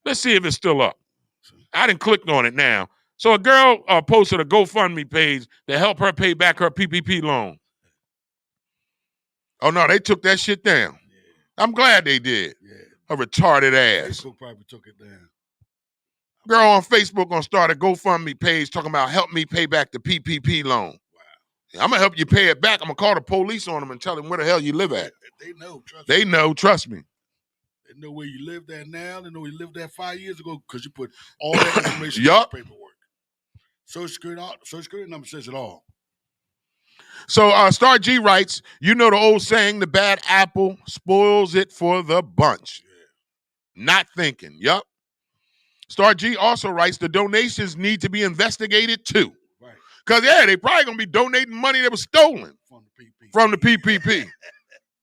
Let's see if it's still up. I didn't click on it now. So a girl posted a GoFundMe page to help her pay back her PPP loan. Oh, no, they took that shit down. Yeah. I'm glad they did. Yeah. A retarded ass. Facebook probably took it down. Girl on Facebook gonna start a GoFundMe page talking about help me pay back the PPP loan. Wow. I'm gonna help you pay it back. I'm gonna call the police on them and tell them where the hell you live at. They know. Trust me. They know where you live at now. They know where you lived at 5 years ago because you put all that information in the paperwork. Social Security number says it all. So Star G writes, you know the old saying, the bad apple spoils it for the bunch. Yeah. Not thinking. Yup. Star G also writes, the donations need to be investigated too. Right. Because, they probably going to be donating money that was stolen from the PPP.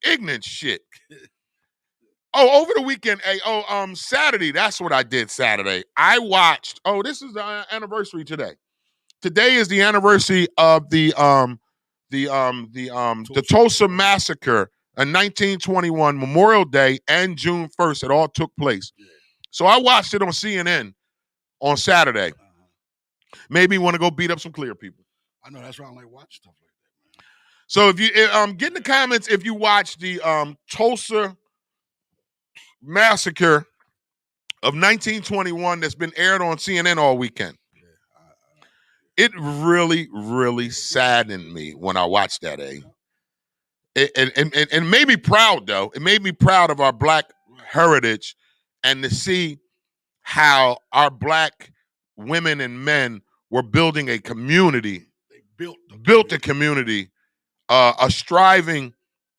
Ignorant shit. Oh, over the weekend, Saturday, that's what I did Saturday. I watched, this is the anniversary today. Today is the anniversary of the Tulsa Massacre in 1921, Memorial Day and June 1st. It all took place. Yeah. So I watched it on CNN on Saturday. Made me want to go beat up some clear people. I know, that's why I don't like watching stuff like that, man. So if you get in the comments if you watch the Tulsa Massacre of 1921 that's been aired on CNN all weekend. It really, really saddened me when I watched that, it made me proud, though. It made me proud of our Black heritage, and to see how our Black women and men were building a community. They built a community, a striving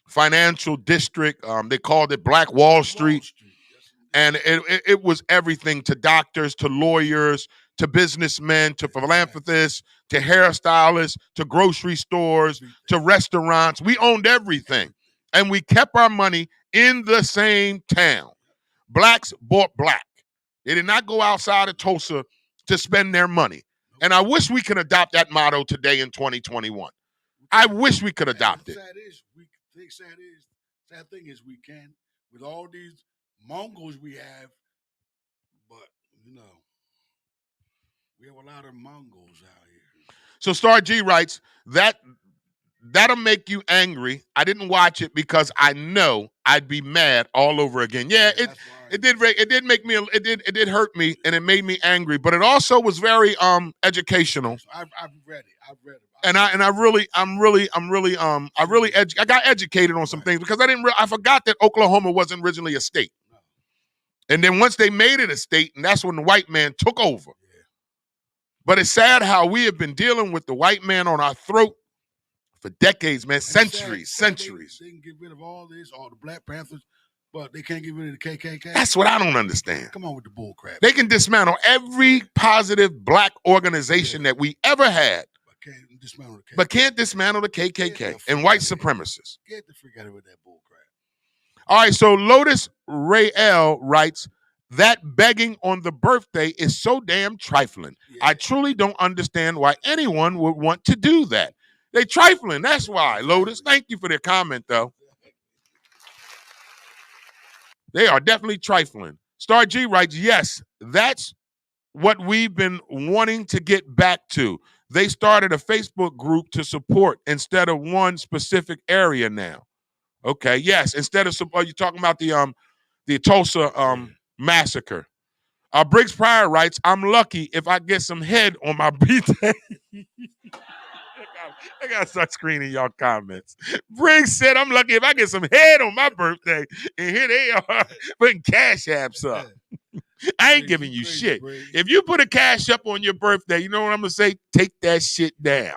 financial district. They called it Black Wall Street. And it was everything, to doctors, to lawyers, to businessmen, to philanthropists, to hairstylists, to grocery stores, to restaurants. We owned everything. And we kept our money in the same town. Blacks bought black. They did not go outside of Tulsa to spend their money. And I wish we could adopt that motto today in 2021. I wish we could adopt it. Sad thing is we can, with all these Mongols we have, but we have a lot of Mongols out here. So Star G writes, that'll make you angry. I didn't watch it because I know I'd be mad all over again. Yeah, it did make me, it did hurt me, and it made me angry, but it also was very educational. I've read it. And I got educated on some things, because I forgot that Oklahoma wasn't originally a state. And then once they made it a state, and that's when the white man took over. Yeah. But it's sad how we have been dealing with the white man on our throat for decades, man, centuries. They can get rid of all this, all the Black Panthers, but they can't get rid of the KKK. That's what I don't understand. Come on with the bull crap. They can dismantle every positive Black organization that we ever had, but can't dismantle the KKK and white supremacists. Get the freak out of with that bull crap. All right, so Lotus Rael writes, that begging on the birthday is so damn trifling. Yeah. I truly don't understand why anyone would want to do that. They trifling, that's why, Lotus. Thank you for their comment, though. They are definitely trifling. Star G writes, yes, that's what we've been wanting to get back to. They started a Facebook group to support instead of one specific area now. Okay, yes, instead of support, you're talking about the Tulsa massacre. Briggs Pryor writes, I'm lucky if I get some head on my birthday. I got to start screening y'all comments. Briggs said, I'm lucky if I get some head on my birthday. And here they are putting cash apps up. I ain't giving you shit. If you put a cash up on your birthday, you know what I'm going to say? Take that shit down.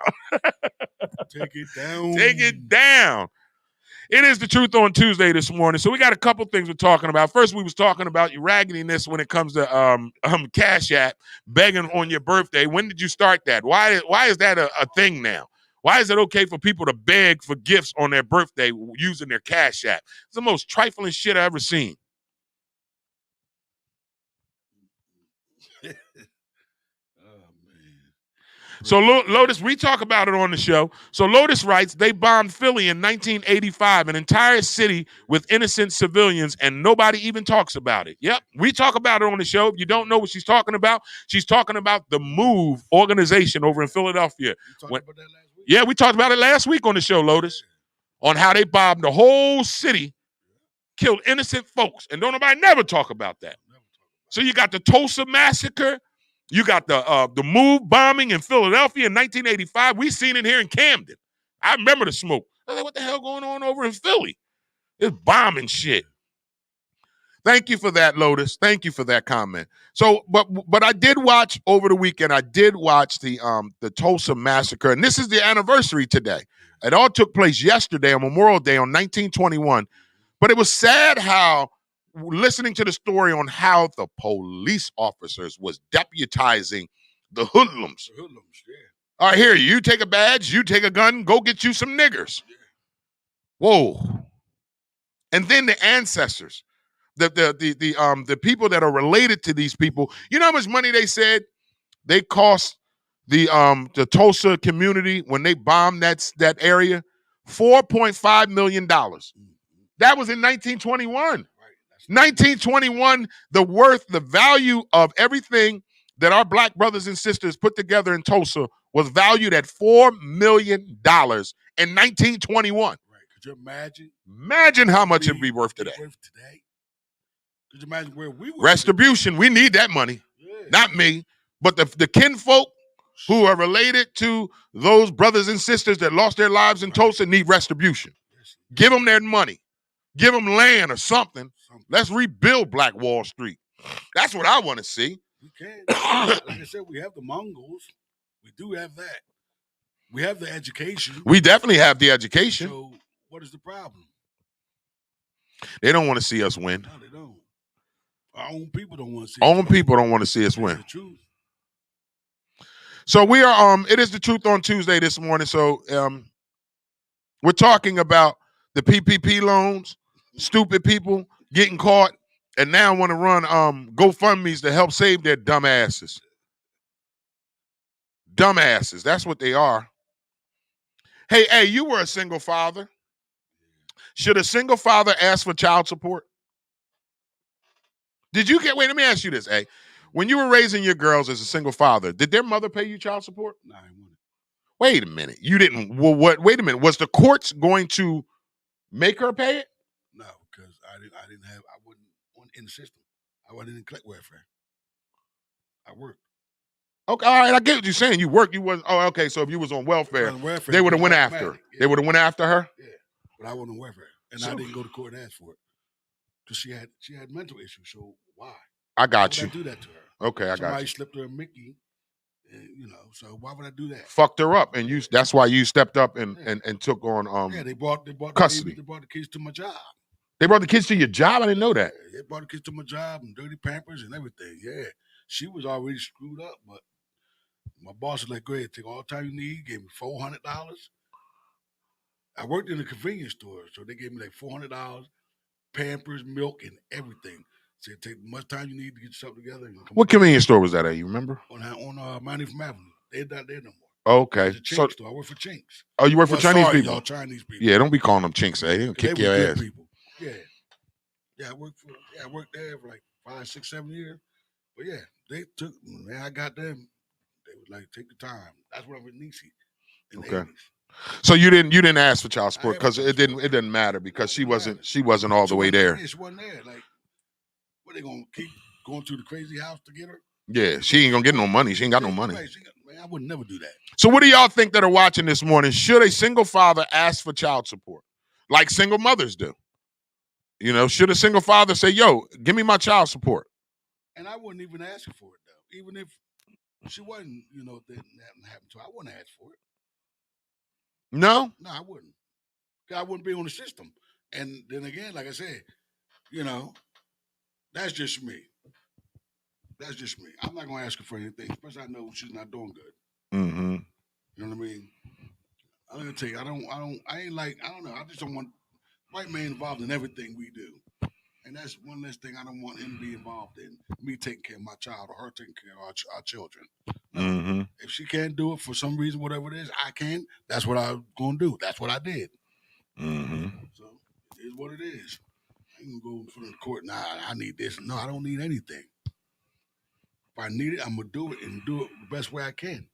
Take it down. Take it down. It is the Truth on Tuesday this morning. So we got a couple things we're talking about. First, we was talking about your raggediness when it comes to Cash App, begging on your birthday. When did you start that? Why is that a thing now? Why is it okay for people to beg for gifts on their birthday using their Cash App? It's the most trifling shit I've ever seen. So Lotus, we talk about it on the show. So Lotus writes, they bombed Philly in 1985, an entire city with innocent civilians, and nobody even talks about it. Yep, we talk about it on the show. If you don't know what she's talking about the MOVE organization over in Philadelphia. Yeah, we talked about it last week on the show, Lotus, on how they bombed the whole city, killed innocent folks, and don't nobody never talk about that. So you got the Tulsa massacre. You got the MOVE bombing in Philadelphia in 1985. We seen it here in Camden. I remember the smoke. I was like, what the hell going on over in Philly? It's bombing shit. Thank you for that, Lotus. Thank you for that comment. So, but I did watch over the weekend. I did watch the Tulsa massacre, and this is the anniversary today. It all took place yesterday on Memorial Day on 1921. But it was sad how, listening to the story on how the police officers was deputizing the hoodlums. The hoodlums, yeah. All right, here, you take a badge, you take a gun, go get you some niggers. Yeah. Whoa. And then the ancestors, the people that are related to these people, you know how much money they said they cost the Tulsa community when they bombed that area? $4.5 million. That was in 1921. 1921, the value of everything that our Black brothers and sisters put together in Tulsa was valued at $4 million in 1921. Right. Could you imagine? Imagine how much it'd be worth today. Could you imagine where we were? Retribution. We need that money. Yeah. Not me, but the kinfolk who are related to those brothers and sisters that lost their lives in Tulsa need retribution. Give them their money. Give them land or something. Let's rebuild Black Wall Street. That's what I want to see. We can. Like I said, we have the Mongols. We do have that. We have the education. We definitely have the education. So what is the problem? They don't want to see us win. No, they don't. Our own people don't want to see Own people don't want to see us win. the truth. So we are it is the Truth on Tuesday this morning. So we're talking about the PPP loans, stupid people getting caught, and now want to run GoFundMe's to help save their dumb asses. Dumbasses, that's what they are. Hey, you were a single father. Should a single father ask for child support? Wait, let me ask you this, hey. When you were raising your girls as a single father, did their mother pay you child support? No, I wouldn't. Wait a minute. You didn't. Well, what? Wait a minute. Was the courts going to make her pay it? No, because I wasn't in the system. I wasn't in collect welfare. I worked. Okay, all right. I get what you're saying. You worked. You wasn't. Oh, okay. So if you was on welfare, they would have went after her. Yeah. They would have went after her. Yeah, but I wasn't on welfare, and I didn't go to court and ask for it because she had mental issues. So why? I got why you. would I do that to her? Okay, I got Somebody you. slipped her a Mickey, and, so why would I do that? Fucked her up, and that's why you stepped up and took on they brought custody. They brought the kids to my job. They brought the kids to your job? I didn't know that. Yeah, they brought the kids to my job and dirty Pampers and everything. Yeah, she was already screwed up, but my boss was like, "Go ahead, take all the time you need." Gave me $400. I worked in a convenience store, so they gave me like $400, Pampers, milk, and everything. Said take as much time you need to get yourself together. What convenience store was that at? You remember? On Miami from Avenue. They're not there no more. Okay. It's a Chinks store. I work for Chinks. Oh, you work for Chinese sorry, people? Y'all Chinese people. Yeah, don't be calling them Chinks. They don't kick They your were good ass. people. Yeah. I worked there for like 5, 6, 7 years. But yeah, they took I got them. They was like, take the time. That's what I was Niecy in the 80s. So you didn't ask for child support because it didn't matter because she wasn't all the way there. Yeah, she wasn't there. Like, what, they gonna keep going to the crazy house to get her? Yeah, she ain't gonna get no money. She ain't got no money. Man, I would never do that. So what do y'all think that are watching this morning? Should a single father ask for child support like single mothers do? Should a single father say, "Yo, give me my child support"? And I wouldn't even ask her for it though. Even if she wasn't, that hadn't happened to her, I wouldn't ask for it. No, I wouldn't. I wouldn't be on the system. And then again, like I said, that's just me. That's just me. I'm not gonna ask her for anything, especially I know she's not doing good. Mm-hmm. You know what I mean? I'm gonna tell you, I don't know. I just don't want white man involved in everything we do. And that's one less thing I don't want him to be involved in. Me taking care of my child or her taking care of our children. Mm-hmm. If she can't do it for some reason, whatever it is, I can. That's what I'm going to do. That's what I did. Mm-hmm. So it is what it is. I ain't going to go in front of the court. Nah, I need this. No, I don't need anything. If I need it, I'm going to do it and do it the best way I can.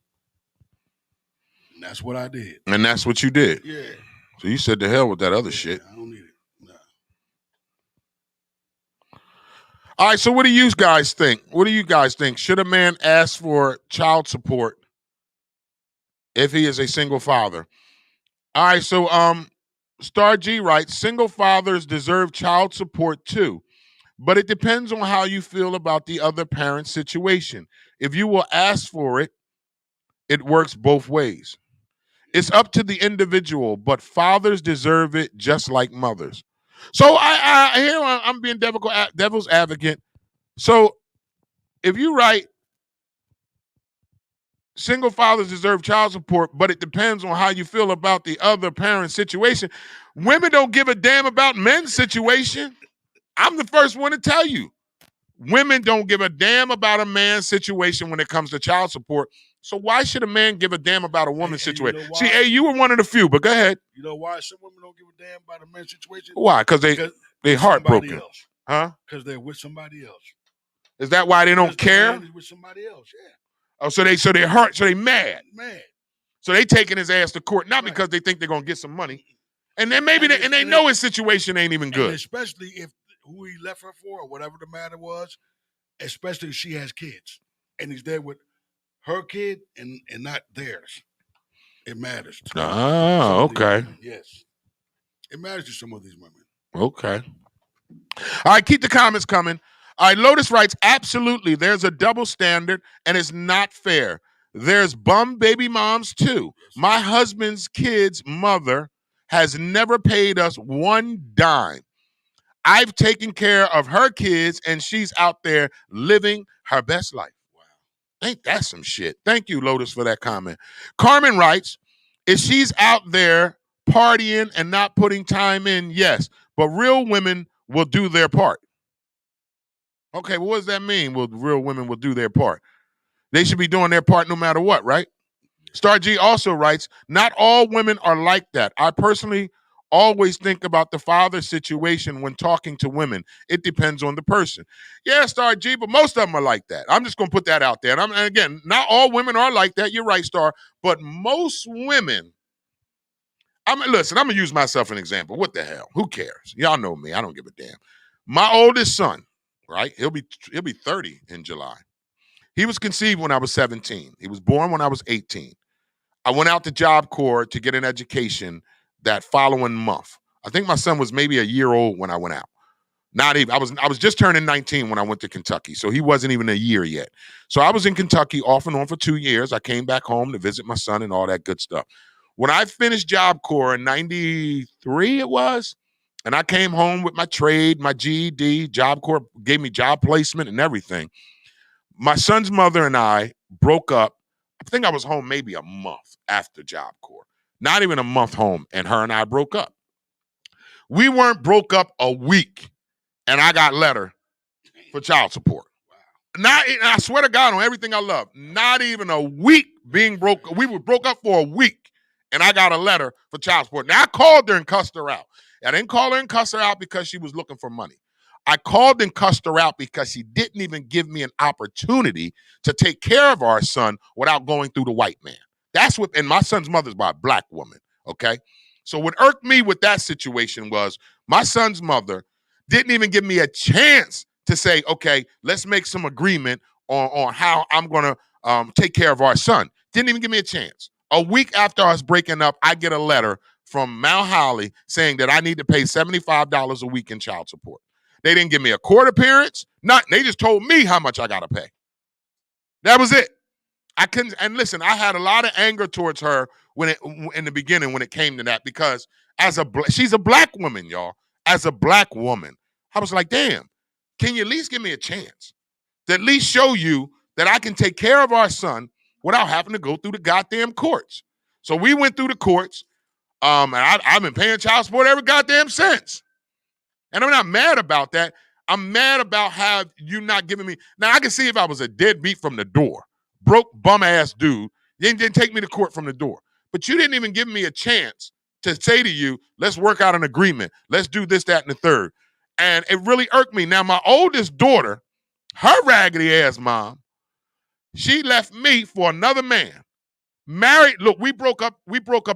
And that's what I did. And that's what you did? Yeah. So you said to hell with that other shit. I don't need it. All right, so what do you guys think? Should a man ask for child support if he is a single father? All right, so Star G writes, single fathers deserve child support too, but it depends on how you feel about the other parent's situation. If you will ask for it, it works both ways. It's up to the individual, but fathers deserve it just like mothers. So I'm being devil's advocate. So if you write single fathers deserve child support, but it depends on how you feel about the other parent's situation, women don't give a damn about men's situation. I'm the first one to tell you. Women don't give a damn about a man's situation when it comes to child support. So why should a man give a damn about a woman's situation? See, hey, you were one of the few, but go ahead. You know why some women don't give a damn about a man's situation? Why? Because they heartbroken. Huh? Because they're with somebody else. Is that why they don't care? The man is with somebody else, yeah. Oh, so they hurt, so they mad. Mad. So they taking his ass to court, not because they think they're gonna get some money. And then maybe they know his situation ain't even good. Especially if who he left her for or whatever the matter was, especially if she has kids. And he's there with her kid and not theirs. It matters. Oh, okay. Yes. It matters to some of these women. Okay. All right, keep the comments coming. All right, Lotus writes, absolutely, there's a double standard, and it's not fair. There's bum baby moms, too. My husband's kid's mother has never paid us one dime. I've taken care of her kids, and she's out there living her best life. Wow. Ain't that some shit? Thank you, Lotus, for that comment. Carmen writes, if she's out there partying and not putting time in, yes, but real women will do their part. Okay, well, what does that mean? Well, real women will do their part. They should be doing their part no matter what, right? Star G also writes, not all women are like that. I personally always think about the father situation when talking to women. It depends on the person. Yeah, Star G, but most of them are like that. I'm just going to put that out there. And again, not all women are like that. You're right, Star. But most women, listen, I'm going to use myself as an example. What the hell? Who cares? Y'all know me. I don't give a damn. My oldest son, right? He'll be 30 in July. He was conceived when I was 17. He was born when I was 18. I went out to Job Corps to get an education that following month. I think my son was maybe a year old when I went out. Not even. I was just turning 19 when I went to Kentucky, so he wasn't even a year yet. So I was in Kentucky off and on for 2 years. I came back home to visit my son and all that good stuff. When I finished Job Corps in 93, it was, and I came home with my trade, my GED, Job Corps gave me job placement and everything. My son's mother and I broke up. I think I was home maybe a month after Job Corps. Not even a month home, and her and I broke up. We weren't broke up a week, and I got a letter for child support. I swear to God on everything I love, not even a week being broke. We were broke up for a week, and I got a letter for child support. Now, I called her and cussed her out. I didn't call her and cuss her out because she was looking for money. I called and cussed her out because she didn't even give me an opportunity to take care of our son without going through the white man. That's what, and my son's mother's by a black woman, okay? So what irked me with that situation was my son's mother didn't even give me a chance to say, okay, let's make some agreement on how I'm going to take care of our son. Didn't even give me a chance. A week after us breaking up, I get a letter from Mount Holly saying that I need to pay $75 a week in child support. They didn't give me a court appearance. They just told me how much I got to pay. That was it. I couldn't. And listen, I had a lot of anger towards her in the beginning when it came to that, because she's a black woman, y'all. As a black woman, I was like, damn, can you at least give me a chance to at least show you that I can take care of our son without having to go through the goddamn courts? So we went through the courts, and I've been paying child support every goddamn since. And I'm not mad about that. I'm mad about how you not giving me. Now, I can see if I was a deadbeat from the door, broke bum-ass dude, you didn't take me to court from the door. But you didn't even give me a chance to say to you, let's work out an agreement. Let's do this, that, and the third. And it really irked me. Now, my oldest daughter, her raggedy-ass mom, she left me for another man. Married, look, we broke up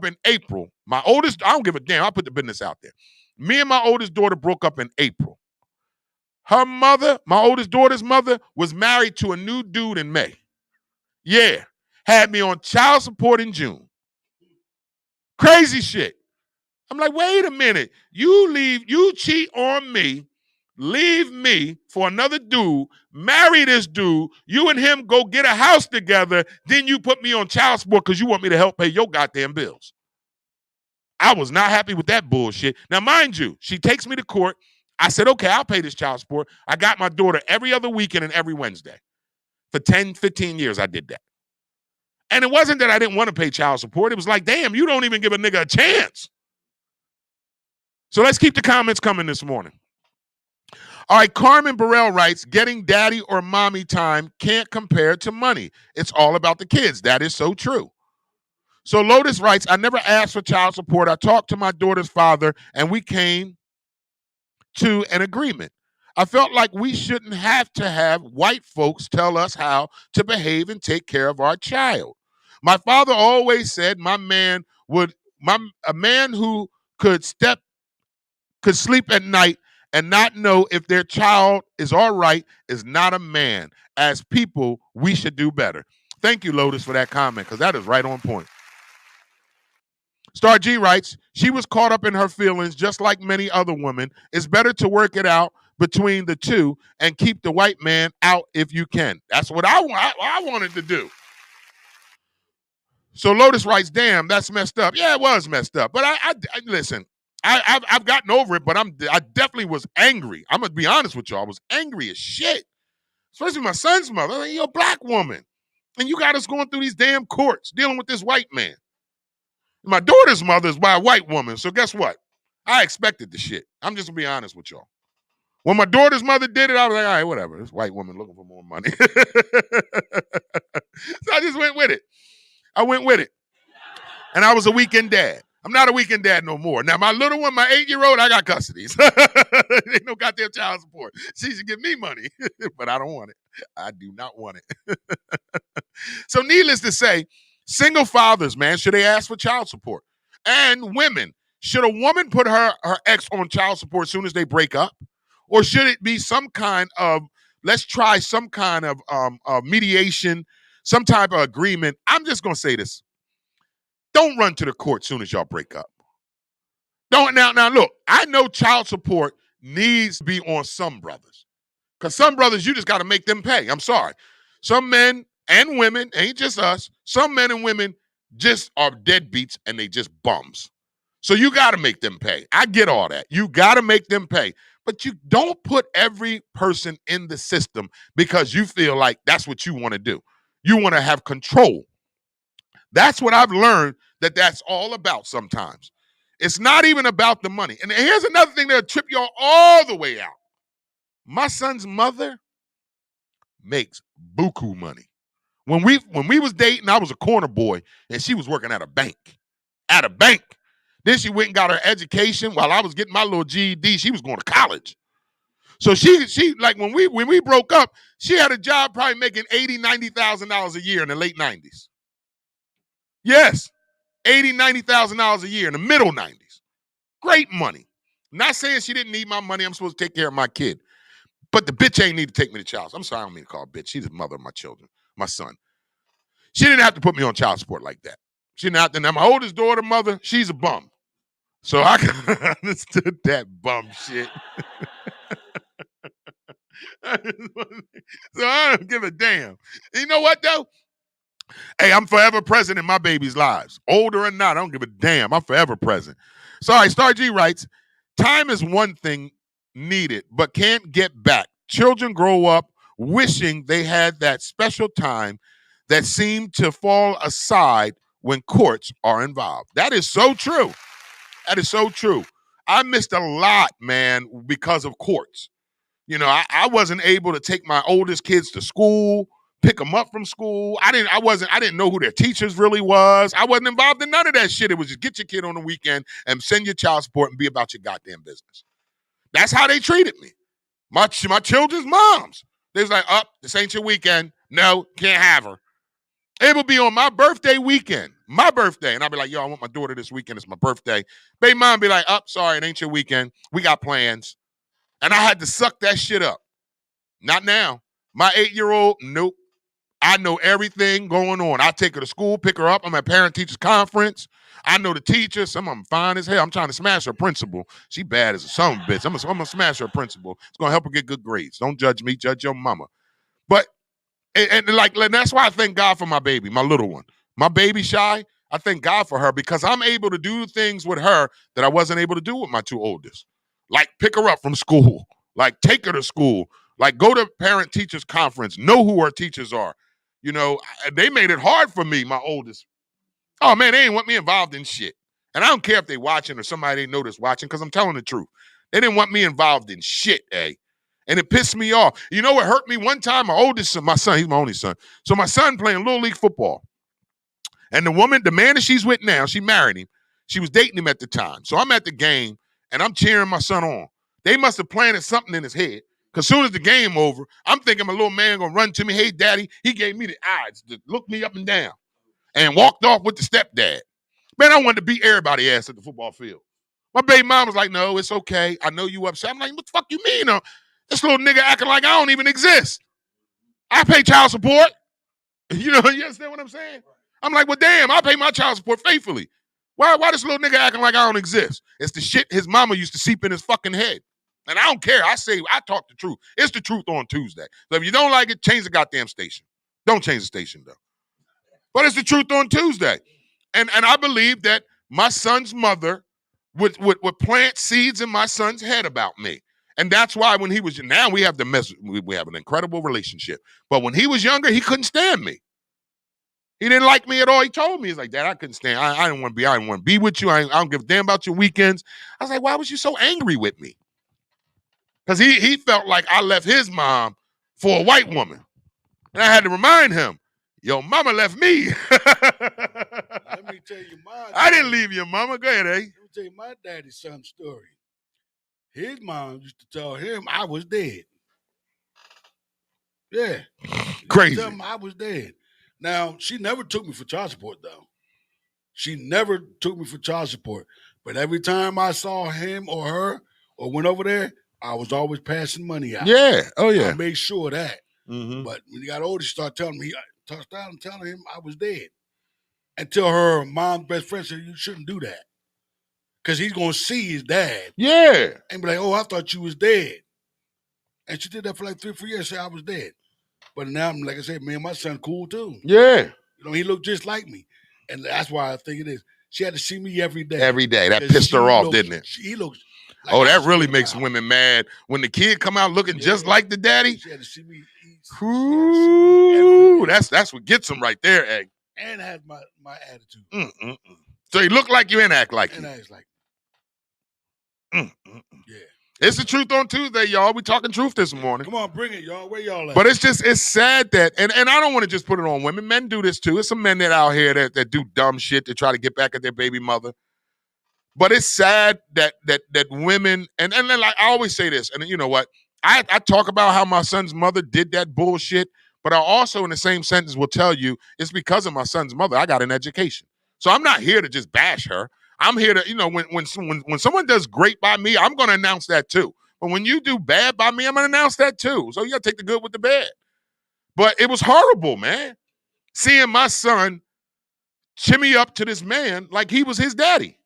in April. My oldest, I don't give a damn. I'll put the business out there. Me and my oldest daughter broke up in April. Her mother, my oldest daughter's mother, was married to a new dude in May. Yeah. Had me on child support in June. Crazy shit. I'm like, wait a minute. You cheat on me, leave me for another dude, marry this dude, you and him go get a house together, then you put me on child support because you want me to help pay your goddamn bills. I was not happy with that bullshit. Now, mind you, she takes me to court. I said, okay, I'll pay this child support. I got my daughter every other weekend and every Wednesday. For 10, 15 years, I did that. And it wasn't that I didn't want to pay child support. It was like, damn, you don't even give a nigga a chance. So let's keep the comments coming this morning. All right, Carmen Burrell writes, getting daddy or mommy time can't compare to money. It's all about the kids. That is so true. So Lotus writes, I never asked for child support. I talked to my daughter's father, and we came to an agreement. I felt like we shouldn't have to have white folks tell us how to behave and take care of our child. My father always said a man who could sleep at night and not know if their child is all right is not a man. As people, we should do better. Thank you, Lotus, for that comment, because that is right on point. Star G writes, she was caught up in her feelings just like many other women. It's better to work it out between the two and keep the white man out if you can. That's what I wanted to do. So Lotus writes, damn, that's messed up. Yeah, it was messed up. But I listen, I've gotten over it, but I definitely was angry. I'm going to be honest with y'all. I was angry as shit. Especially my son's mother. I mean, you're a black woman. And you got us going through these damn courts dealing with this white man. My daughter's mother is by a white woman. So guess what? I expected the shit. I'm just going to be honest with y'all. When my daughter's mother did it, I was like, all right, whatever. This white woman looking for more money. So I just went with it. And I was a weekend dad. I'm not a weekend dad no more. Now, my little one, my 8-year-old, I got custody. Ain't no goddamn child support. She should give me money, but I don't want it. I do not want it. So needless to say, single fathers, man, should they ask for child support? And women, should a woman put her ex on child support as soon as they break up? Or should it be some kind of, let's try some kind of mediation, some type of agreement? I'm just going to say this. Don't run to the court as soon as y'all break up. Don't now look, I know child support needs to be on some brothers. Because some brothers, you just got to make them pay. I'm sorry. Some men and women, ain't just us, some men and women just are deadbeats and they just bums. So you got to make them pay. I get all that. You got to make them pay. But you don't put every person in the system because you feel like that's what you want to do. You want to have control. That's what I've learned that's all about sometimes. It's not even about the money. And here's another thing that'll trip y'all all the way out. My son's mother makes buku money. When we was dating, I was a corner boy, and she was working at a bank. At a bank. Then she went and got her education while I was getting my little GED. She was going to college. So she like when we broke up, she had a job probably making $80,000, $90,000 a year in the late 90s. Yes, $80,000, $90,000 a year in the middle 90s. Great money. Not saying she didn't need my money. I'm supposed to take care of my kid. But the bitch ain't need to take me to child. I'm sorry, I don't mean to call her bitch. She's the mother of my children, my son. She didn't have to put me on child support like that. She didn't have to. Now, my oldest daughter, mother, she's a bum. So I understood that bum shit. So I don't give a damn. You know what, though? Hey, I'm forever present in my baby's lives. Older or not, I don't give a damn. I'm forever present. Sorry, Star G writes, time is one thing needed, but can't get back. Children grow up wishing they had that special time that seemed to fall aside when courts are involved. That is so true. That is so true. I missed a lot, man, because of courts. You know, I wasn't able to take my oldest kids to school, pick them up from school. I didn't know who their teachers really was. I wasn't involved in none of that shit. It was just get your kid on the weekend and send your child support and be about your goddamn business. That's how they treated me. My children's moms. They was like, this ain't your weekend. No, can't have her. It would be on my birthday weekend. My birthday. And I'd be like, yo, I want my daughter this weekend. It's my birthday. Baby mom be like, sorry, it ain't your weekend. We got plans. And I had to suck that shit up. Not now. My 8-year-old, nope. I know everything going on. I take her to school, pick her up. I'm at parent-teachers conference. I know the teacher. Some of them fine as hell. I'm trying to smash her principal. She bad as a son of a bitch. I'm going to smash her principal. It's going to help her get good grades. Don't judge me. Judge your mama. But, and that's why I thank God for my baby, my little one. My baby Shy, I thank God for her because I'm able to do things with her that I wasn't able to do with my two oldest. Like pick her up from school. Like take her to school. Like go to parent-teachers conference. Know who her teachers are. You know, they made it hard for me, my oldest. Oh, man, they didn't want me involved in shit. And I don't care if they watching or somebody they know that's watching because I'm telling the truth. They didn't want me involved in shit, eh? And it pissed me off. You know what hurt me one time? My oldest son, my son, he's my only son. So my son playing Little League football. And the man that she's with now, she married him. She was dating him at the time. So I'm at the game, and I'm cheering my son on. They must have planted something in his head. Because soon as the game over, I'm thinking my little man going to run to me. Hey, daddy. He gave me the eyes to look me up and down and walked off with the stepdad. Man, I wanted to beat everybody's ass at the football field. My baby mom was like, no, it's okay. I know you upset. I'm like, what the fuck you mean? This little nigga acting like I don't even exist. I pay child support. You know, you understand what I'm saying? I'm like, well, damn, I pay my child support faithfully. Why this little nigga acting like I don't exist? It's the shit his mama used to seep in his fucking head. And I don't care. I talk the truth. It's the truth on Tuesday. So if you don't like it, change the goddamn station. Don't change the station, though. But it's the truth on Tuesday. And I believe that my son's mother would plant seeds in my son's head about me. And that's why when he was, now we have we have an incredible relationship. But when he was younger, he couldn't stand me. He didn't like me at all. He told me, he's like, Dad, I couldn't stand. I didn't want to be with you. I don't give a damn about your weekends. I was like, why was you so angry with me? Because he felt like I left his mom for a white woman. And I had to remind him, yo, mama left me. Let me tell you I didn't leave your mama. Go ahead, eh? Let me tell you my daddy's son story. His mom used to tell him I was dead. Yeah. Crazy. Tell him I was dead. Now, she never took me for child support, though. She never took me for child support. But every time I saw him or her or went over there, I was always passing money out. Yeah. Oh, yeah. I made sure of that. Mm-hmm. But when he got older, she started telling me, telling him I was dead. Until her mom's best friend said, you shouldn't do that. Because he's going to see his dad. Yeah. And be like, oh, I thought you was dead. And she did that for like 3 or 4 years, say I was dead. But now, like I said, man, my son cool too. Yeah. You know, he looked just like me. And that's why I think it is. She had to see me every day. Every day. That pissed her off, didn't it? He looks like that really makes women mad. When the kid come out looking just like the daddy. She had to see me. Ooh, that's what gets him right there, Egg. And has my attitude. So he look like you and act like and you. acts like Yeah. It's the truth on Tuesday, y'all. We talking truth this morning. Come on, bring it, y'all. Where y'all at? But it's sad that, and I don't want to just put it on women. Men do this too. It's some men that out here that do dumb shit to try to get back at their baby mother. But it's sad that women, and then like I always say this, and you know what? I talk about how my son's mother did that bullshit, but I also in the same sentence will tell you it's because of my son's mother I got an education. So I'm not here to just bash her. I'm here to, you know, when someone does great by me, I'm going to announce that too. But when you do bad by me, I'm going to announce that too. So you got to take the good with the bad. But it was horrible, man. Seeing my son chimmy up to this man like he was his daddy.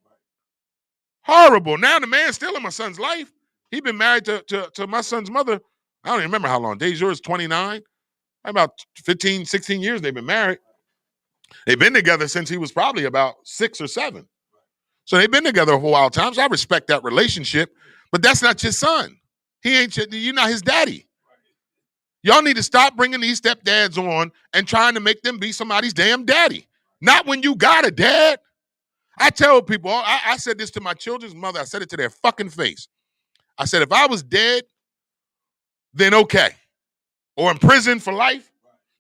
Horrible. Now the man's still in my son's life. He's been married to my son's mother. I don't even remember how long. Dejour is 29. About 15, 16 years they've been married. They've been together since he was probably about 6 or 7. So they've been together for a while times. I respect that relationship, but that's not your son. You're not his daddy. Y'all need to stop bringing these stepdads on and trying to make them be somebody's damn daddy. Not when you got a dad. I tell people, I said this to my children's mother. I said it to their fucking face. I said, if I was dead, then okay. Or in prison for life,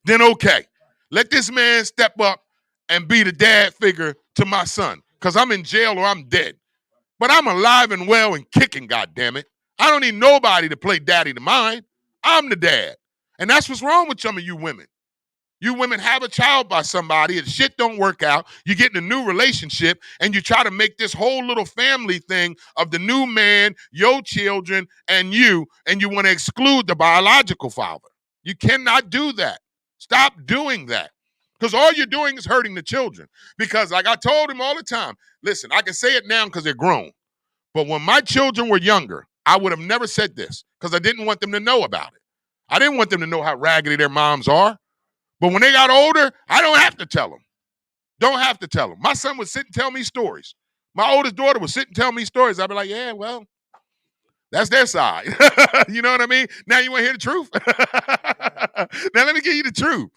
then okay. Let this man step up and be the dad figure to my son. Because I'm in jail or I'm dead. But I'm alive and well and kicking, goddammit. I don't need nobody to play daddy to mine. I'm the dad. And that's what's wrong with some of you women. You women have a child by somebody and shit don't work out. You get in a new relationship and you try to make this whole little family thing of the new man, your children, and you want to exclude the biological father. You cannot do that. Stop doing that. Because all you're doing is hurting the children. Because like I told him all the time, listen, I can say it now because they're grown. But when my children were younger, I would have never said this because I didn't want them to know about it. I didn't want them to know how raggedy their moms are. But when they got older, I don't have to tell them. Don't have to tell them. My son would sit and tell me stories. My oldest daughter would sit and tell me stories. I'd be like, yeah, well, that's their side. You know what I mean? Now you want to hear the truth? Now let me give you the truth.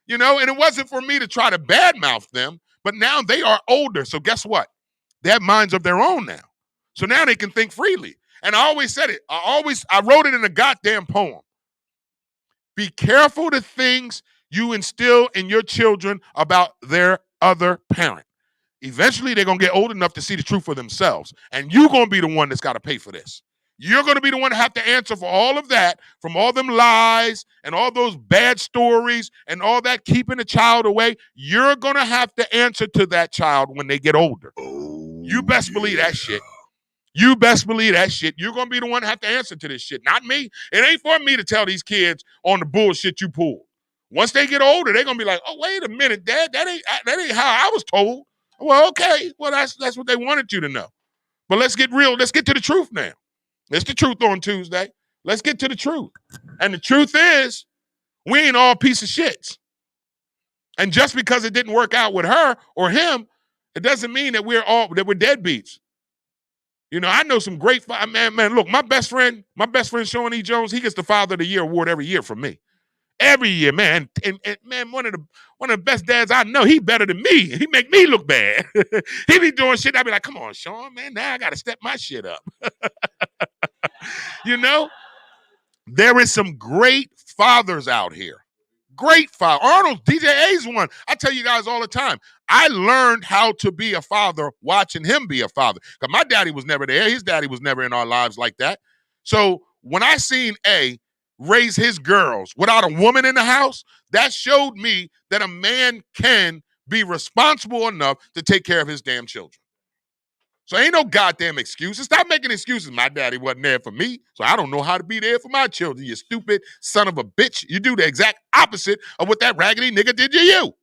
You know, and it wasn't for me to try to badmouth them, but now they are older. So guess what? They have minds of their own now. So now they can think freely. And I always said it. I wrote it in a goddamn poem. Be careful the things you instill in your children about their other parent. Eventually, they're going to get old enough to see the truth for themselves. And you're going to be the one that's got to pay for this. You're going to be the one to have to answer for all of that, from all them lies and all those bad stories and all that keeping a child away. You're going to have to answer to that child when they get older. You best believe that shit. You best believe that shit. You're going to be the one to have to answer to this shit, not me. It ain't for me to tell these kids on the bullshit you pulled. Once they get older, they're going to be like, oh, wait a minute, Dad, that ain't how I was told. Well, okay. Well, that's what they wanted you to know. But let's get real. Let's get to the truth now. It's the truth on Tuesday. Let's get to the truth. And the truth is, we ain't all piece of shits. And just because it didn't work out with her or him, it doesn't mean that we're deadbeats. You know, I know some great man. Look, my best friend Sean E. Jones, he gets the Father of the Year award every year from me. Every year, man. And man, one of the best dads I know. He better than me. He make me look bad. He be doing shit. I be like, come on, Sean, man. Now I gotta step my shit up. You know, there is some great fathers out here. Great father. Arnold, DJ A's one. I tell you guys all the time. I learned how to be a father watching him be a father. Because my daddy was never there. His daddy was never in our lives like that. So when I seen A raise his girls without a woman in the house, that showed me that a man can be responsible enough to take care of his damn children. So ain't no goddamn excuses. Stop making excuses. My daddy wasn't there for me, so I don't know how to be there for my children. You stupid son of a bitch. You do the exact opposite of what that raggedy nigga did to you.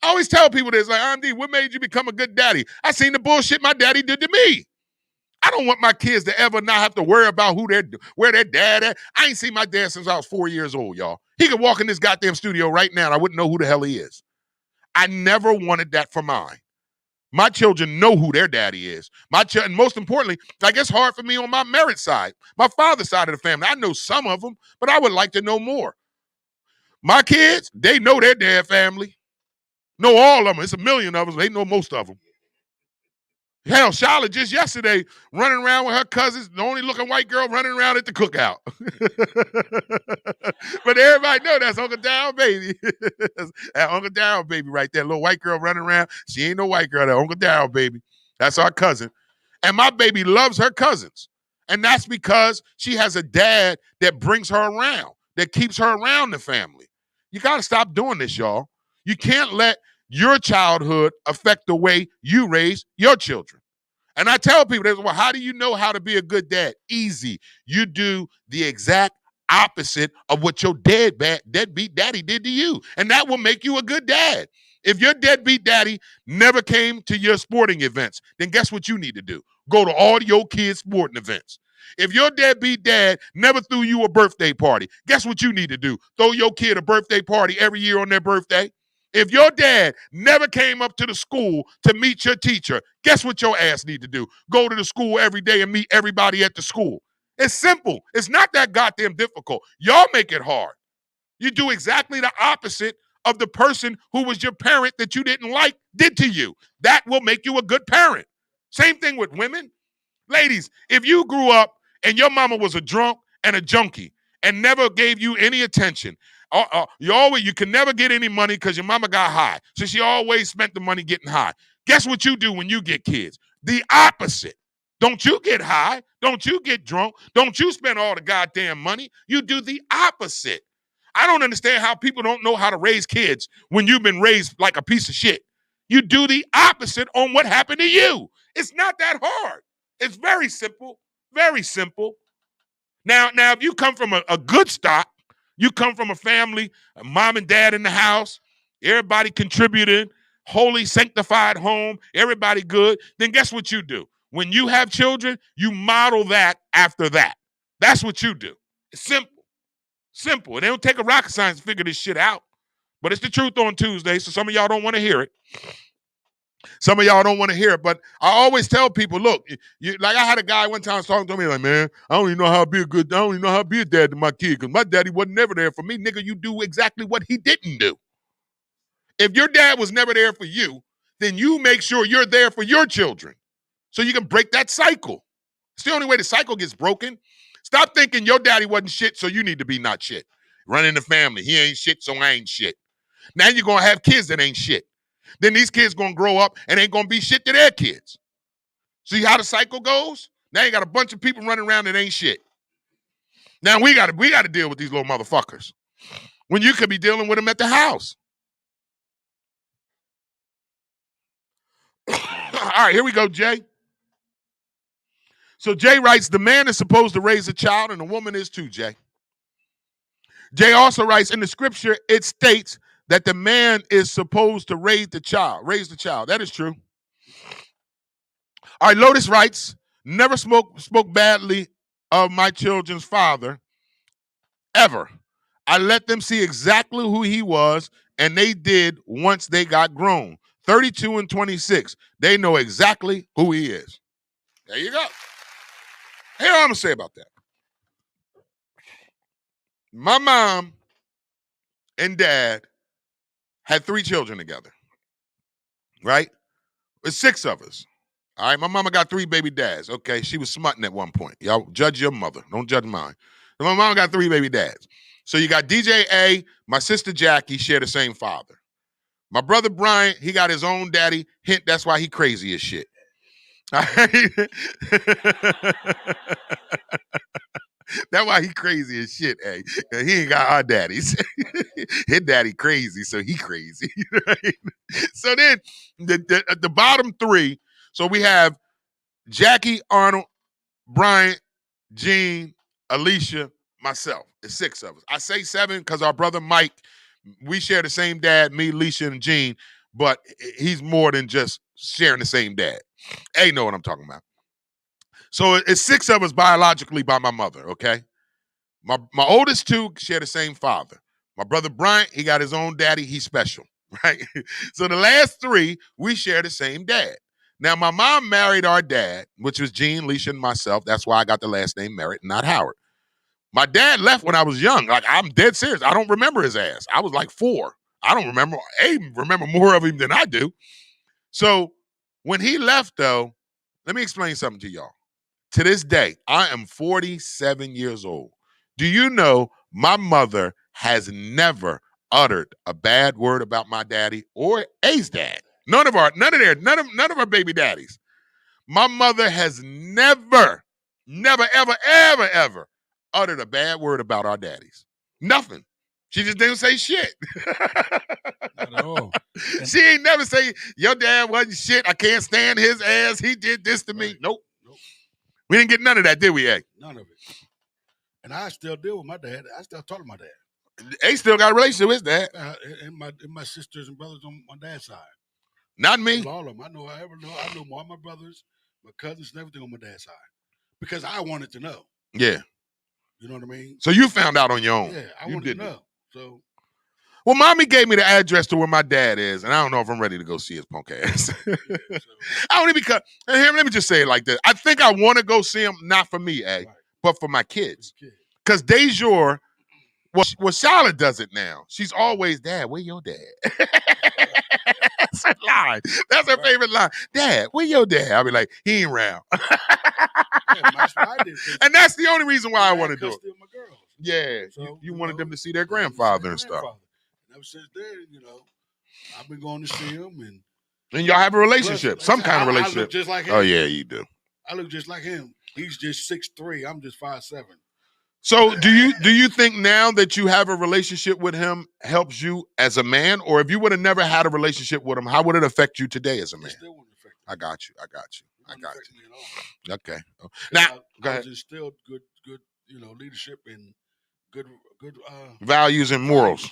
I always tell people this, like, MD, what made you become a good daddy? I seen the bullshit my daddy did to me. I don't want my kids to ever not have to worry about where their dad at. I ain't seen my dad since I was 4 years old, y'all. He could walk in this goddamn studio right now and I wouldn't know who the hell he is. I never wanted that for mine. My children know who their daddy is. And most importantly, like, it's hard for me on my marriage side, my father's side of the family. I know some of them, but I would like to know more. My kids, they know their dad family. Know all of them. It's a million of them. They know most of them. Hell, Charlotte just yesterday running around with her cousins, the only looking white girl running around at the cookout. But everybody know that's Uncle Down baby. That Uncle Down baby right there. Little white girl running around. She ain't no white girl. That Uncle Down baby. That's our cousin. And my baby loves her cousins. And that's because she has a dad that brings her around, that keeps her around the family. You got to stop doing this, y'all. You can't let your childhood affect the way you raise your children. And I tell people, well, how do you know how to be a good dad? Easy. You do the exact opposite of what your deadbeat daddy did to you. And that will make you a good dad. If your deadbeat daddy never came to your sporting events, then guess what you need to do? Go to all your kids' sporting events. If your deadbeat dad never threw you a birthday party, guess what you need to do? Throw your kid a birthday party every year on their birthday. If your dad never came up to the school to meet your teacher, guess what your ass need to do? Go to the school every day and meet everybody at the school. It's simple. It's not that goddamn difficult. Y'all make it hard. You do exactly the opposite of the person who was your parent that you didn't like did to you. That will make you a good parent. Same thing with women. Ladies, if you grew up and your mama was a drunk and a junkie and never gave you any attention, you can never get any money because your mama got high. So she always spent the money getting high. Guess what you do when you get kids? The opposite. Don't you get high? Don't you get drunk? Don't you spend all the goddamn money? You do the opposite. I don't understand how people don't know how to raise kids when you've been raised like a piece of shit. You do the opposite on what happened to you. It's not that hard. It's very simple. Very simple. Now, if you come from a good stock, you come from a family, a mom and dad in the house, everybody contributing, holy, sanctified home, everybody good, then guess what you do? When you have children, you model that after that. That's what you do. It's simple. Simple. It don't take a rocket science to figure this shit out. But it's the truth on Tuesday, so some of y'all don't want to hear it. Some of y'all don't want to hear it, but I always tell people, look, like I had a guy one time talking to me like, man, I don't even know how to be a dad to my kid because my daddy wasn't never there for me. Nigga, you do exactly what he didn't do. If your dad was never there for you, then you make sure you're there for your children so you can break that cycle. It's the only way the cycle gets broken. Stop thinking your daddy wasn't shit, so you need to be not shit. Running the family, he ain't shit, so I ain't shit. Now you're going to have kids that ain't shit. Then these kids going to grow up and ain't going to be shit to their kids. See how the cycle goes? Now you got a bunch of people running around that ain't shit. Now we got to deal with these little motherfuckers when you could be dealing with them at the house. All right, here we go, Jay. So Jay writes, the man is supposed to raise a child and the woman is too, Jay. Jay also writes, in the scripture, it states that the man is supposed to raise the child. That is true. All right, Lotus writes, never spoke badly of my children's father, ever. I let them see exactly who he was, and they did once they got grown. 32 and 26. They know exactly who he is. There you go. Here's what I'm going to say about that. My mom and dad had 3 children together, right? There's 6 of us. All right, my mama got 3 baby dads. Okay, she was smutting at one point. Y'all judge your mother. Don't judge mine. So my mom got 3 baby dads. So you got DJ A, my sister Jackie share the same father. My brother Brian, he got his own daddy. Hint, that's why he crazy as shit. All right? That's why he crazy as shit, hey. He ain't got our daddies. His daddy crazy, so he crazy. Right? So then the bottom 3, so we have Jackie, Arnold, Brian, Gene, Alicia, myself. It's 6 of us. I say 7 because our brother Mike, we share the same dad, me, Alicia, and Gene, but he's more than just sharing the same dad. Hey, know what I'm talking about. So it's 6 of us biologically by my mother, okay? My oldest 2 share the same father. My brother Bryant, he got his own daddy. He's special, right? So the last 3, we share the same dad. Now, my mom married our dad, which was Gene, Leisha, and myself. That's why I got the last name Merritt, not Howard. My dad left when I was young. Like, I'm dead serious. I don't remember his ass. I was like 4. I don't remember. Abe remember more of him than I do. So when he left, though, let me explain something to y'all. To this day, I am 47 years old. Do you know my mother has never uttered a bad word about my daddy or A's dad? None of our baby daddies. My mother has never, ever uttered a bad word about our daddies. Nothing. She just didn't say shit. Not at all. She ain't never say, your dad wasn't shit. I can't stand his ass. He did this to me. Nope. We didn't get none of that, did we, A? None of it. And I still deal with my dad. I still talk to my dad. A still got a relationship with his dad. And my sisters and brothers on my dad's side. Not me. All of them. I know all my brothers, my cousins, and everything on my dad's side. Because I wanted to know. Yeah. You know what I mean? So you found out on your own. Yeah, I wanted to know. So, well, mommy gave me the address to where my dad is, and I don't know if I'm ready to go see his punk ass. I only because, and here, let me just say it like this. I think I want to go see him, not for me, but for my kids. Because Dejour, well, Charlotte does it now. She's always, Dad, where your dad? That's her line. That's her favorite line. Dad, where your dad? I'll be like, he ain't around. And that's the only reason why I want to do it. Yeah, so, you wanted them to see their grandfather and stuff. And ever since then, I've been going to see him, and y'all have a relationship, some kind of relationship. I look just like him. Oh yeah, you do. I look just like him. He's just 6'3". I'm just 5'7". So do you think now that you have a relationship with him helps you as a man, or if you would have never had a relationship with him, how would it affect you today as a man? It still wouldn't affect me. I got you. Okay. Now, go ahead. I was instilled good, leadership and good values and morals.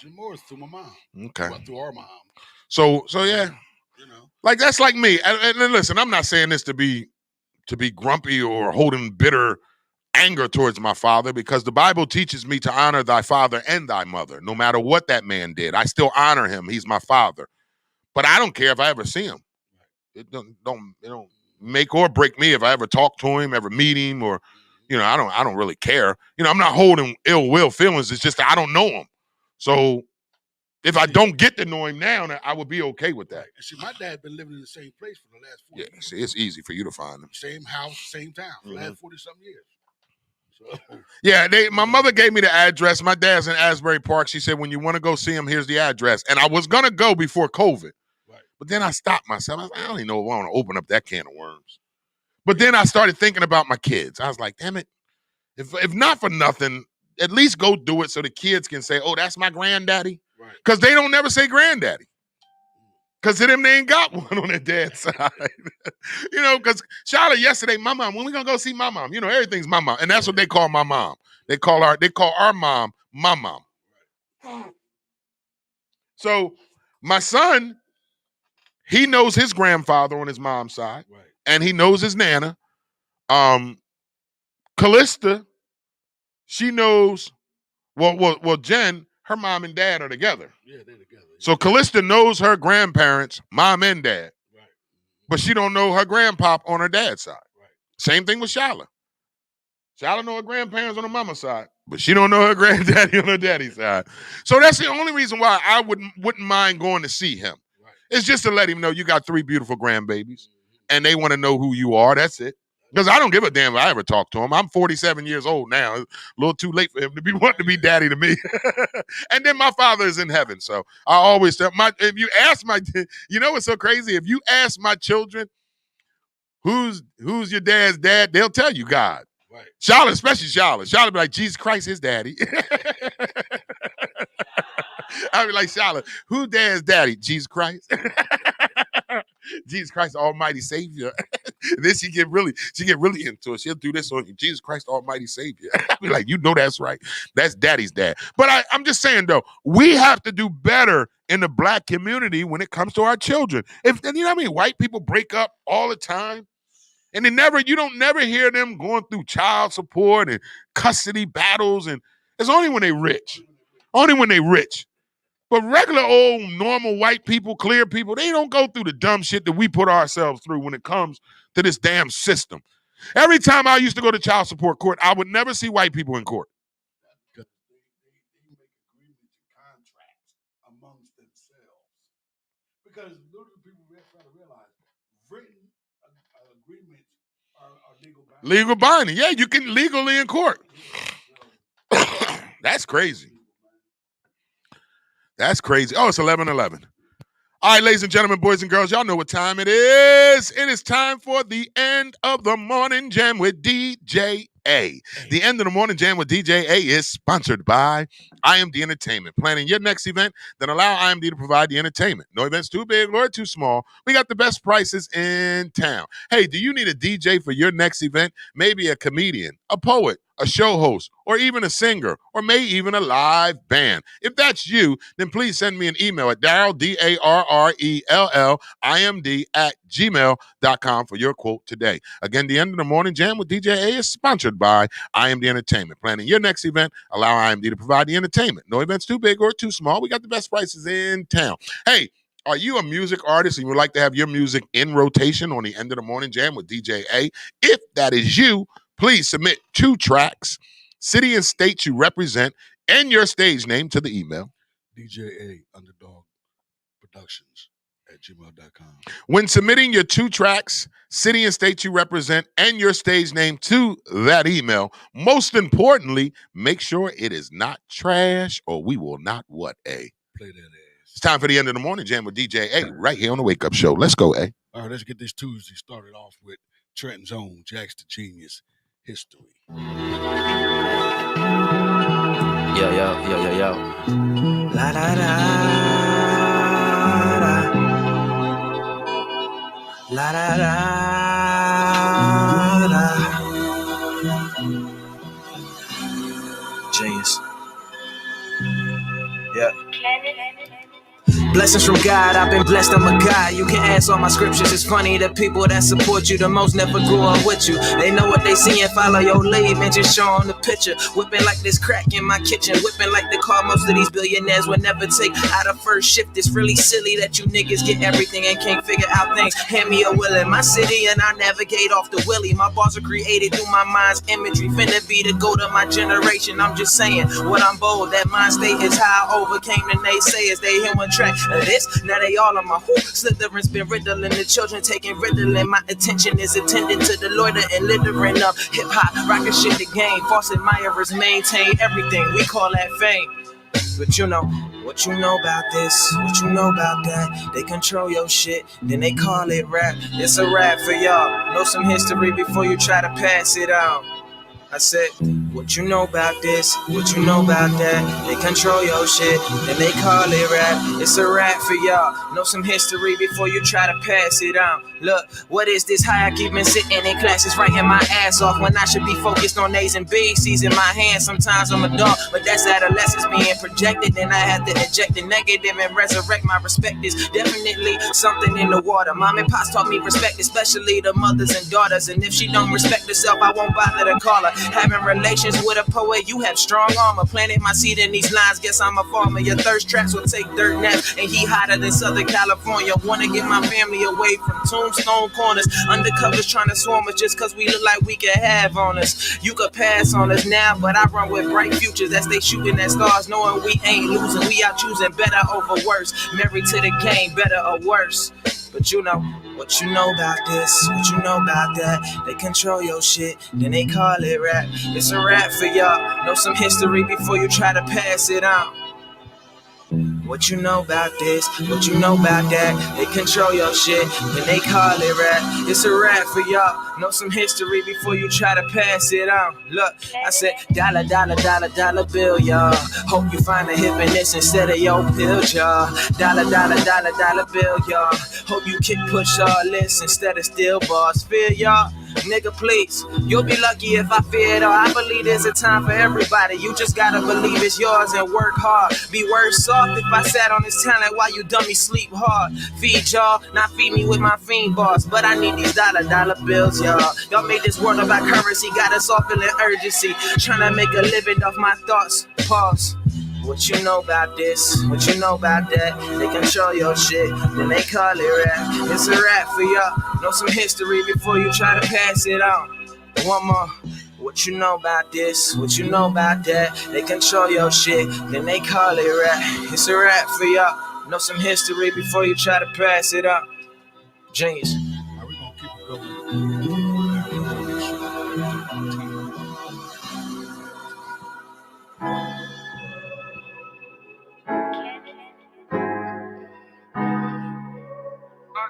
Through my mom. Okay. Well, through our mom. So yeah. Like that's like me. And listen, I'm not saying this to be grumpy or holding bitter anger towards my father, because the Bible teaches me to honor thy father and thy mother, no matter what that man did. I still honor him. He's my father. But I don't care if I ever see him. It don't make or break me if I ever talk to him, ever meet him, or I don't really care. I'm not holding ill will feelings. It's just that I don't know him. So if I don't get to know him now, I would be okay with that. See, my dad been living in the same place for the last 40 years. See, it's easy for you to find him. Same house, same town for the last 40-something years. So. Yeah, my mother gave me the address. My dad's in Asbury Park. She said, when you want to go see him, here's the address. And I was going to go before COVID. Right. But then I stopped myself. I was like, I don't even know if I want to open up that can of worms. But then I started thinking about my kids. I was like, damn it. If not for nothing, at least go do it so the kids can say, oh, that's my granddaddy. Because they don't never say granddaddy. Because to them, they ain't got one on their dad's side. Because Charlotte yesterday, my mom, when we going to go see my mom? Everything's my mom. And that's what they call my mom. They call our mom, my mom. So my son, he knows his grandfather on his mom's side, and he knows his nana. Callista, she knows. Well, Jen, her mom and dad are together. Yeah, they're together. So Callista knows her grandparents, mom and dad, but she don't know her grandpop on her dad's side. Same thing with Shala. Shala know her grandparents on her mama's side, but she don't know her granddaddy on her daddy's side. So that's the only reason why I wouldn't mind going to see him. It's just to let him know you got 3 beautiful grandbabies, and they want to know who you are. That's it. Because I don't give a damn if I ever talk to him. I'm 47 years old now. It's a little too late for him to be wanting to be daddy to me. And then my father is in heaven. So I always tell if you ask you know what's so crazy? If you ask my children, who's your dad's dad, they'll tell you God. Right. Charlotte, especially Charlotte. Charlotte be like, Jesus Christ, his daddy. I'll be like, Charlotte, who's dad's daddy? Jesus Christ. Jesus Christ, Almighty Savior. Then she get really into it. She'll do this on you. Jesus Christ, Almighty Savior. I'll be like, you know that's right. That's daddy's dad. But I'm just saying though, we have to do better in the black community when it comes to our children. You know what I mean? White people break up all the time. And you don't never hear them going through child support and custody battles. And it's only when they rich. Only when they rich. But regular old normal white people, clear people, they don't go through the dumb shit that we put ourselves through when it comes to this damn system. Every time I used to go to child support court, I would never see white people in court. They make agreements and contracts amongst themselves. Because little people try to realize written agreements are legal binding. Legal binding. Yeah, you can legally in court. That's crazy. That's crazy. Oh, it's 11:11. All right, ladies and gentlemen, boys and girls, y'all know what time it is. It is time for the end of the morning jam with DJ A. The end of the morning jam with DJ A is sponsored by IMD Entertainment. Planning your next event, then allow IMD to provide the entertainment. No events too big nor too small. We got the best prices in town. Hey, do you need a DJ for your next event? Maybe a comedian, a poet, a show host, or even a singer, or maybe even a live band. If that's you, then please send me an email at Darrell, DARRELLIMD@gmail.com for your quote today. Again, the end of the morning jam with DJ A is sponsored by IMD Entertainment. Planning your next event, allow IMD to provide the entertainment. No events too big or too small. We got the best prices in town. Hey, are you a music artist and you would like to have your music in rotation on the end of the morning jam with DJ A? If that is you, please submit 2 tracks, city and state you represent, and your stage name to the email. DJA Underdog Productions @gmail.com. When submitting your 2 tracks, city and state you represent, and your stage name to that email, most importantly, make sure it is not trash or we will not Play that ass. It's time for the end of the morning jam with DJ A right here on the Wake Up Show. Let's go, A. All right, let's get this Tuesday started off with Trenton's own Jax the Genius history. Yo. La da da da. La da da da. Genius. Yeah. Blessings from God, I've been blessed, I'm a God. You can ask all my scriptures. It's funny, the people that support you the most never grew up with you. They know what they see and follow your lead, man, just show them the picture. Whipping like this crack in my kitchen, whipping like the car most of these billionaires would never take out of first shift. It's really silly that you niggas get everything and can't figure out things. Hand me a will in my city and I navigate off the willy. My bars are created through my mind's imagery. Finna be the goat of my generation. I'm just saying, when I'm bold, that mind state is how I overcame the naysayers. They hear one track of this, now they all on my hoop. Slytherin's been riddling the children, taking Ritalin. My attention is attending to the loiter and littering up hip-hop, rockin' shit the game. False admirers maintain everything, we call that fame. But you know, what you know about this, what you know about that. They control your shit, then they call it rap. It's a rap for y'all, know some history before you try to pass it on. I said, What you know about this? What you know about that? They control your shit, then they call it rap. It's a rap for y'all. Know some history before you try to pass it on. Look, what is this high? I keep been sitting in classes writing my ass off when I should be focused on A's and B's. C's in my hands, sometimes I'm a dog, but that's adolescence being projected. And I have to eject the negative and resurrect my respect. Is definitely something in the water. Mom and pops taught me respect, especially the mothers and daughters. And if she don't respect herself, I won't bother to call her. Having relations with a poet, you have strong armor. Planting my seed in these lines, guess I'm a farmer. Your thirst traps will take dirt naps, and he hotter than Southern California. Wanna get my family away from tombstone corners. Undercovers trying to swarm us just cause we look like we can have on us. You could pass on us now, but I run with bright futures as they shooting at stars, knowing we ain't losing. We out choosing better over worse. Married to the game, better or worse. But you know, what you know about this, what you know about that. They control your shit, then they call it rap. It's a rap for y'all. Know some history before you try to pass it on. What you know about this, what you know about that. They control your shit, then they call it rap. It's a rap for y'all. Know some history before you try to pass it on. Look, I said dollar, dollar, dollar, dollar bill, y'all. Hope you find a hip in this instead of your pill, y'all. Dollar, dollar, dollar, dollar bill, y'all. Hope you kick push all this instead of steel bars. Feel y'all? Nigga, please, you'll be lucky if I fear it all. I believe there's a time for everybody. You just gotta believe it's yours and work hard. Be worse off if I sat on this talent while you dummies sleep hard. Feed y'all, not feed me with my fiend bars. But I need these dollar bills, y'all. Y'all made this world about currency, got us all feeling urgency. Trying to make a living off my thoughts. Pause. What you know about this? What you know about that? They control your shit, then they call it rap. It's a rap for y'all. Know some history before you try to pass it on. One more. What you know about this? What you know about that? They control your shit, then they call it rap. It's a rap for y'all. Know some history before you try to pass it on. Genius. We're gonna keep it going.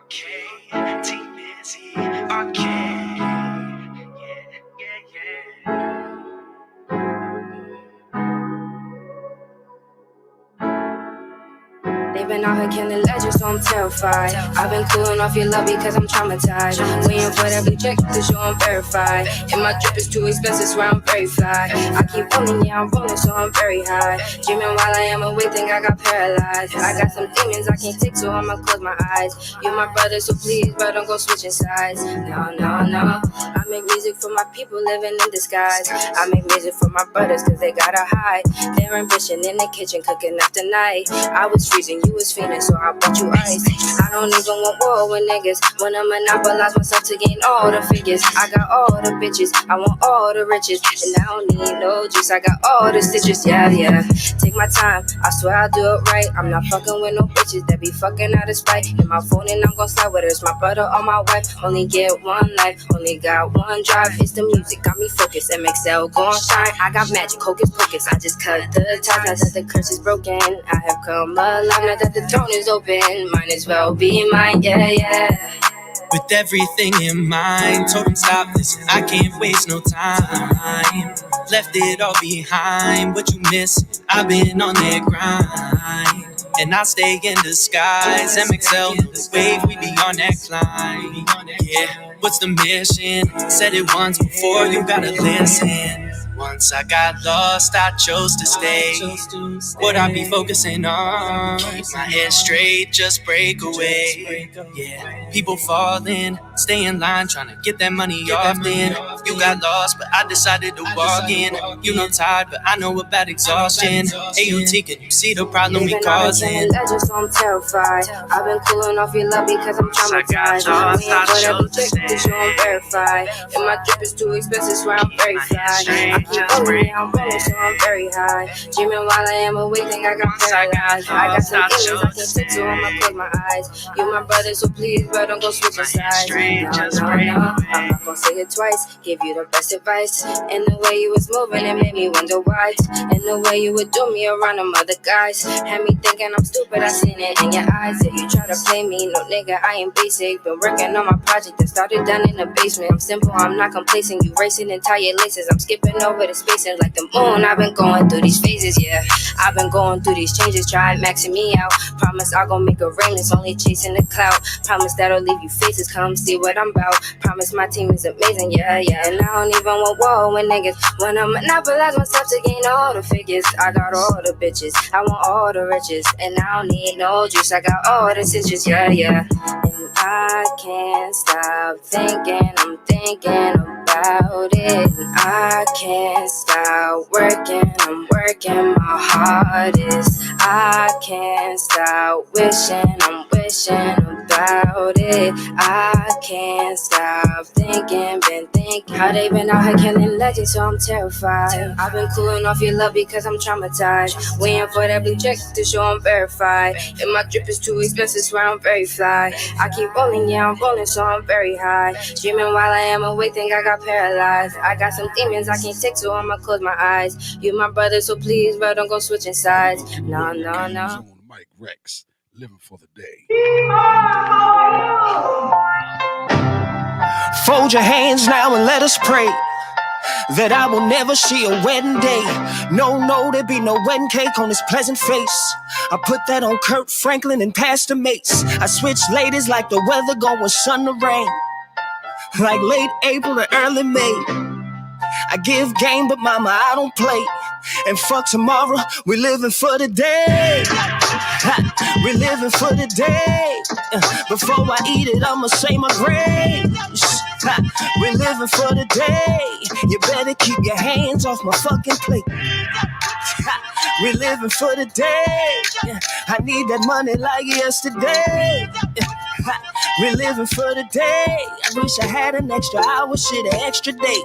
Okay, Team Busy, okay. They've been out here killing legends, so I'm terrified. I've been cooling off your love because I'm traumatized. Waiting for that blue check to show I'm verified. And my drip is too expensive, so I'm very fly. I keep rolling, yeah, I'm rolling, so I'm very high. Dreaming while I am awake, think I got paralyzed. I got some demons I can't take, so I'ma close my eyes. You're my brother, so please, bro, don't go switching sides. No, no, no. I make music for my people living in disguise. I make music for my brothers, cause they gotta hide. Their ambition in the kitchen, cooking up the night. I was freezing, you was feeling, so I bought you ice. I don't even want war with niggas. Wanna monopolize myself to gain all the figures. I got all the bitches, I want all the riches. And I don't need no juice, I got all the stitches. Yeah, yeah. Take my time, I swear I'll do it right. I'm not fucking with no bitches that be fucking out of spite. In my phone and I'm gon' slide with it's my brother or my wife. Only get one life, only got one drive. It's the music, got me focused. MXL gon' shine. I got magic, hocus pocus. I just cut the ties, now that the curse is broken. I have come alive, now that the throne is open. Might as well be mine, yeah, yeah. With everything in mind, told him stop this, I can't waste no time. Left it all behind, what you miss, I've been on that grind. And I stay in disguise, MXL, the wave, we be on that climb. Yeah, what's the mission? Said it once before, you gotta listen. Once I got lost, I chose to stay. What I be focusing on, keep my head straight, just break away. Yeah, people falling, stay in line, trying to get that money off then. You got lost, but I decided to walk in. You know tired, but I know about exhaustion. AUT, can you see the problem we causing? Legends, so I'm terrified. I've been cooling off your love because I'm traumatized. Waiting for that blue check to show I'm verified. And my drip is too expensive, so I'm very fly. Keep rolling, yeah, I'm rolling, so I'm very high. Dreaming while I am awake, think I got paralyzed. I got some demons I can't take, so I'ma close my eyes. You're my brother, so please, bro, don't go switching sides. No, I'm not gonna say it twice. Give you the best advice. And the way you was moving, it made me wonder why. And the way you would do me around them other guys had me thinking I'm stupid. I seen it in your eyes. If you try to play me, no nigga, I ain't basic. Been working on my project that started down in the basement. I'm simple, I'm not complacent. You racing entire laces, I'm skipping over where the space is like the moon. I've been going through these phases, yeah. I've been going through these changes, trying maxing me out. Promise I'll go make a rain, it's only chasing the cloud. Promise that'll leave you faces, come see what I'm about. Promise my team is amazing, yeah, yeah. And I don't even want war with niggas. When I monopolize myself to gain all the figures, I got all the bitches, I want all the riches. And I don't need no juice, I got all the citrus, yeah, yeah. And I can't stop thinking, I'm thinking about it. And I can't stop working, I'm working my hardest. I can't stop wishing, I'm wishing about it. I can't stop thinking, been thinking how they been out here killing legends, so I'm terrified. I've been cooling off your love because I'm traumatized, waiting for that blue check to show I'm verified. And my drip is too expensive, swear I'm very fly. I keep rolling, yeah, I'm rolling, so I'm very high. Dreaming while I am awake, think I got paralyzed. I got some demons I can't take, so I'ma close my eyes. You my brother, so please, bro, don't go switching sides. No, no, no. Mike Rex, living for the day. Fold your hands now and let us pray that I will never see a wedding day. No, there be no wedding cake on this pleasant face. I put that on Kurt Franklin and Pastor Mace. I switch ladies like the weather going sun to rain, like late April to early May. I give game, but mama, I don't play. And fuck tomorrow, we living for the day. We living for the day. Before I eat it, I'ma say my grace. We living for the day. You better keep your hands off my fucking plate. We living for the day. I need that money like yesterday. We living for the day. I wish I had an extra hour, shit, an extra day.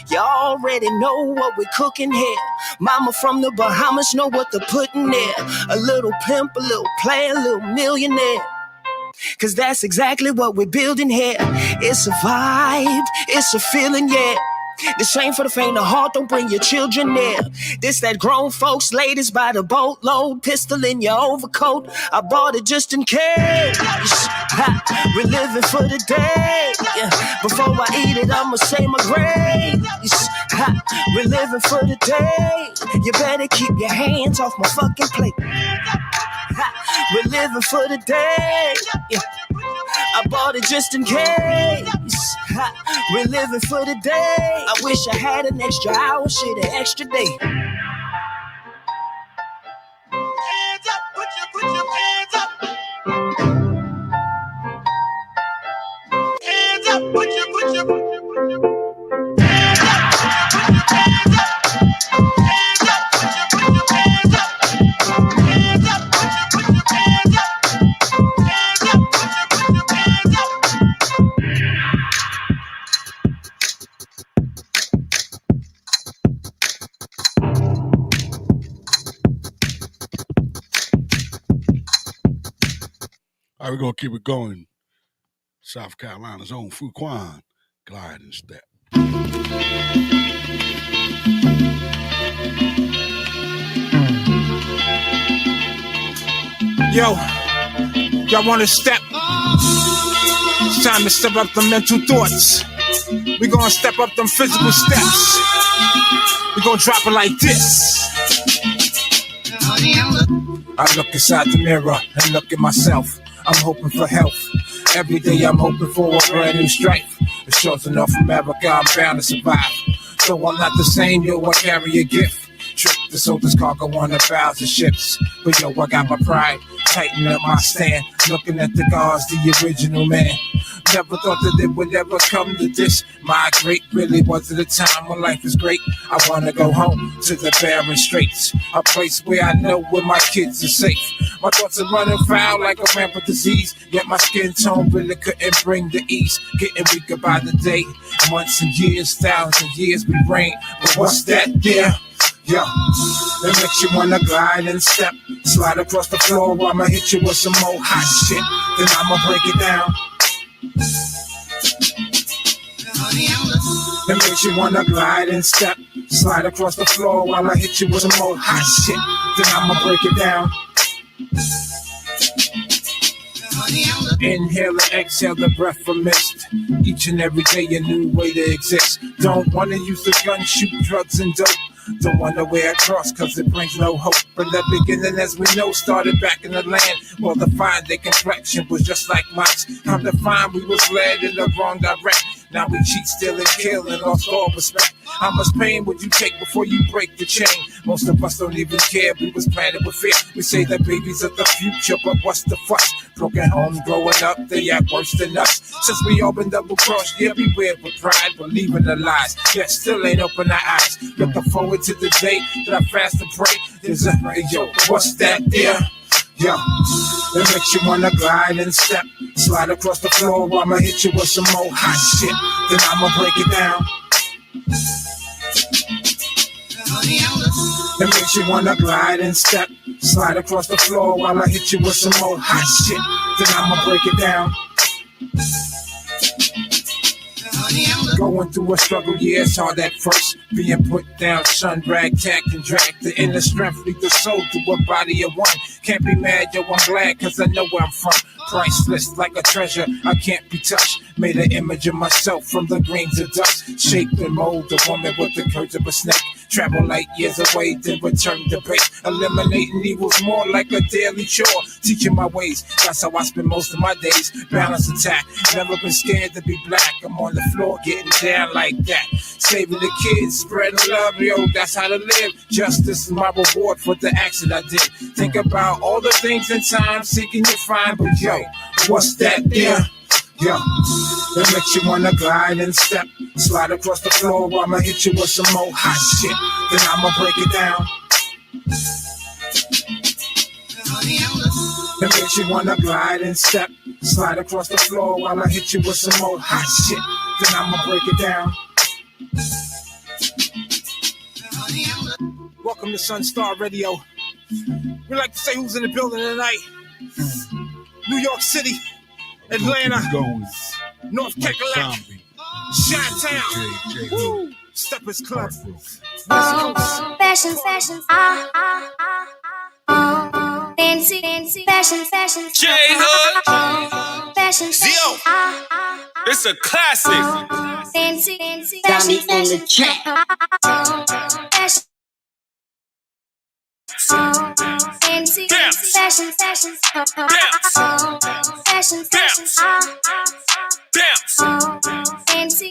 You already know what we're cooking here. Mama from the Bahamas know what to put in there. A little pimp, a little player, a little millionaire. Cause that's exactly what we're building here. It's a vibe, it's a feeling, yeah. This ain't for the faint of heart, don't bring your children near. This that grown folks, ladies by the boatload, pistol in your overcoat. I bought it just in case. We're living for the day. Before I eat it, I'ma say my grace. We're living for the day. You better keep your hands off my fucking plate. We're living for the day. I bought it just in case. We're living for the day. I wish I had an extra hour, shit, an extra day. Hands up, put your hands up. Hands up, put your All right, we're going to keep it going. South Carolina's own Fuquan, Glide and Step. Yo, y'all want to step? It's time to step up the mental thoughts. We gonna step up them physical steps. We gonna drop it like this. I look inside the mirror and look at myself. I'm hoping for health. Every day I'm hoping for a brand new strife. The shores enough from America, I'm bound to survive. So I'm not the same, yo, I carry a gift. Trip the soldiers cargo on the bows of ships. But yo, I got my pride, tighten up my stand. Looking at the gods, the original man. Never thought that it would ever come to this. Migrate really was at a time when life is great. I wanna go home to the barren straits, a place where I know where my kids are safe. My thoughts are running foul like a rampant disease, yet my skin tone really couldn't bring the ease. Getting weaker by the day, months and years, thousands of years we reign. But what's that there? Yo, that makes you wanna glide and step, slide across the floor while I'ma hit you with some more hot shit. Then I'ma break it down. That makes you wanna glide and step, slide across the floor while I hit you with some more hot shit. Then I'ma break it down. Inhale and exhale the breath from mist. Each and every day a new way to exist. Don't wanna use the gun, shoot drugs and dope. Don't wanna wear a cross cause it brings no hope. But the beginning, as we know, started back in the land. Well, the fine, their complexion was just like mice. Come to find we was led in the wrong direction. Now we cheat, steal, and kill, and lost all respect. How much pain would you take before you break the chain? Most of us don't even care, we was planted with fear. We say that babies are the future, but what's the fuss? Broken homes growing up, they act worse than us. Since we all been double-crossed, yeah, we wear with pride, believing the lies. Yet still ain't open our eyes. Looking forward to the day that I fast and pray. There's a yo, what's that there? Yo, that makes you wanna glide and step. Slide across the floor, I'ma hit you with some more hot shit. Then I'ma break it down. That makes you wanna glide and step. Slide across the floor while I hit you with some more hot shit. Then I'ma break it down. Going through a struggle, yeah, it's hard at first. Being put down, sun rag, tacked and dragged. The inner strength lead the soul to a body of one. Can't be mad, yo, I'm glad, cause I know where I'm from. Priceless like a treasure, I can't be touched. Made an image of myself from the grains of dust. Shaped and mold a woman with the curves of a snake. Travel light years away, then return to base. Eliminating evils more like a daily chore. Teaching my ways, that's how I spend most of my days. Balance attack, never been scared to be black. I'm on the floor getting down like that. Saving the kids, spreading love, yo, that's how to live. Justice is my reward for the acts that I did. Think about all the things in time, seeking you find, but yo, what's that there? Yo, that makes you wanna glide and step. Slide across the floor, I'ma hit you with some more hot shit. Then I'ma break it down. That makes you wanna glide and step. Slide across the floor while I hit you with some more hot shit. Then I'ma break it down. Welcome to Sunstar Radio. We like to say who's in the building tonight. New York City, Atlanta, North Carolina, Chi-Town, Woo, Steppers Club, West Coast. Fashion, fancy, fashion, J-Hood, fashion, Zio, it's a classic. fancy, Dummy on the track.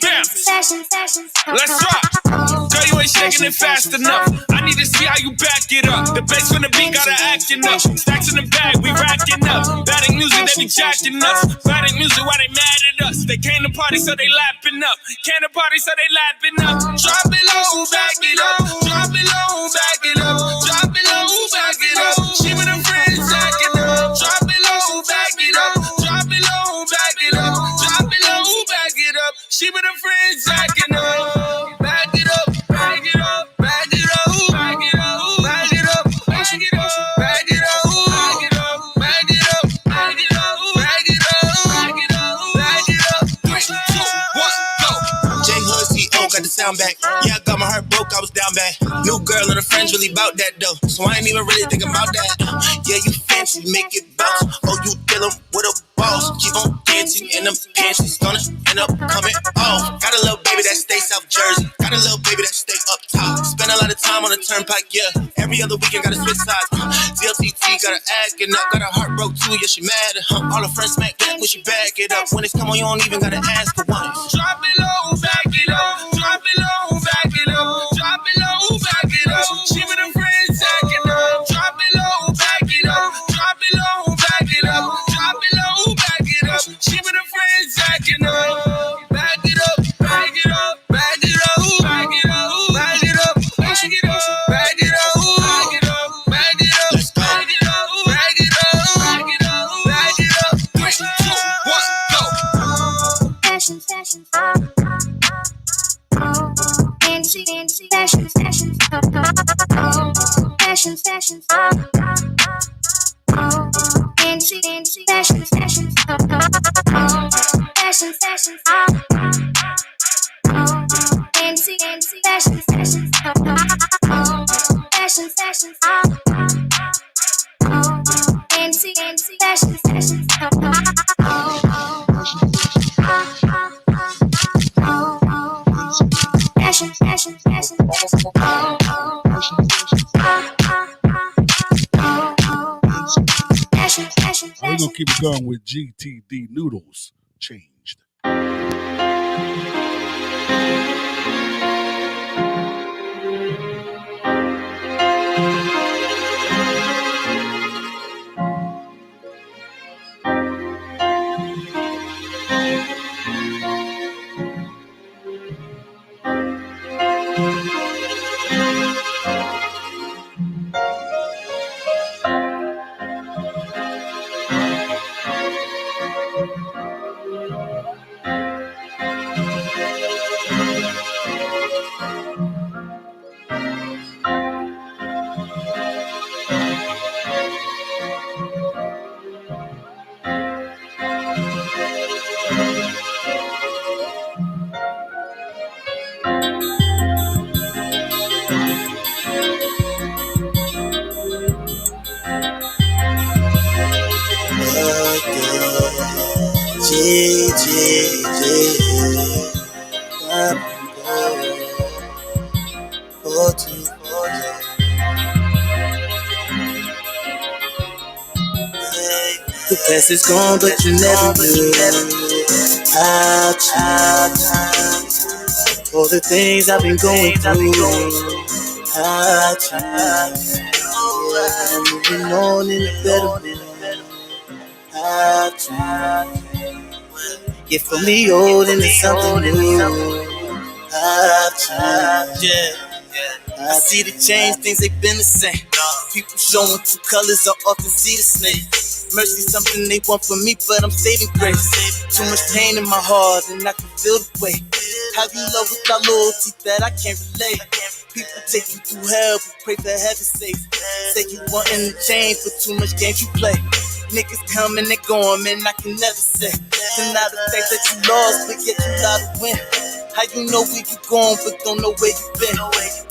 fancy, fashion, fashion. Let's rock. Girl, you ain't shaking it fast enough. I need to see how you back it up. The bass from the beat got her acting up. Stacks in the bag, we racking up. Batting music, they be jacking us. Batting music, why they mad at us? They came to party, so they lapping up. Came to party, so they lapping up. Drop it low, back it up. Drop it low, back it up. Drop it low, back it up. She with her friends jacking up. Drop it low, back it up. Drop it low, back it up. Drop it low, back it up. She with her friends jacking up. Back it up, back it up, back it up, back it up, back it up, back it up, back it up, back it up, back it up, back it up, back it up, back it up, back it up. 3, 2, 1, go. J-Hood CO got the sound back. Yeah, I got my heart broke, I was down bad. New girl and her friends really bout that though, so I ain't even really thinking about that. Yeah, you fancy, make it bounce. Oh, you dealing with a boss. Keep on dancing in them pants, it's gonna end up coming off. Got a little baby that stay South Jersey. Got a little baby that stay up top. Spend a lot of time on the turnpike, yeah. Every other weekend gotta switch sides. DLTT got her acting up, got her heart broke too, yeah, she mad at her. All her friends smack back when she back it up. When it's come on, you don't even gotta ask for one. Drop it low, back it up. Drop it low, back it up. Drop it low, back it up. She with her friends jacking up. Drop it low, back it up. Drop it low, back it up. Drop it low, back it up. She with her friends jacking up. Back it up, back it up, back it up, back it up, back it up, back it up, back it up, back it up, back it up, back it up, back it up, back it up, back it up. 3, 2, 1, go. Fashion, fancy, fashion, fashion, fancy, fashion, fancy, fashion, fancy, fashion, fashion, fashion, fashion, fashion. Oh, oh, fashion, fashion, We're gonna keep it going with GTD Noodles. Changed. The past is gone, but you never knew how to. All the things I've been going through, how to. I'm moving on in a better way, how to. Get for me old into something new, how to. I see the change, things ain't been the same. People showing true colors, I often see the snake. Mercy something they want from me, but I'm saving grace. Too much pain in my heart, and I can feel the weight. How you love without loyalty that I can't relate. People take you through hell, but pray for heaven's sake. Say you wantin' to change, but too much games you play. Niggas come and they going, man, I can never say. Deny the fact that you lost, but yet you got to win. How you know where you going, but don't know where you been?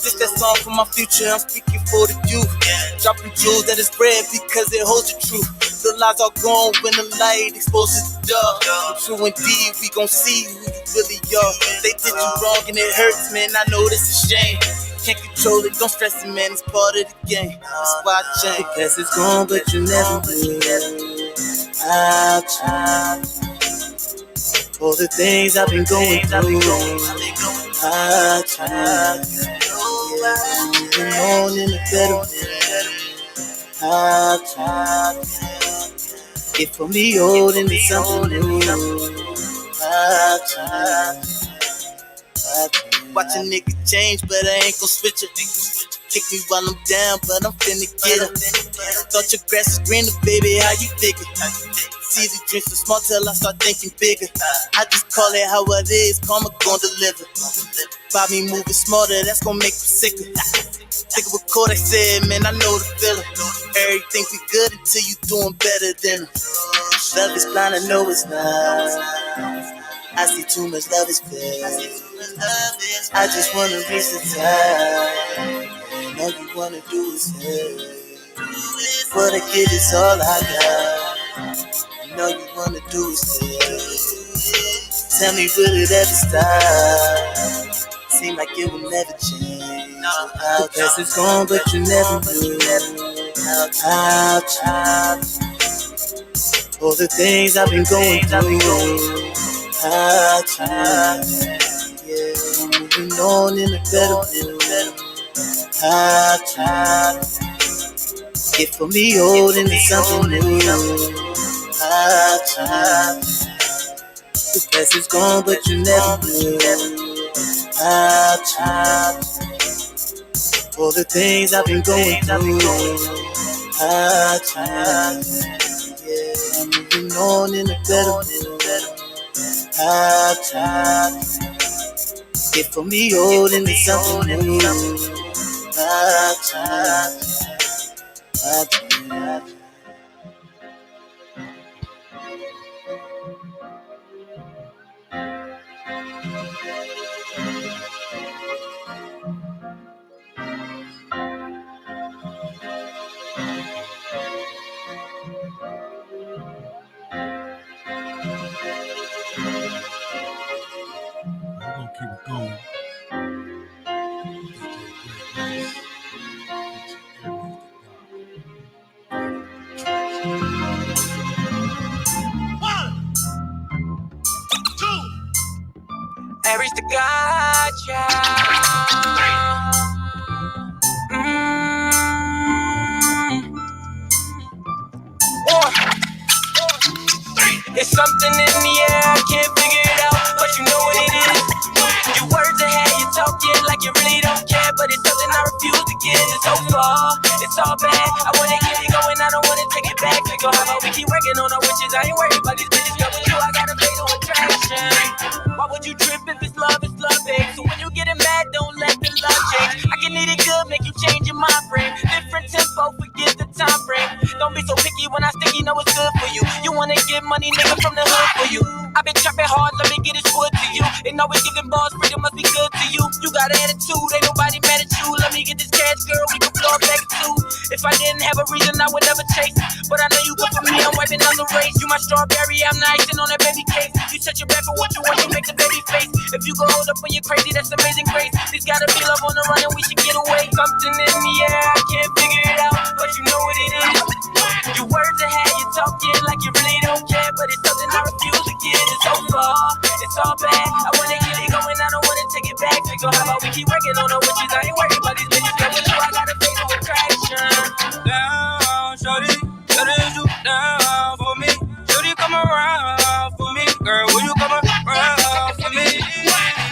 This that song for my future, I'm speaking for the youth. Dropping jewels that is red because it holds the truth. The lies are gone when the light exposes the dark. True indeed, we gon' see who you really are. They did you wrong and it hurts, man, I know this is shame. Can't control it, don't stress it, man, it's part of the game. That's why I change. The past is gone, but you never knew how to. All the things I've been going through, how to. Moving on in a better way, how to. Get for me old into something new, how to. Watch a nigga change, but I ain't gon' switch it. Kick me while I'm down, but I'm finna get it. Thought your grass was greener, baby, how you figure? See the dreams so small till I start thinking bigger. I just call it how it is, karma gon' deliver. By me moving smarter, that's gon' make you sicker. Think of what Kodak said, man, I know the feeling. Everything be good until you doing better than them. Love is blind, I know it's not. I see too much love is fake. I just wanna reach the time. And all you wanna do is hate. What I get is all I got. And all you wanna do is hate. Tell me, will it ever stop? Seem like it will never change. The past is gone, but you never knew how to. All the things I've been going through, how to. Yeah, moving on in a better way, how to. Get for me old into something new, how to. The past is gone, but you never knew how to. All the things I've been going through, how to. Yeah, I'm moving on in a better way, how to. Get for me old into something new, how to. We're gonna keep it going. gotcha. It's something in the air, I can't figure it out, but you know what it is. Your words ahead, you talking like you really don't care, but it's something I refuse to give. It's so far, it's all bad. I wanna keep it going, I don't wanna take it back. We go, how about we keep working on our wishes? I ain't worried about these bitches, girl, with you I got a fatal attraction. Why would you trip if it's love, babe? So when you getting mad, don't let the love change. I can eat it good, make you change your mind frame. Different tempo, forget the time frame. Don't be so picky when I stick, you know it's good for you. You wanna get money, nigga, from the hood for you. I've been trapping hard, let me get this wood to you. And always giving balls, freedom must be good to you. You got an attitude, ain't nobody mad at you. Let me get this cash, girl, we can floor back too. If I didn't have a reason, I would never chase. But I know you good for me, I'm wiping on the race. You my strawberry, I'm the icing on that baby cake. You set your back for what you want, you make the baby face. If you go hold up when you're crazy, that's amazing grace. There's gotta be love on the run and we should get away. Something in the air, I can't figure it out, but you know what it is. Your words ahead, you talking like you really don't care, but it's something I refuse to give. It's so far, it's all bad. I wanna keep it going, I don't wanna take it back. We go, how about we keep working on our wishes? I ain't worried about these bitches, girl, with you I got a fatal attraction. Down, shorty, that is you down for me. Shorty, come around for me, girl, will you come around for me?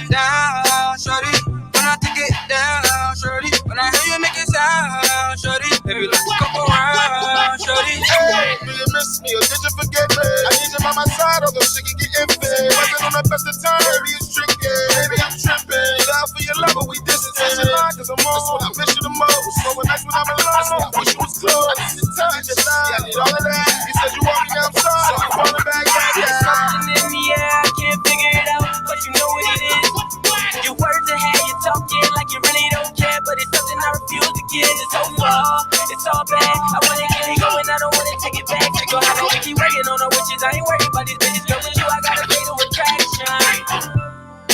Down, shorty, when I take it down, shorty, when I hear you make it sound, shorty, baby, let's come around, shorty. Hey, do you miss me or did you forget me? I need you by my side, although she can get iffy. Wasn't on the best of time, baby, it's tricky. Baby, I'm tripping. Down for your love, but we distant. Cause I'm on, I miss you the most. So when nights when I'm alone, I wish you was close. I need to touch your love, yeah, I need all of that. You said you want me outside, so I'm falling back. There's something in the air, I can't figure it out, but you know what it is. Your words ahead, you talking like you really don't care, but it's something I refuse to give. It's so far, it's all bad. I wanna get it going, I don't wanna take it back. We go, how about we keep working on our wishes? I ain't worried about these bitches, girl, with you I got a fatal attraction.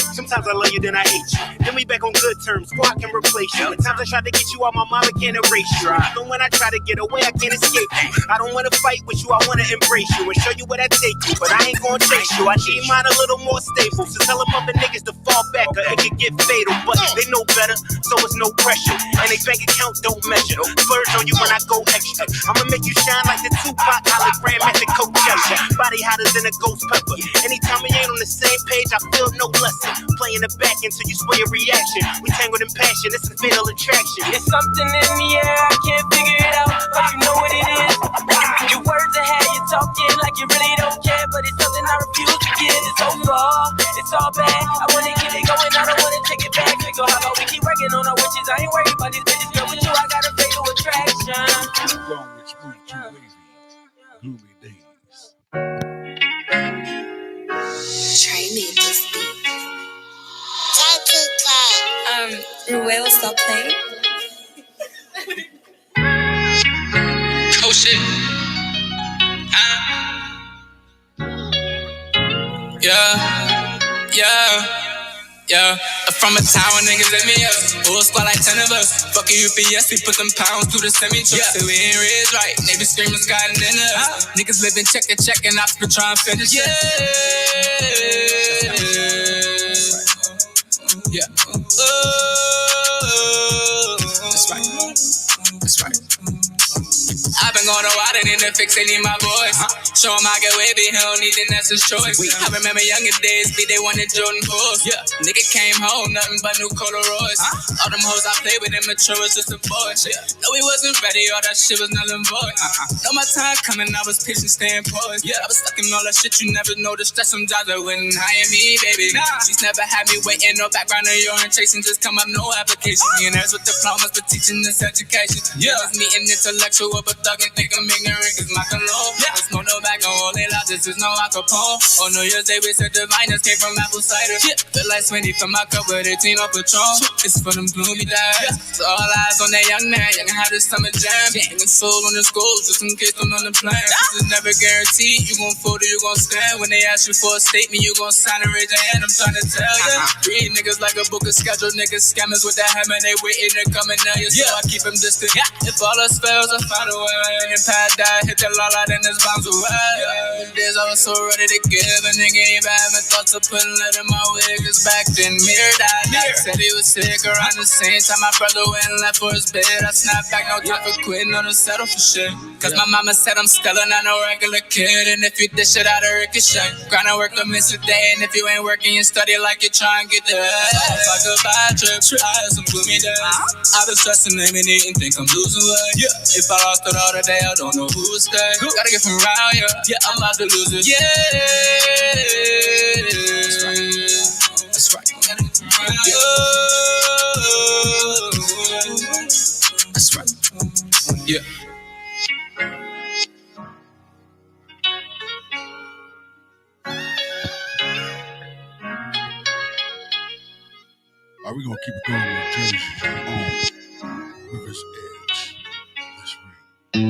Sometimes I love you, then I hate you. Then we back on good terms, before I can replace you. At times I try to get you out, my mama can't erase you. Even when I try to get away, I can't escape you. I don't wanna fight with you, I wanna embrace you and show you where I take you. But I ain't gonna chase you, I need mine a little more stable. So tell them other niggas to fall back or it could get fatal. But they know better, so it's no pressure. And they bank account don't measure. Splurge on you when I go extra. I'ma make you shine like the Tupac hologram at the Coachella. Body hotter than a ghost pepper. Anytime we ain't on the same page, I feel no lesson. Playing the back until you sway a reaction. We tangled in passion, it's a fatal attraction. It's something in the air, I can't figure it out, but you know what it is. Your words ahead, you talking like you really don't care, but it's something I refuse to give. It's so far, it's all bad. I wanna keep it going, I don't wanna take it back. We go, how about we keep working on our wishes? I ain't worried about these bitches, girl, with you I got a fatal attraction. Long it's free, too wavy, gloomy days. Trey made this beat. Ruel, stop playing. Oh shit. Yeah. From a town where niggas let me up. Old squad like 10 of us. Fuck a UPS, we put them pounds through the semi-truck. Say we ain't rich right. They be screaming Scott and then us. Niggas living check to check and ops been trying to finish. Yeah. That's right. I've been going to Wilder and to fix any my boys. Show him I get wavy, he don't need it, that's his choice. I remember younger days, they wanted Jordan Bulls. Nigga came home, nothing but new Polaroids. All them hoes I played with, immature was just a boy. No, he wasn't ready, all that shit was nothing void. Know my time coming, I was patient, staying poised. I was stuck in all that shit, you never know the stress. Some jobs that wouldn't hire me, baby. She's never had me waiting, no background or urine chasing, just come up, no application. Millionaires with diplomas, but teaching this education. Just meeting intellectual, but thugging, think I'm ignorant, cause my cologne. There's no back on all they loud, this is no Al Capone. On New Year's Day, we said the miners came from apple cider. Feel like 20 from my cup with 18 on Patron. It's for them gloomy days. So all eyes on that young man, young had this summer jam. Nigga sold on the schools, just in case I'm on the plan. This is never guaranteed, you gon' fold or you gon' stand. When they ask you for a statement, you gon' sign and raise your hand, I'm trying to tell ya. Read niggas like a book of schedule, niggas scammers with that hammer, they waiting to come and nail you. So I keep them distant. If all else fails, I find a way When the pad died, hit the lala, then it's bounce away. Days I was so ready to give, a nigga even having thoughts of putting lead in my wig. Cause back then, Mirror died. Doc said he was sick around the same time my brother went and left for his bed. I snapped back, no time for quitting, no to settle for shit. Cause my mama said I'm still not no regular kid. And if you dish it out of ricochet, grind and work a miss a day. And if you ain't working, you study like you try and get there. Fuck a bad trip, I had some gloomy days. I've been stressing, aiming, eating, think I'm losing weight. If I lost it all today, I don't know who would stay. Gotta get from around here, I'm about to lose it. That's right. That's right. Yeah. Are we gonna keep it going with Jersey on River's Edge? Let's read.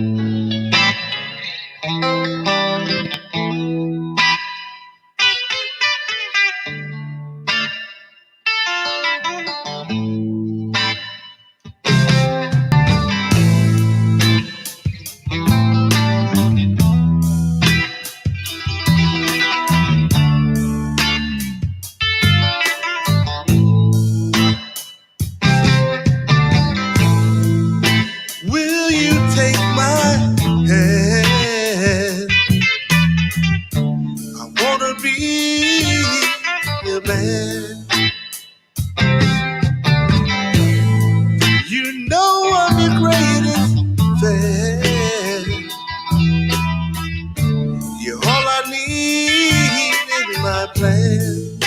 Will you take my hand? I wanna be your man. You know I'm your greatest fan. You're all I need in my plan.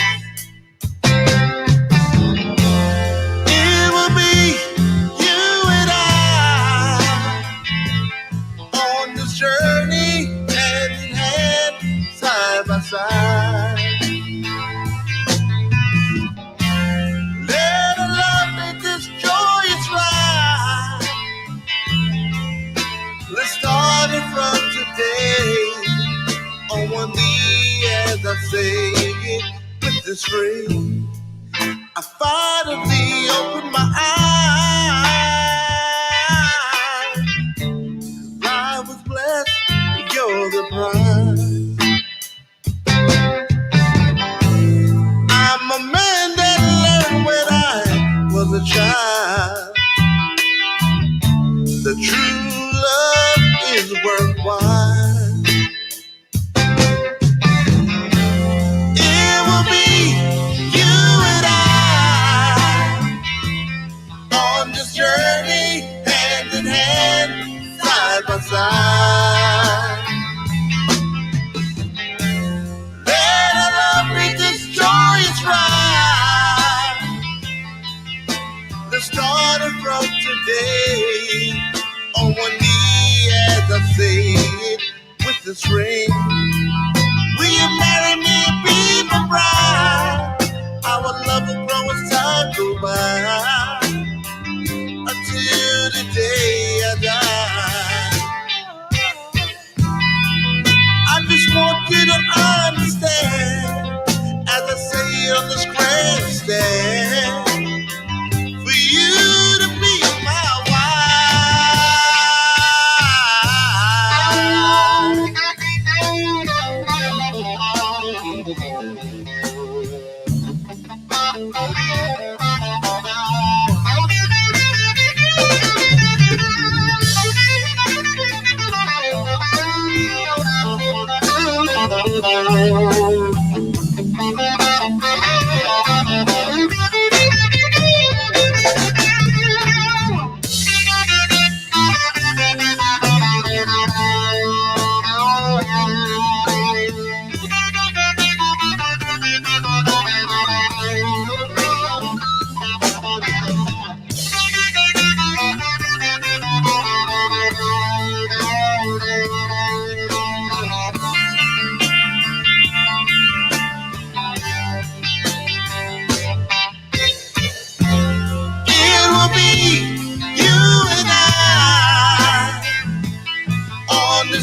It will be you and I on this journey, hand in hand, side by side. Let our love make this joyous ride. Let's start it from today. On one knee as I say it with this ring. I finally open my eyes. I was blessed, you're the prize. I'm a man that learned when I was a child. The true love is worthwhile. It will be you and I on this journey, hand in hand, side by side. Let our love make this joyous ride. Let's start it from today. On one knee as I say it with this ring. Will you marry me and be my bride? Our love will grow as time go by, until the day I die. I just want you to understand, as I say it on this grandstand, for you to be my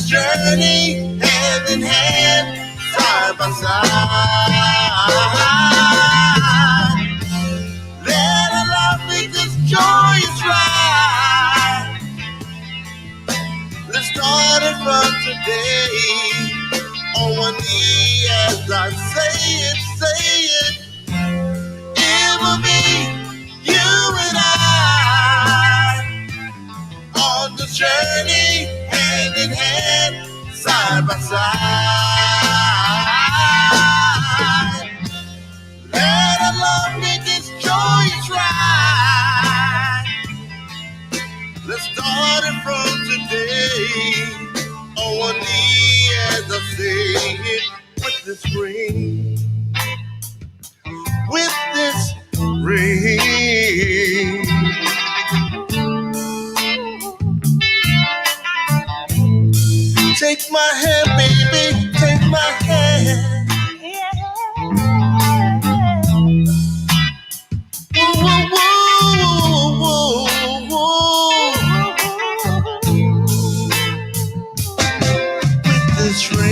journey, hand in hand, side by side. Let our love make this joyous ride. today. On one knee as I say it. It will be you and I on the journey, hand in hand, side by side. Let our love make this joyous ride. Let's start it from today. On one knee as I say it, with this ring. With this ring. Take my hand, baby, take my hand. With this ring.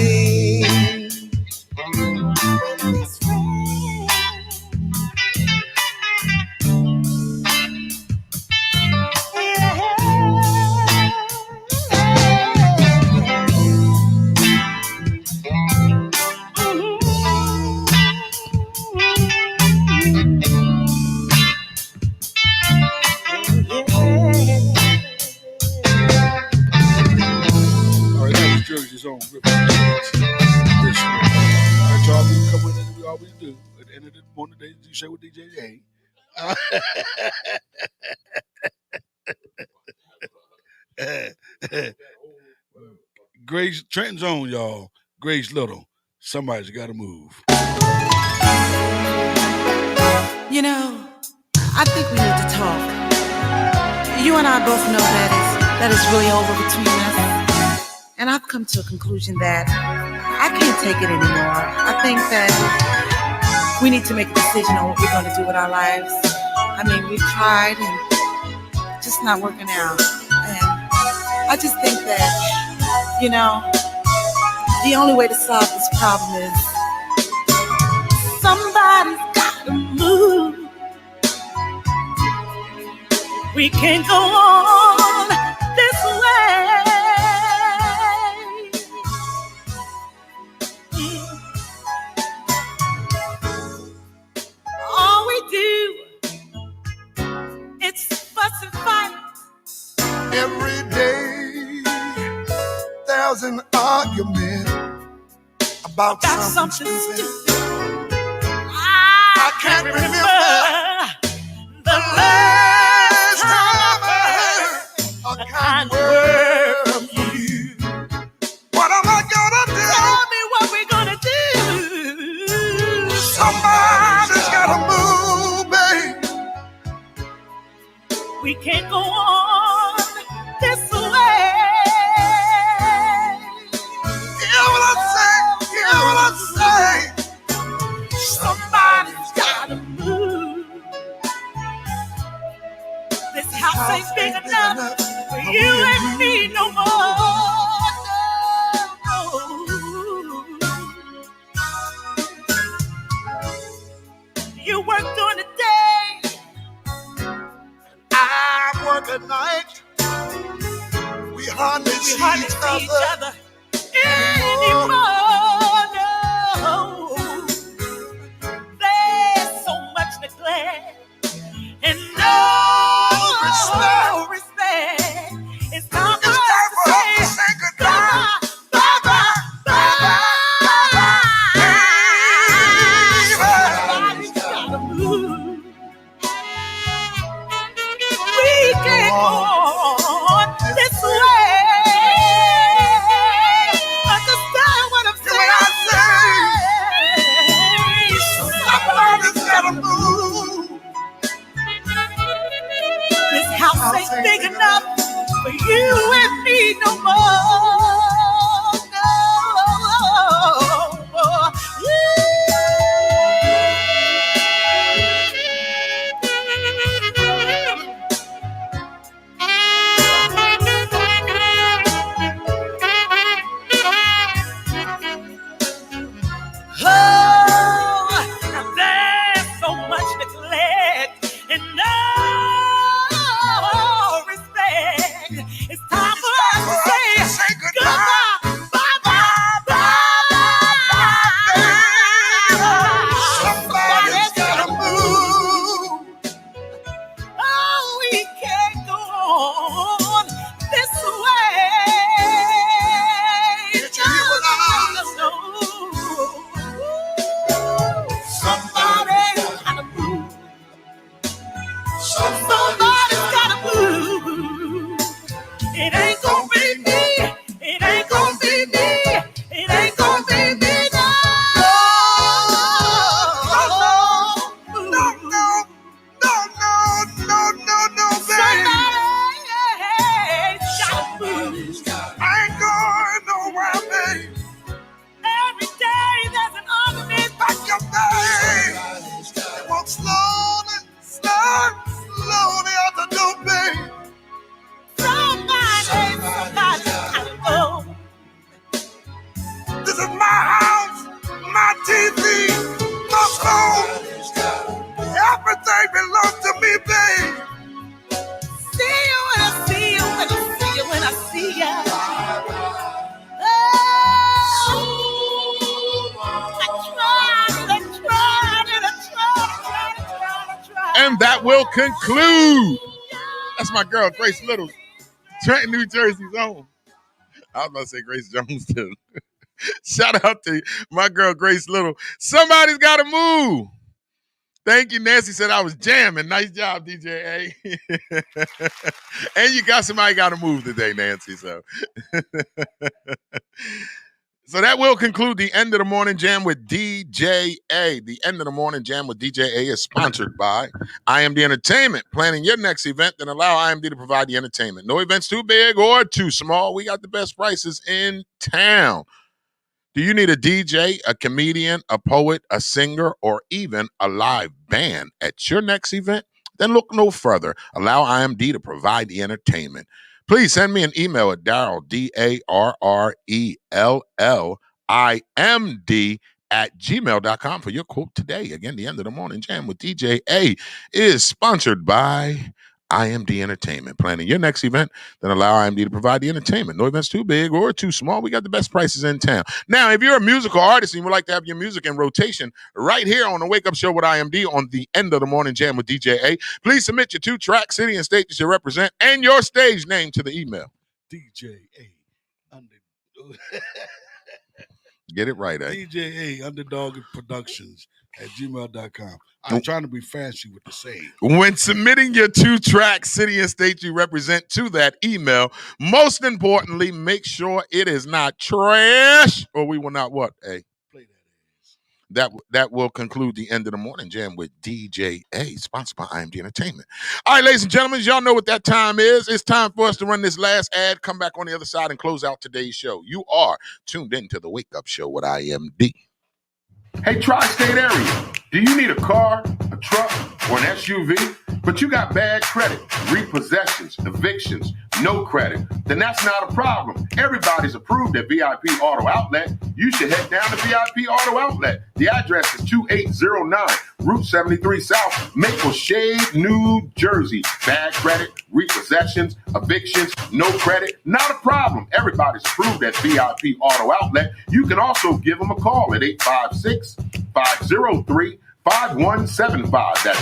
Jersey's own Rip This week. All right, y'all, we come in and we always do. At the end of the morning, they do show with DJ A. Grace, Trenton's on, y'all. Grace Little. Somebody's got to move. You know, I think we need to talk. You and I both know that it's really over between us. And I've come to a conclusion that I can't take it anymore. I think that we need to make a decision on what we're going to do with our lives. I mean, we've tried and it's just not working out. And I just think that, you know, the only way to solve this problem is somebody's got to move. We can't go on this way. All we do, it's fuss and fight. Every day there's an argument about something stupid. I can't remember the last time I heard a kind word from you. What am I gonna do? Tell me what we're gonna do. Somebody's gotta move, babe. We can't go on this way. Hear what I say, hear what I say. Somebody's gotta move. This house ain't big enough for you and me no more. No. You work during the day, I work at night. We hardly see each other anymore. No. There's so much neglect and no respect. It's time for us to say goodbye. Bye bye. Bye bye. Somebody's gotta move. We can't go on this way. Understand what I'm saying? Somebody's gotta move. This house ain't big enough for you and me no more. It ain't gonna be me. It ain't gonna be me. It ain't gonna be me. Slowly, slowly out the door, babe. Somebody, go. This is my house, my TV, my phone. Everything belongs to me, babe. See you when I see you, when I see you, when I see you. And that will conclude. That's my girl, Grace Little, Trenton, New Jersey's own. I was about to say Grace Jones, too. Shout out to my girl, Grace Little. Somebody's got to move. Thank you, Nancy said I was jamming. Nice job, DJ A. And you got somebody got to move today, Nancy. So that will conclude the End of the Morning Jam with DJ A. The End of the Morning Jam with DJ A is sponsored by IMD Entertainment. Planning your next event, then allow IMD to provide the entertainment. No events too big or too small. We got the best prices in town. Do you need a DJ, a comedian, a poet, a singer, or even a live band at your next event? Then look no further. Allow IMD to provide the entertainment. Please send me an email at Darrell, DARRELLIMD @gmail.com for your quote today. Again, the End of the Morning Jam with DJ A is sponsored by IMD Entertainment. Planning your next event, then allow IMD to provide the entertainment. No events too big or too small. We got the best prices in town. Now, if you're a musical artist and you would like to have your music in rotation right here on the Wake Up Show with IMD on the End of the Morning Jam with DJ A, please submit your 2-track, city, and state that you represent and your stage name to the email. DJ A. Get it right, eh? DJ A. Underdog Productions at gmail.com. I'm trying to be fancy with the saying. When submitting your 2-track, city, and state you represent to that email, most importantly, make sure it is not trash, or we will not what, eh? Play that ass. That will conclude the End of the Morning Jam with DJ A, sponsored by IMD Entertainment. All right, ladies and gentlemen, y'all know what that time is. It's time for us to run this last ad, come back on the other side, and close out today's show. You are tuned into the Wake Up Show with IMD. Hey, tri-state area, do you need a car, a truck, or an SUV, but you got bad credit, repossessions, evictions, no credit? Then that's not a problem. Everybody's approved at VIP Auto Outlet. You should head down to VIP Auto Outlet. The address is 2809 Route 73 South, Maple Shade, New Jersey. Bad credit, repossessions, evictions, no credit, not a problem. Everybody's approved at VIP Auto Outlet. You can also give them a call at 856-503-5175. That's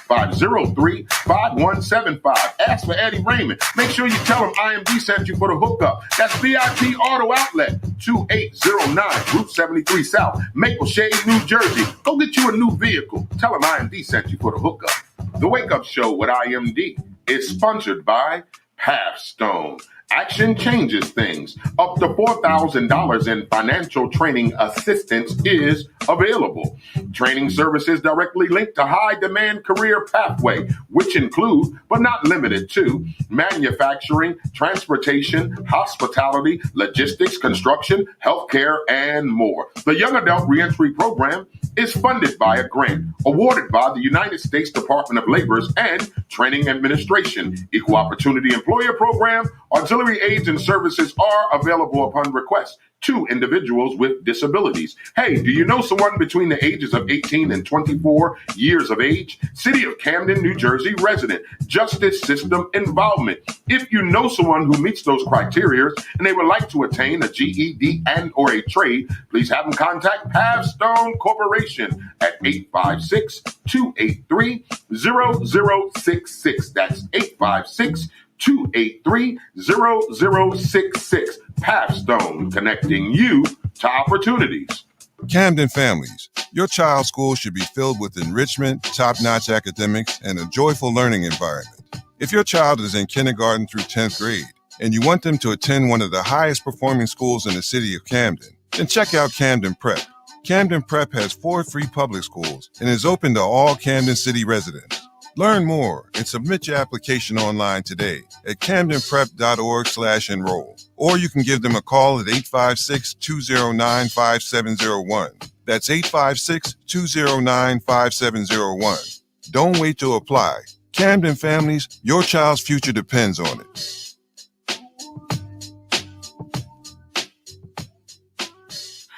856-503-5175. Ask for Eddie Raymond. Make sure you tell him IMD sent you for the hookup. That's VIP Auto Outlet, 2809 Route 73 South, Maple Shade, New Jersey. Go get you a new vehicle. Tell him IMD sent you for the hookup. The Wake Up Show with IMD is sponsored by Pathstone. Action changes things. Up to $4,000 in financial training assistance is available. Training services directly linked to high-demand career pathway, which include, but not limited to, manufacturing, transportation, hospitality, logistics, construction, healthcare, and more. The Young Adult Reentry Program is funded by a grant awarded by the United States Department of Labor's and Training Administration. Equal Opportunity Employer Program, auxiliary aids and services are available upon request to individuals with disabilities. Hey, do you know someone between the ages of 18 and 24 years of age? City of Camden, New Jersey resident, justice system involvement. If you know someone who meets those criteria and they would like to attain a GED and or a trade, please have them contact Pathstone Corporation at 856-283-0066. That's 856-283-0066. Pathstone, connecting you to opportunities. Camden families, your child's school should be filled with enrichment, top-notch academics, and a joyful learning environment. If your child is in kindergarten through 10th grade and you want them to attend one of the highest performing schools in the city of Camden, then check out Camden Prep. Camden Prep has 4 free public schools and is open to all Camden City residents. Learn more and submit your application online today at camdenprep.org/enroll. Or you can give them a call at 856-209-5701. That's 856-209-5701. Don't wait to apply. Camden families, your child's future depends on it.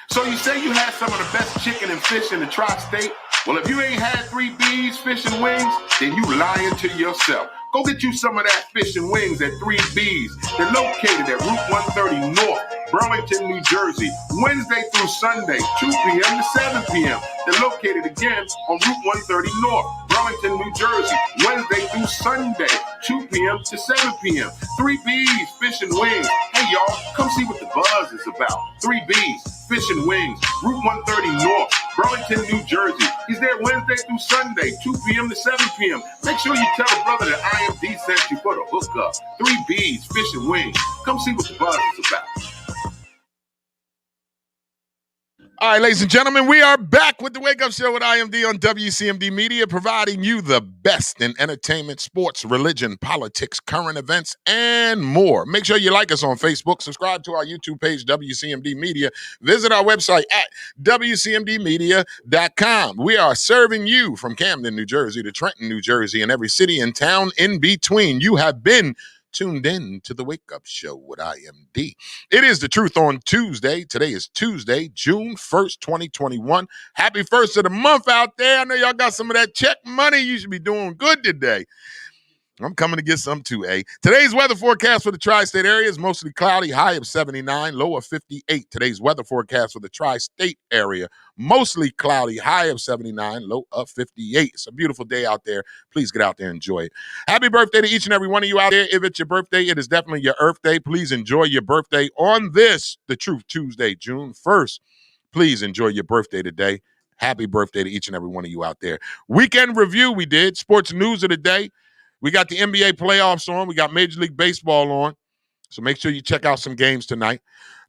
So you say you had some of the best chicken and fish in the tri-state? Well, if you ain't had 3 B's fish and wings, then you lying to yourself. Go get you some of that fish and wings at 3 B's. They're located at Route 130 North, Burlington, New Jersey, Wednesday through Sunday, 2 p.m. to 7 p.m. They're located again on Route 130 North, Burlington, New Jersey, Wednesday through Sunday, 2 p.m. to 7 p.m. 3 B's Fish and Wings. Hey, y'all, come see what the buzz is about. 3 B's Fish and Wings, Route 130 North, Burlington, New Jersey. He's there Wednesday through Sunday, 2 p.m. to 7 p.m. Make sure you tell a brother that IMD sent you for the hookup. 3 B's Fish and Wings. Come see what the buzz is about. All right, ladies and gentlemen, we are back with the Wake Up Show with IMD on WCMD Media, providing you the best in entertainment, sports, religion, politics, current events, and more. Make sure you like us on Facebook, subscribe to our YouTube page, WCMD Media. Visit our website at WCMDmedia.com. We are serving you from Camden, New Jersey to Trenton, New Jersey, and every city and town in between. You have been tuned in to the Wake Up Show with IMD. It is the truth on Tuesday. Today is Tuesday, June 1st, 2021. Happy first of the month out there. I know y'all got some of that check money. You should be doing good today. I'm coming to get some too, eh? Today's weather forecast for the tri-state area is mostly cloudy, high of 79, low of 58. Today's weather forecast for the tri-state area, mostly cloudy, high of 79, low of 58. It's a beautiful day out there. Please get out there and enjoy it. Happy birthday to each and every one of you out there. If it's your birthday, it is definitely your Earth Day. Please enjoy your birthday on this, The Truth Tuesday, June 1st. Please enjoy your birthday today. Happy birthday to each and every one of you out there. Weekend review we did, sports news of the day. We got the NBA playoffs on. We got Major League Baseball on. So make sure you check out some games tonight.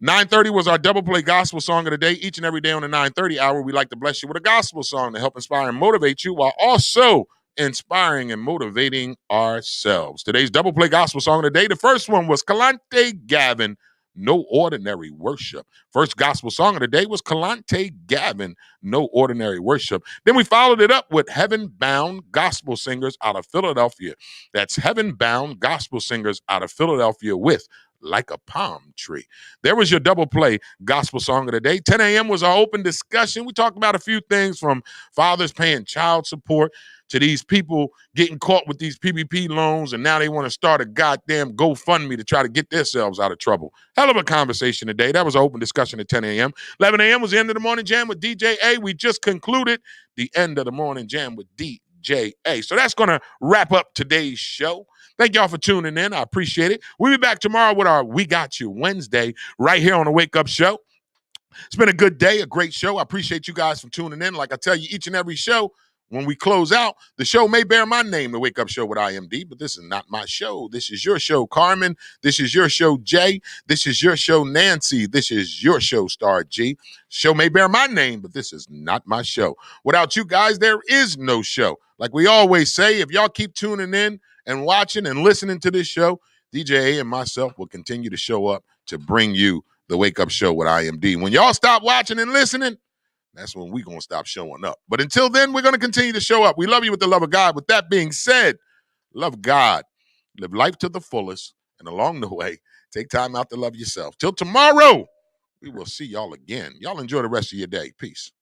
9:30 was our double play gospel song of the day. Each and every day on the 9:30 hour, we like to bless you with a gospel song to help inspire and motivate you while also inspiring and motivating ourselves. Today's double play gospel song of the day, the first one was Kalante Gavin, No Ordinary Worship. First gospel song of the day was Kalante Gavin, No Ordinary Worship. Then we followed it up with Heaven Bound Gospel Singers out of Philadelphia. That's Heaven Bound Gospel Singers out of Philadelphia with Like a Palm Tree. There was your double play gospel song of the day. 10 a.m. was our open discussion. We talked about a few things from fathers paying child support to these people getting caught with these PPP loans, and now they want to start a goddamn GoFundMe to try to get themselves out of trouble. Hell of a conversation today. That was an open discussion at 10 a.m. 11 a.m. was the end of the morning jam with DJ A. We just concluded the end of the morning jam with DJ A. So that's going to wrap up today's show. Thank y'all for tuning in. I appreciate it. We'll be back tomorrow with our We Got You Wednesday right here on the Wake Up Show. It's been a good day, a great show. I appreciate you guys for tuning in. Like I tell you, each and every show, when we close out, the show may bear my name, The Wake Up Show with IMD, but this is not my show. This is your show, Carmen. This is your show, Jay. This is your show, Nancy. This is your show, Star G. Show may bear my name, but this is not my show. Without you guys, there is no show. Like we always say, if y'all keep tuning in and watching and listening to this show, DJ A and myself will continue to show up to bring you The Wake Up Show with IMD. When y'all stop watching and listening, that's when we're going to stop showing up. But until then, we're going to continue to show up. We love you with the love of God. With that being said, love God, live life to the fullest, and along the way, take time out to love yourself. Till tomorrow, we will see y'all again. Y'all enjoy the rest of your day. Peace.